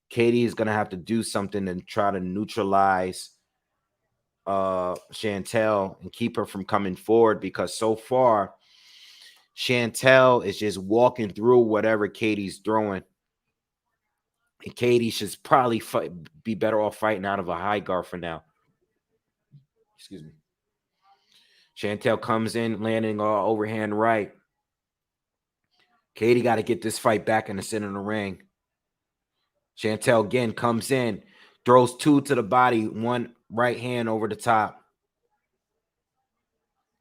S1: Katie is going to have to do something and try to neutralize Chantelle and keep her from coming forward, because so far Chantelle is just walking through whatever Katie's throwing. And Katie should probably be better off fighting out of a high guard for now. Excuse me. Chantelle comes in, landing overhand right. Katie got to get this fight back in the center of the ring. Chantelle again comes in, throws two to the body, one right hand over the top.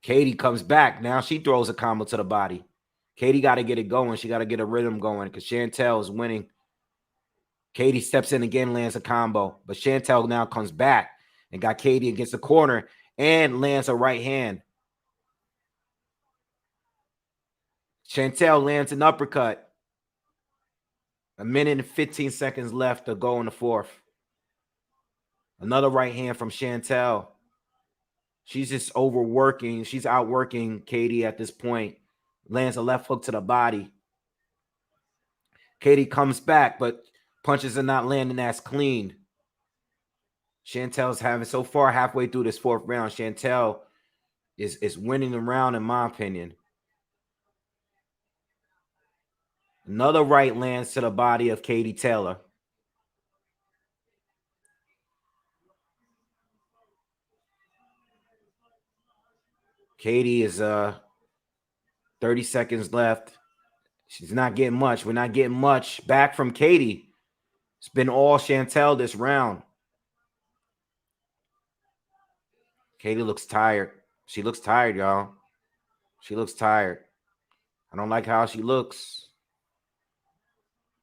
S1: Katie comes back. Now she throws a combo to the body. Katie got to get it going. She got to get a rhythm going because Chantelle is winning. Katie steps in again, lands a combo. But Chantelle now comes back and got Katie against the corner and lands a right hand. Chantelle lands an uppercut. 1 minute and 15 seconds left to go in the fourth. Another right hand from Chantelle. She's just overworking. She's outworking Katie at this point. Lands a left hook to the body. Katie comes back, but punches are not landing as clean. Chantelle's having, so far, halfway through this fourth round, Chantelle is winning the round, in my opinion. Another right lands to the body of Katie Taylor. Katie is 30 seconds left. She's not getting much. We're not getting much back from Katie. It's been all Chantelle this round. Katie looks tired. She looks tired, y'all. She looks tired. I don't like how she looks.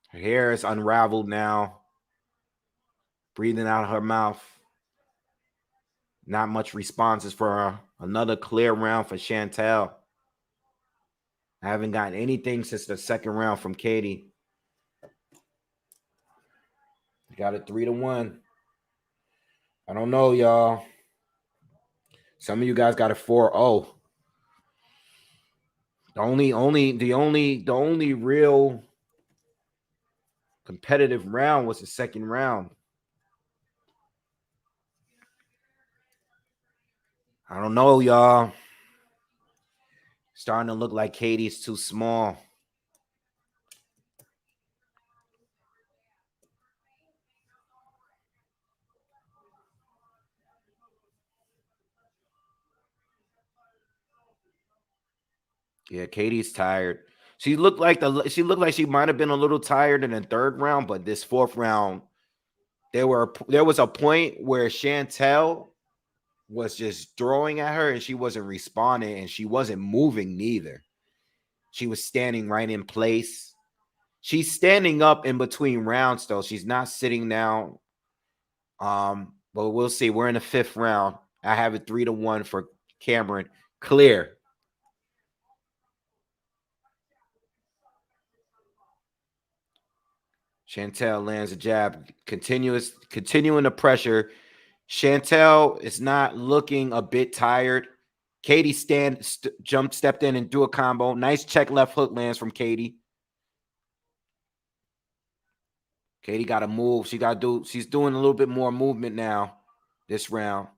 S1: Her hair is unraveled now. Breathing out of her mouth. Not much responses for her. Another clear round for Chantelle. I haven't gotten anything since the second round from Katie. Got it 3-1. I don't know, y'all. Some of you guys got a 4-0. The only real competitive round was the second round. I don't know, y'all. Starting to look like Katie's too small. Yeah, Katie's tired. She looked like she might have been a little tired in the third round, but this fourth round, there was a point where Chantelle was just throwing at her and she wasn't responding and she wasn't moving neither. She was standing right in place. She's standing up in between rounds though. She's not sitting down. But we'll see. We're in the fifth round. I have it 3-1 for Cameron. Clear. Chantelle lands a jab, continuing the pressure. Chantelle is not looking a bit tired. Katie stepped in and threw a combo. Nice check left hook lands from Katie. Katie got to move. She's doing a little bit more movement now this round.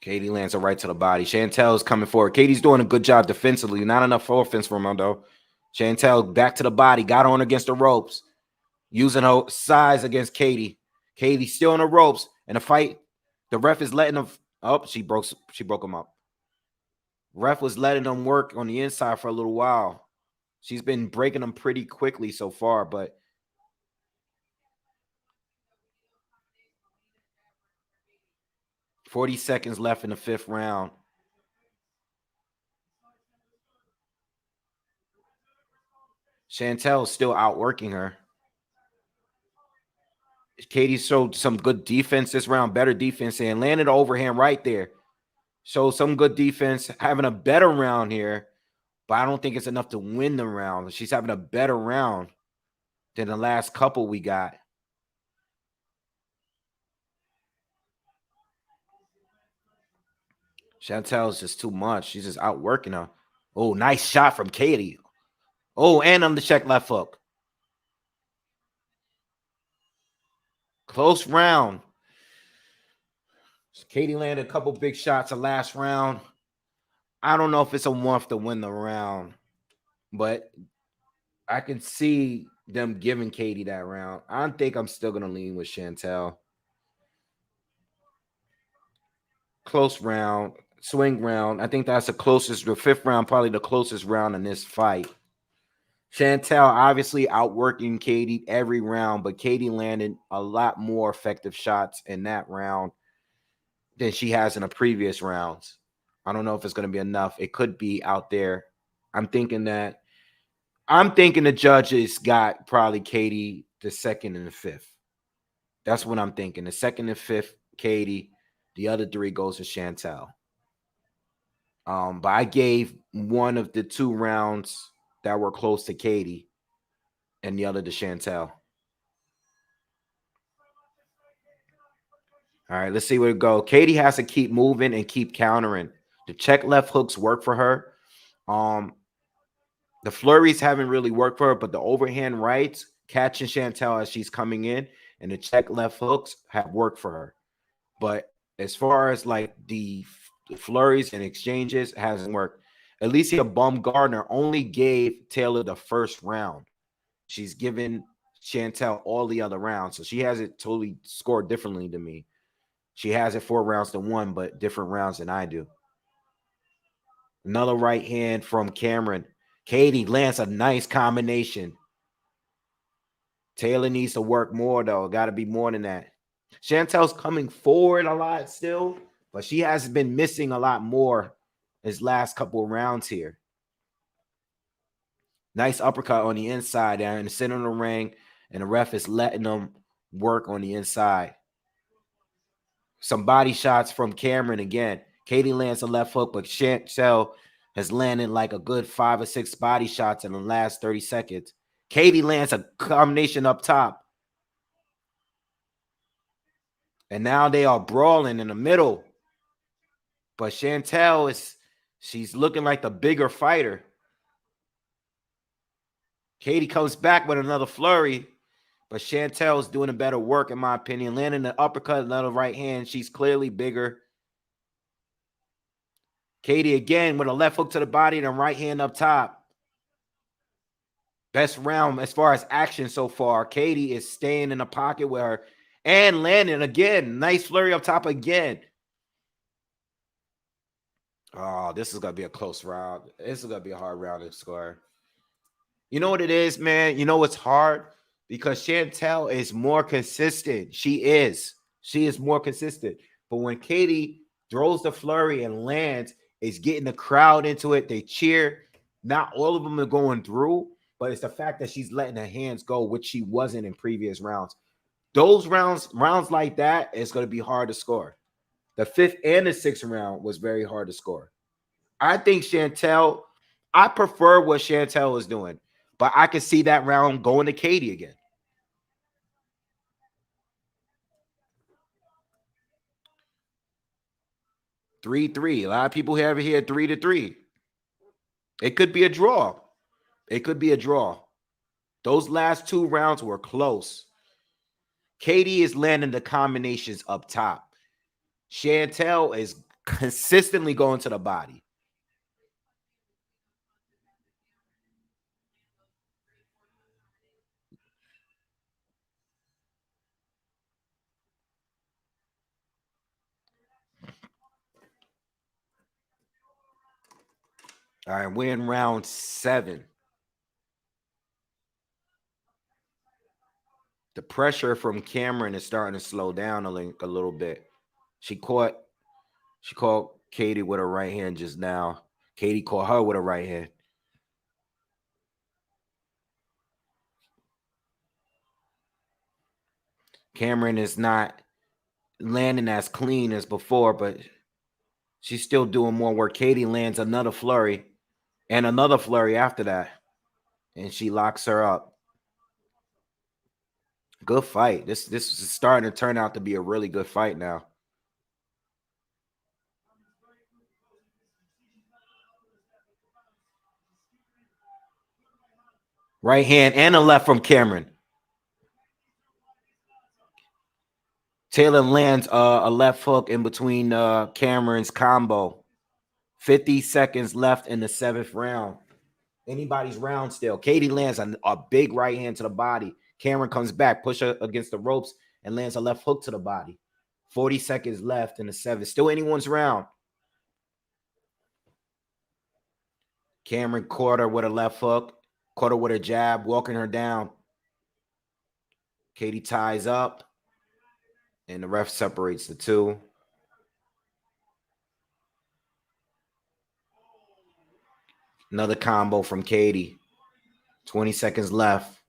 S1: Katie lands a right to the body. Chantelle's coming forward. Katie's doing a good job defensively. Not enough offense from her, though. Chantelle back to the body. Got on against the ropes. Using her size against Katie. Katie still on the ropes. In a fight, the ref is letting them. Oh, she broke them up. Ref was letting them work on the inside for a little while. She's been breaking them pretty quickly so far, but 40 seconds left in the fifth round. Chantelle's still outworking her. Katie showed some good defense this round, better defense, and landed an overhand right there. Showed some good defense, having a better round here, but I don't think it's enough to win the round. She's having a better round than the last couple we got. Chantelle's just too much. She's just outworking her. Oh, nice shot from Katie. Oh, and on the check left hook. Close round. Katie landed a couple big shots the last round. I don't know if it's a one to win the round, but I can see them giving Katie that round. I think I'm still going to lean with Chantelle. Close round, swing round. I think that's the fifth round, probably the closest round in this fight. Chantelle obviously outworking Katie every round, but Katie landed a lot more effective shots in that round than she has in the previous rounds. I don't know if it's going to be enough. It could be out there. I'm thinking the judges got probably Katie the second and the fifth. That's what I'm thinking. The second and fifth, Katie. The other three goes to Chantelle. But I gave one of the two rounds that were close to Katie and the other to Chantelle. All right, let's see where it go. Katie has to keep moving and keep countering. The check left hooks work for her. The flurries haven't really worked for her, but the overhand rights catching Chantelle as she's coming in and the check left hooks have worked for her. But as far as like the flurries and exchanges, hasn't worked. Alicia Baumgardner only gave Taylor the first round. She's given Chantelle all the other rounds. So she has it totally scored differently than me. She has it 4 rounds to 1, but different rounds than I do. Another right hand from Cameron. Katie lands a nice combination. Taylor needs to work more, though. Got to be more than that. Chantelle's coming forward a lot still, but she has been missing a lot more his last couple of rounds here. Nice uppercut on the inside there in the center of the ring, and the ref is letting them work on the inside. Some body shots from Cameron again. Katie lands a left hook, but Chantelle has landed like a good 5 or 6 body shots in the last 30 seconds. Katie lands a combination up top. And now they are brawling in the middle. But Chantelle she's looking like the bigger fighter. Katie comes back with another flurry, but Chantelle's doing a better work, in my opinion. Landing an uppercut, another right hand. She's clearly bigger. Katie again with a left hook to the body and a right hand up top. Best round as far as action so far. Katie is staying in the pocket with her and landing again. Nice flurry up top again. Oh, this is going to be a close round. This is going to be a hard round to score. You know what it is, man? You know what's hard? Because Chantelle is more consistent. She is. She is more consistent. But when Katie throws the flurry and lands, it's getting the crowd into it. They cheer. Not all of them are going through, but it's the fact that she's letting her hands go, which she wasn't in previous rounds. Those rounds like that, it's going to be hard to score. The 5th and the 6th round was very hard to score. I think Chantelle, I prefer what Chantelle is doing, but I can see that round going to Katie again. 3-3. A lot of people have it here 3-3. It could be a draw. It could be a draw. Those last 2 rounds were close. Katie is landing the combinations up top. Chantelle is consistently going to the body. All right, we're in round 7. The pressure from Cameron is starting to slow down a little bit. She caught Katie with a right hand just now. Katie caught her with a right hand. Cameron is not landing as clean as before, but she's still doing more work. Katie lands another flurry and another flurry after that, and she locks her up. Good fight. This is starting to turn out to be a really good fight now. Right hand and a left from Cameron. Taylor lands a left hook in between Cameron's combo. 50 seconds left in the 7th round. Anybody's round still. Katie lands a big right hand to the body. Cameron comes back, push her against the ropes, and lands a left hook to the body. 40 seconds left in the 7th. Still anyone's round. Cameron caught her with a left hook, caught her with a jab, walking her down. Katie ties up, and the ref separates the two. Another combo from Katie. 20 seconds left.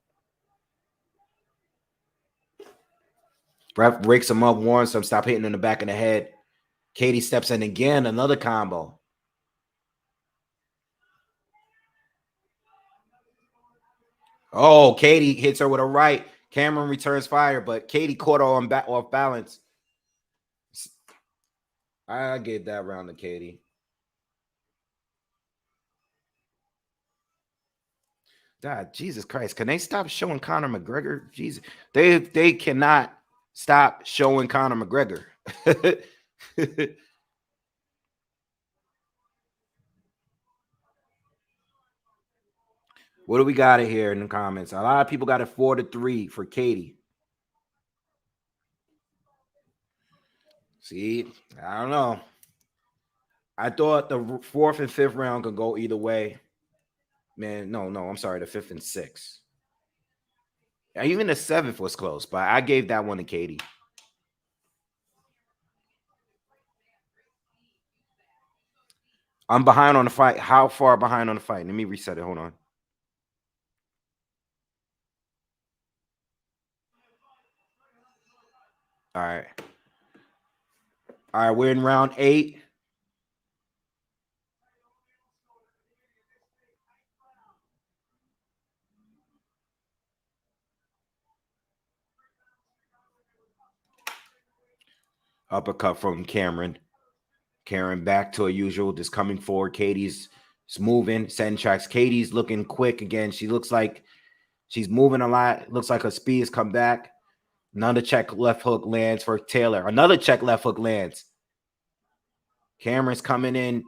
S1: Ref breaks him up, warns him, stop hitting in the back of the head. Katie steps in again, another combo. Oh, Katie hits her with a right. Cameron returns fire, but Katie caught her off balance. I gave that round to Katie. God, Jesus Christ. Can they stop showing Conor McGregor? Jesus. They cannot stop showing Conor McGregor. What do we got here in the comments? A lot of people got it 4-3 for Katie. See, I don't know. I thought the 4th and 5th round could go either way. Man, no, I'm sorry. The 5th and 6th. Even the 7th was close, but I gave that one to Katie. I'm behind on the fight. How far behind on the fight? Let me reset it. Hold on. All right. All right, we're in round 8. Uppercut from Cameron. Cameron back to a usual, just coming forward. Katie's moving, setting tracks. Katie's looking quick again. She looks like She's moving a lot. Looks like her speed has come back. Another check left hook lands for Taylor. Another check left hook lands. Cameron's coming in,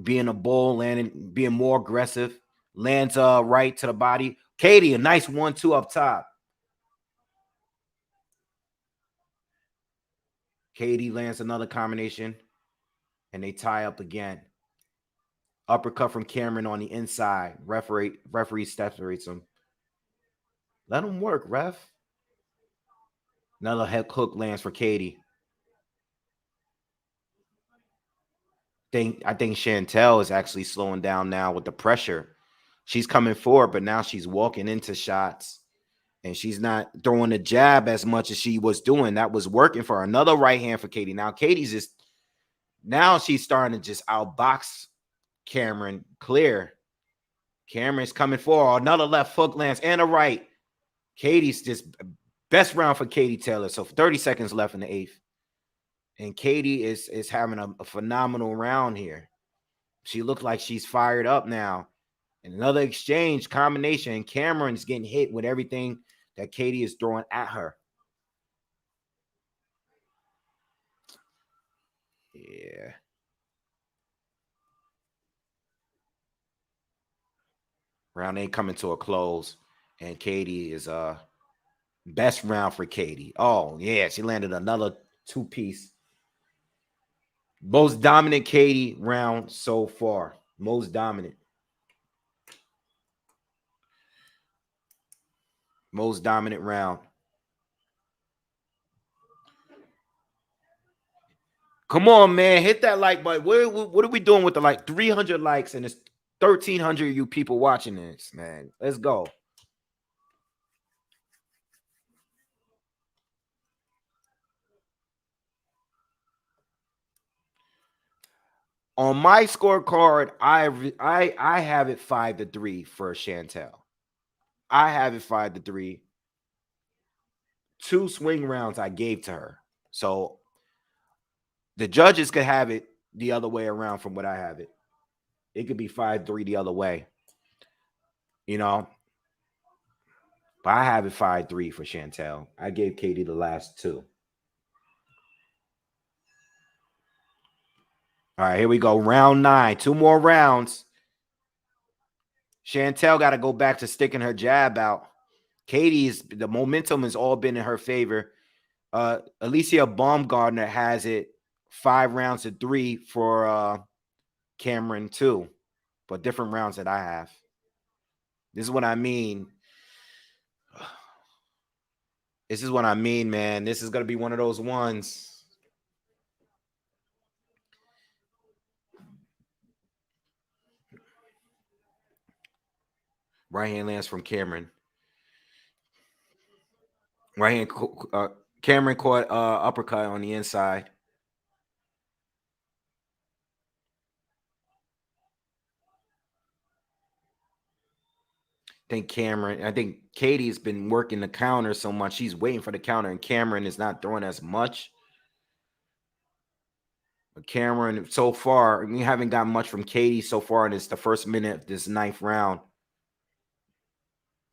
S1: being a bull, landing, being more aggressive. Lands right to the body. Katie, a nice 1-2 up top. Katie lands another combination, and they tie up again. Uppercut from Cameron on the inside. Referee separates him. Let him work, ref. Another head hook lands for Katie. I think Chantelle is actually slowing down now with the pressure. She's coming forward, but now she's walking into shots, and she's not throwing the jab as much as she was doing. That was working for her. Another right hand for Katie. Now she's starting to just outbox Cameron clear. Cameron's coming forward. Another left hook lands and a right. Katie's just best round for Katie Taylor. So 30 seconds left in the eighth. And Katie is having a phenomenal round here. She looks like she's fired up now. And another exchange combination. And Cameron's getting hit with everything that Katie is throwing at her. Yeah. Round 8 coming to a close. And Katie is best round for Katie. Oh, yeah. She landed another 2-piece. Most dominant Katie round so far. Most dominant. Most dominant round. Come on, man. Hit that like button. What are we doing with the like 300 likes and it's 1,300 of you people watching this, man? Let's go. On my scorecard, I have it 5-3 for Chantelle. I have it 5-3. 2 swing rounds I gave to her. So the judges could have it the other way around from what I have it. It could be 5-3 the other way. You know. But I have it 5-3 for Chantelle. I gave Katie the last 2. All right, here we go. Round 9. 2 more rounds. Chantelle got to go back to sticking her jab out. The momentum has all been in her favor. Alicia Baumgardner has it 5-3 for Cameron too, but different rounds that I have. This is what I mean. This is what I mean, man. This is going to be one of those ones. Right hand lands from Cameron. Right hand, Cameron caught uppercut on the inside. I think Katie's been working the counter so much. She's waiting for the counter, and Cameron is not throwing as much. But Cameron, so far, we haven't got much from Katie so far, and it's the first minute of this 9th round.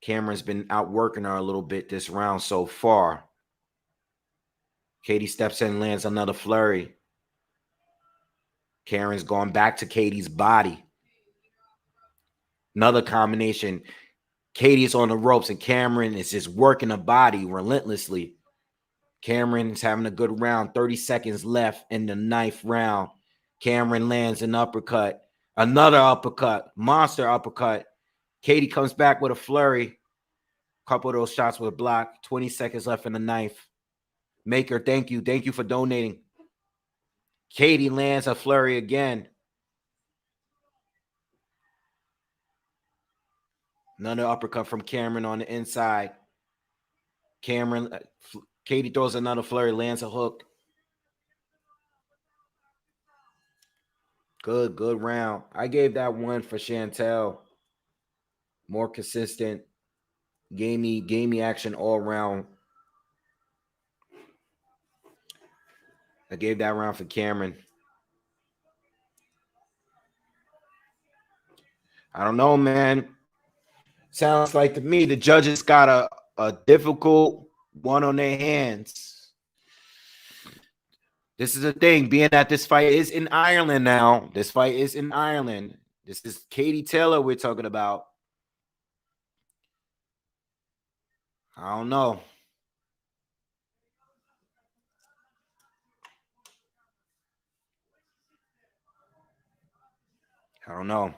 S1: Cameron's been outworking her a little bit this round so far. Katie steps in and lands another flurry. Cameron's going back to Katie's body. Another combination. Katie's on the ropes, and Cameron is just working the body relentlessly. Cameron is having a good round. 30 seconds left in the 9th round. Cameron lands an uppercut. Another uppercut. Monster uppercut. Katie comes back with a flurry. A couple of those shots were blocked. 20 seconds left in the 9th. Maker, thank you. Thank you for donating. Katie lands a flurry again. Another uppercut from Cameron on the inside. Katie throws another flurry, lands a hook. Good round. I gave that one for Chantelle. More consistent. Gamey action all around. I gave that round for Cameron. I don't know, man. Sounds like to me the judges got a difficult one on their hands. This is the thing, being that this fight is in Ireland now. This fight is in Ireland. This is Katie Taylor we're talking about. I don't know. I don't know.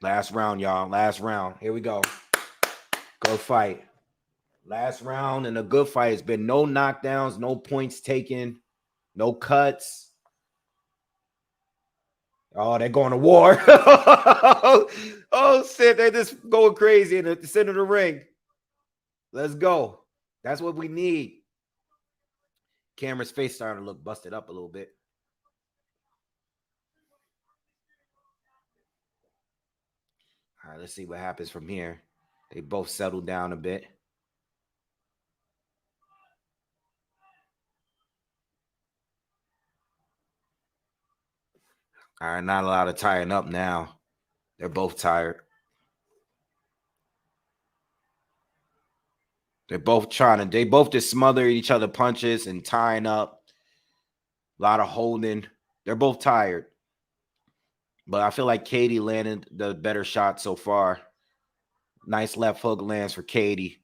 S1: Last round, y'all. Last round. Here we go. Good fight. Last round and a good fight. It's been no knockdowns, no points taken, no cuts. Oh, they're going to war. Oh, shit. They're just going crazy in the center of the ring. Let's go. That's what we need. Cameron's face starting to look busted up a little bit. All right, let's see what happens from here. They both settled down a bit. All right, not a lot of tying up now. They're both tired. They both just smother each other punches and tying up. A lot of holding. They're both tired. But I feel like Katie landed the better shot so far. Nice left hook lands for Katie.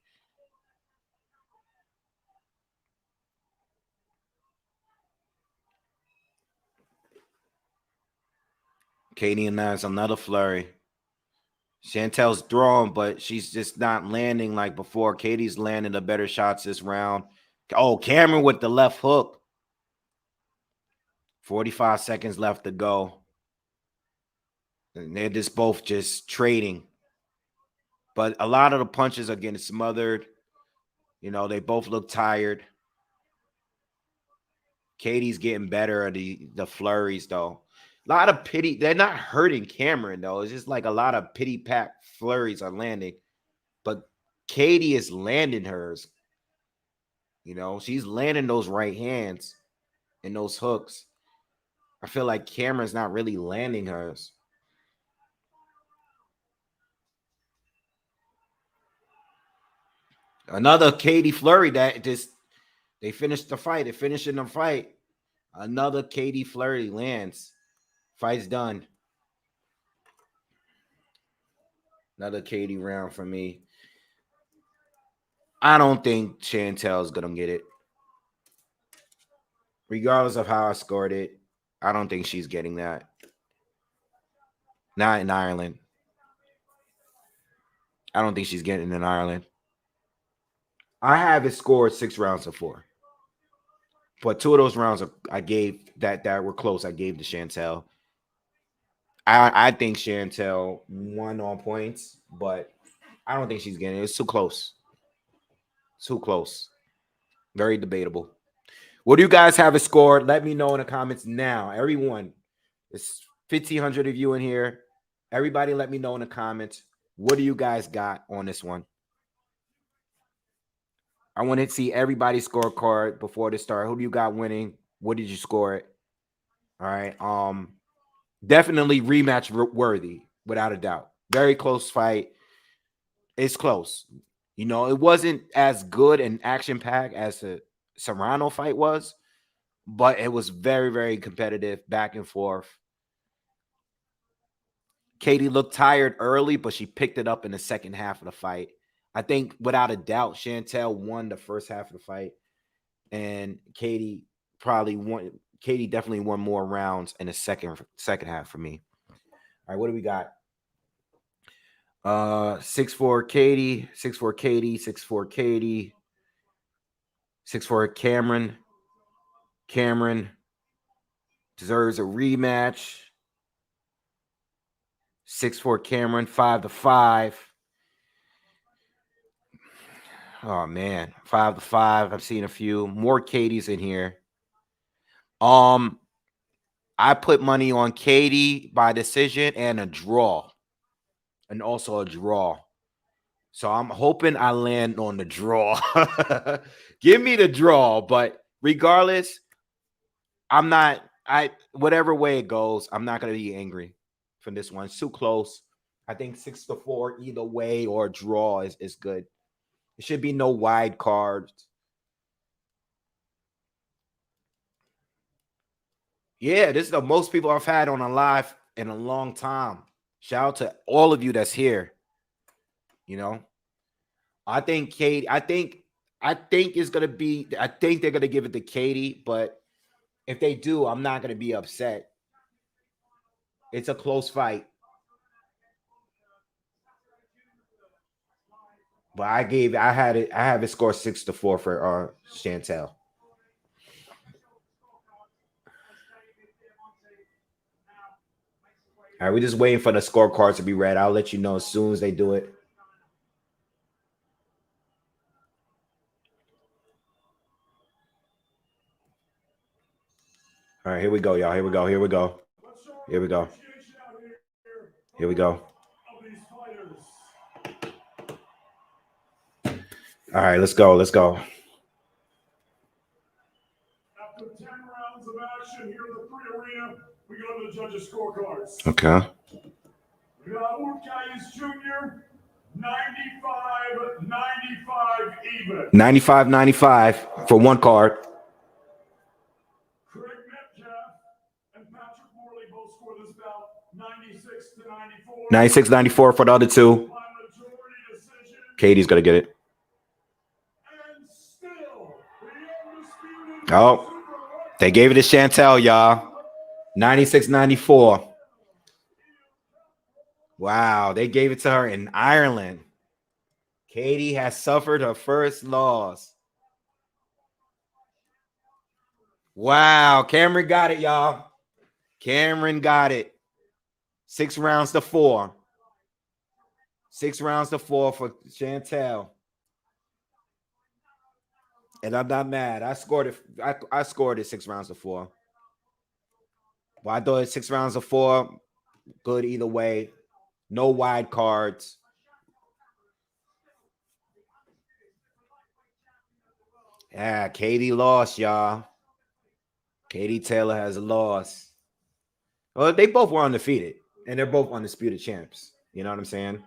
S1: Katie and that's another flurry. Chantelle's throwing, but she's just not landing like before. Katie's landing the better shots this round. Oh, Cameron with the left hook. 45 seconds left to go. And they're just both just trading. But a lot of the punches are getting smothered. You know, they both look tired. Katie's getting better at the flurries, though. A lot of pity. They're not hurting Cameron, though. It's just like a lot of pity pack flurries are landing. But Katie is landing hers. You know, she's landing those right hands and those hooks. I feel like Cameron's not really landing hers. Another Katie flurry that just they finished the fight. They're finishing the fight. Another Katie flurry lands. Fight's done. Another Katie round for me. I don't think Chantelle's gonna get it. Regardless of how I scored it, I don't think she's getting that. Not in Ireland. I don't think she's getting in Ireland. I have it scored 6 rounds to 4. But 2 of those rounds I gave that were close. I gave to Chantelle. I think Chantelle won on points, but I don't think she's getting it. It's too close. Too close. Very debatable. What do you guys have it scored? Let me know in the comments now. Everyone, it's 1,500 of you in here. Everybody let me know in the comments. What do you guys got on this one? I want to see everybody's scorecard before this start. Who do you got winning? What did you score it? All right. Definitely rematch worthy, without a doubt. Very close fight. It's close. You know, it wasn't as good and action-packed as the Serrano fight was, but it was very, very competitive, back and forth. Katie looked tired early, but she picked it up in the second half of the fight. I think without a doubt, Chantelle won the first half of the fight, and Katie definitely won more rounds in the second half for me. All right, what do we got? 6-4 Katie, 6-4 Katie, 6-4 Katie, 6-4 Cameron. Cameron deserves a rematch. 6-4 Cameron, 5-5. Oh man, 5-5. I've seen a few more Katie's in here. I put money on Katie by decision and a draw, and also a draw. So I'm hoping I land on the draw. Give me the draw, but regardless, I'm not. Whatever way it goes, I'm not gonna be angry from this one. It's too close. I think 6-4 either way or a draw is good. There should be no wide cards. Yeah, this is the most people I've had on a live in a long time. Shout out to all of you that's here. You know, I think Katie. I think it's gonna be. I think they're gonna give it to Katie, but if they do, I'm not gonna be upset. It's a close fight, but I have it score 6-4 for Chantelle. All right, we're just waiting for the scorecards to be read. I'll let you know as soon as they do it. All right, here we go, y'all. Here we go. Here we go. Here we go. Here we go. All right, let's go. Let's go. After 10 rounds of action here in the pre-arena, we go to the judges' scorecards. Okay. We got Urquayes Jr., 95-95 even. 95-95 for one card. Craig Metcalf and Patrick Morley both scored this bout 96-94. 96-94 for the other two. Katie's going to get it. Oh, they gave it to Chantelle, y'all. 96-94. Wow, they gave it to her in Ireland. Katie has suffered her first loss. Wow, Cameron got it, y'all. Cameron got it. 6 rounds to 4. 6 rounds to 4 for Chantelle. And I'm not mad. I scored it. I scored it 6 rounds to 4. Well, I thought it 6 rounds to 4. Good either way. No wide cards. Yeah, Katie lost, y'all. Katie Taylor has a loss. Well, they both were undefeated, and they're both undisputed champs. You know what I'm saying?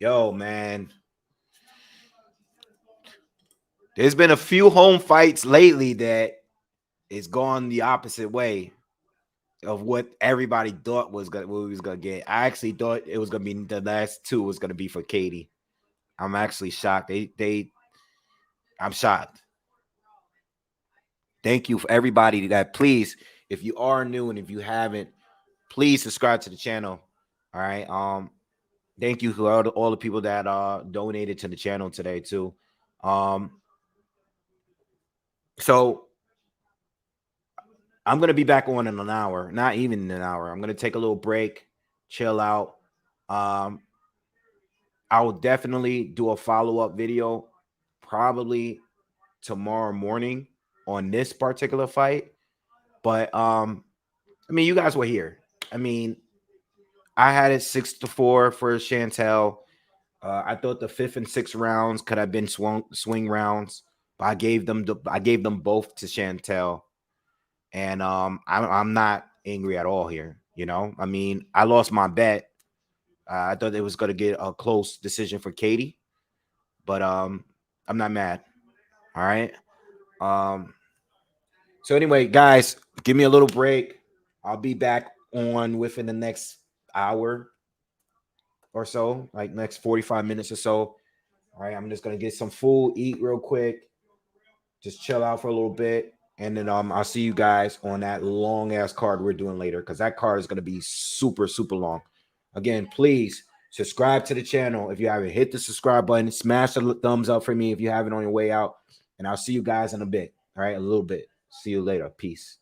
S1: Yo, man. There's been a few home fights lately that it's gone the opposite way of what everybody thought what we was gonna get. I actually thought it was gonna be the last two was gonna be for Katie. I'm actually shocked. I'm shocked. Thank you for everybody that please, if you are new and if you haven't, please subscribe to the channel. All right. Thank you to all the people that donated to the channel today too. So I'm gonna be back on in an hour, not even an hour. I'm gonna take a little break, chill out. I will definitely do a follow-up video, probably tomorrow morning on this particular fight. But I mean, you guys were here. I mean, I had it 6-4 for Chantelle. I thought the 5th and 6th rounds could have been swing rounds, but I gave them both to Chantelle. And I'm not angry at all here. You know, I mean, I lost my bet. I thought it was going to get a close decision for Katie, but I'm not mad. All right. So anyway, guys, give me a little break. I'll be back on within the next hour or so, like next 45 minutes or so. All right, I'm just gonna get some food, eat real quick, just chill out for a little bit, and then I'll see you guys on that long ass card we're doing later because that card is gonna be super long. Again, please subscribe to the channel if you haven't. Hit the subscribe button, smash the thumbs up for me if you haven't on your way out, and I'll see you guys in a bit. All right, a little bit. See you later. Peace.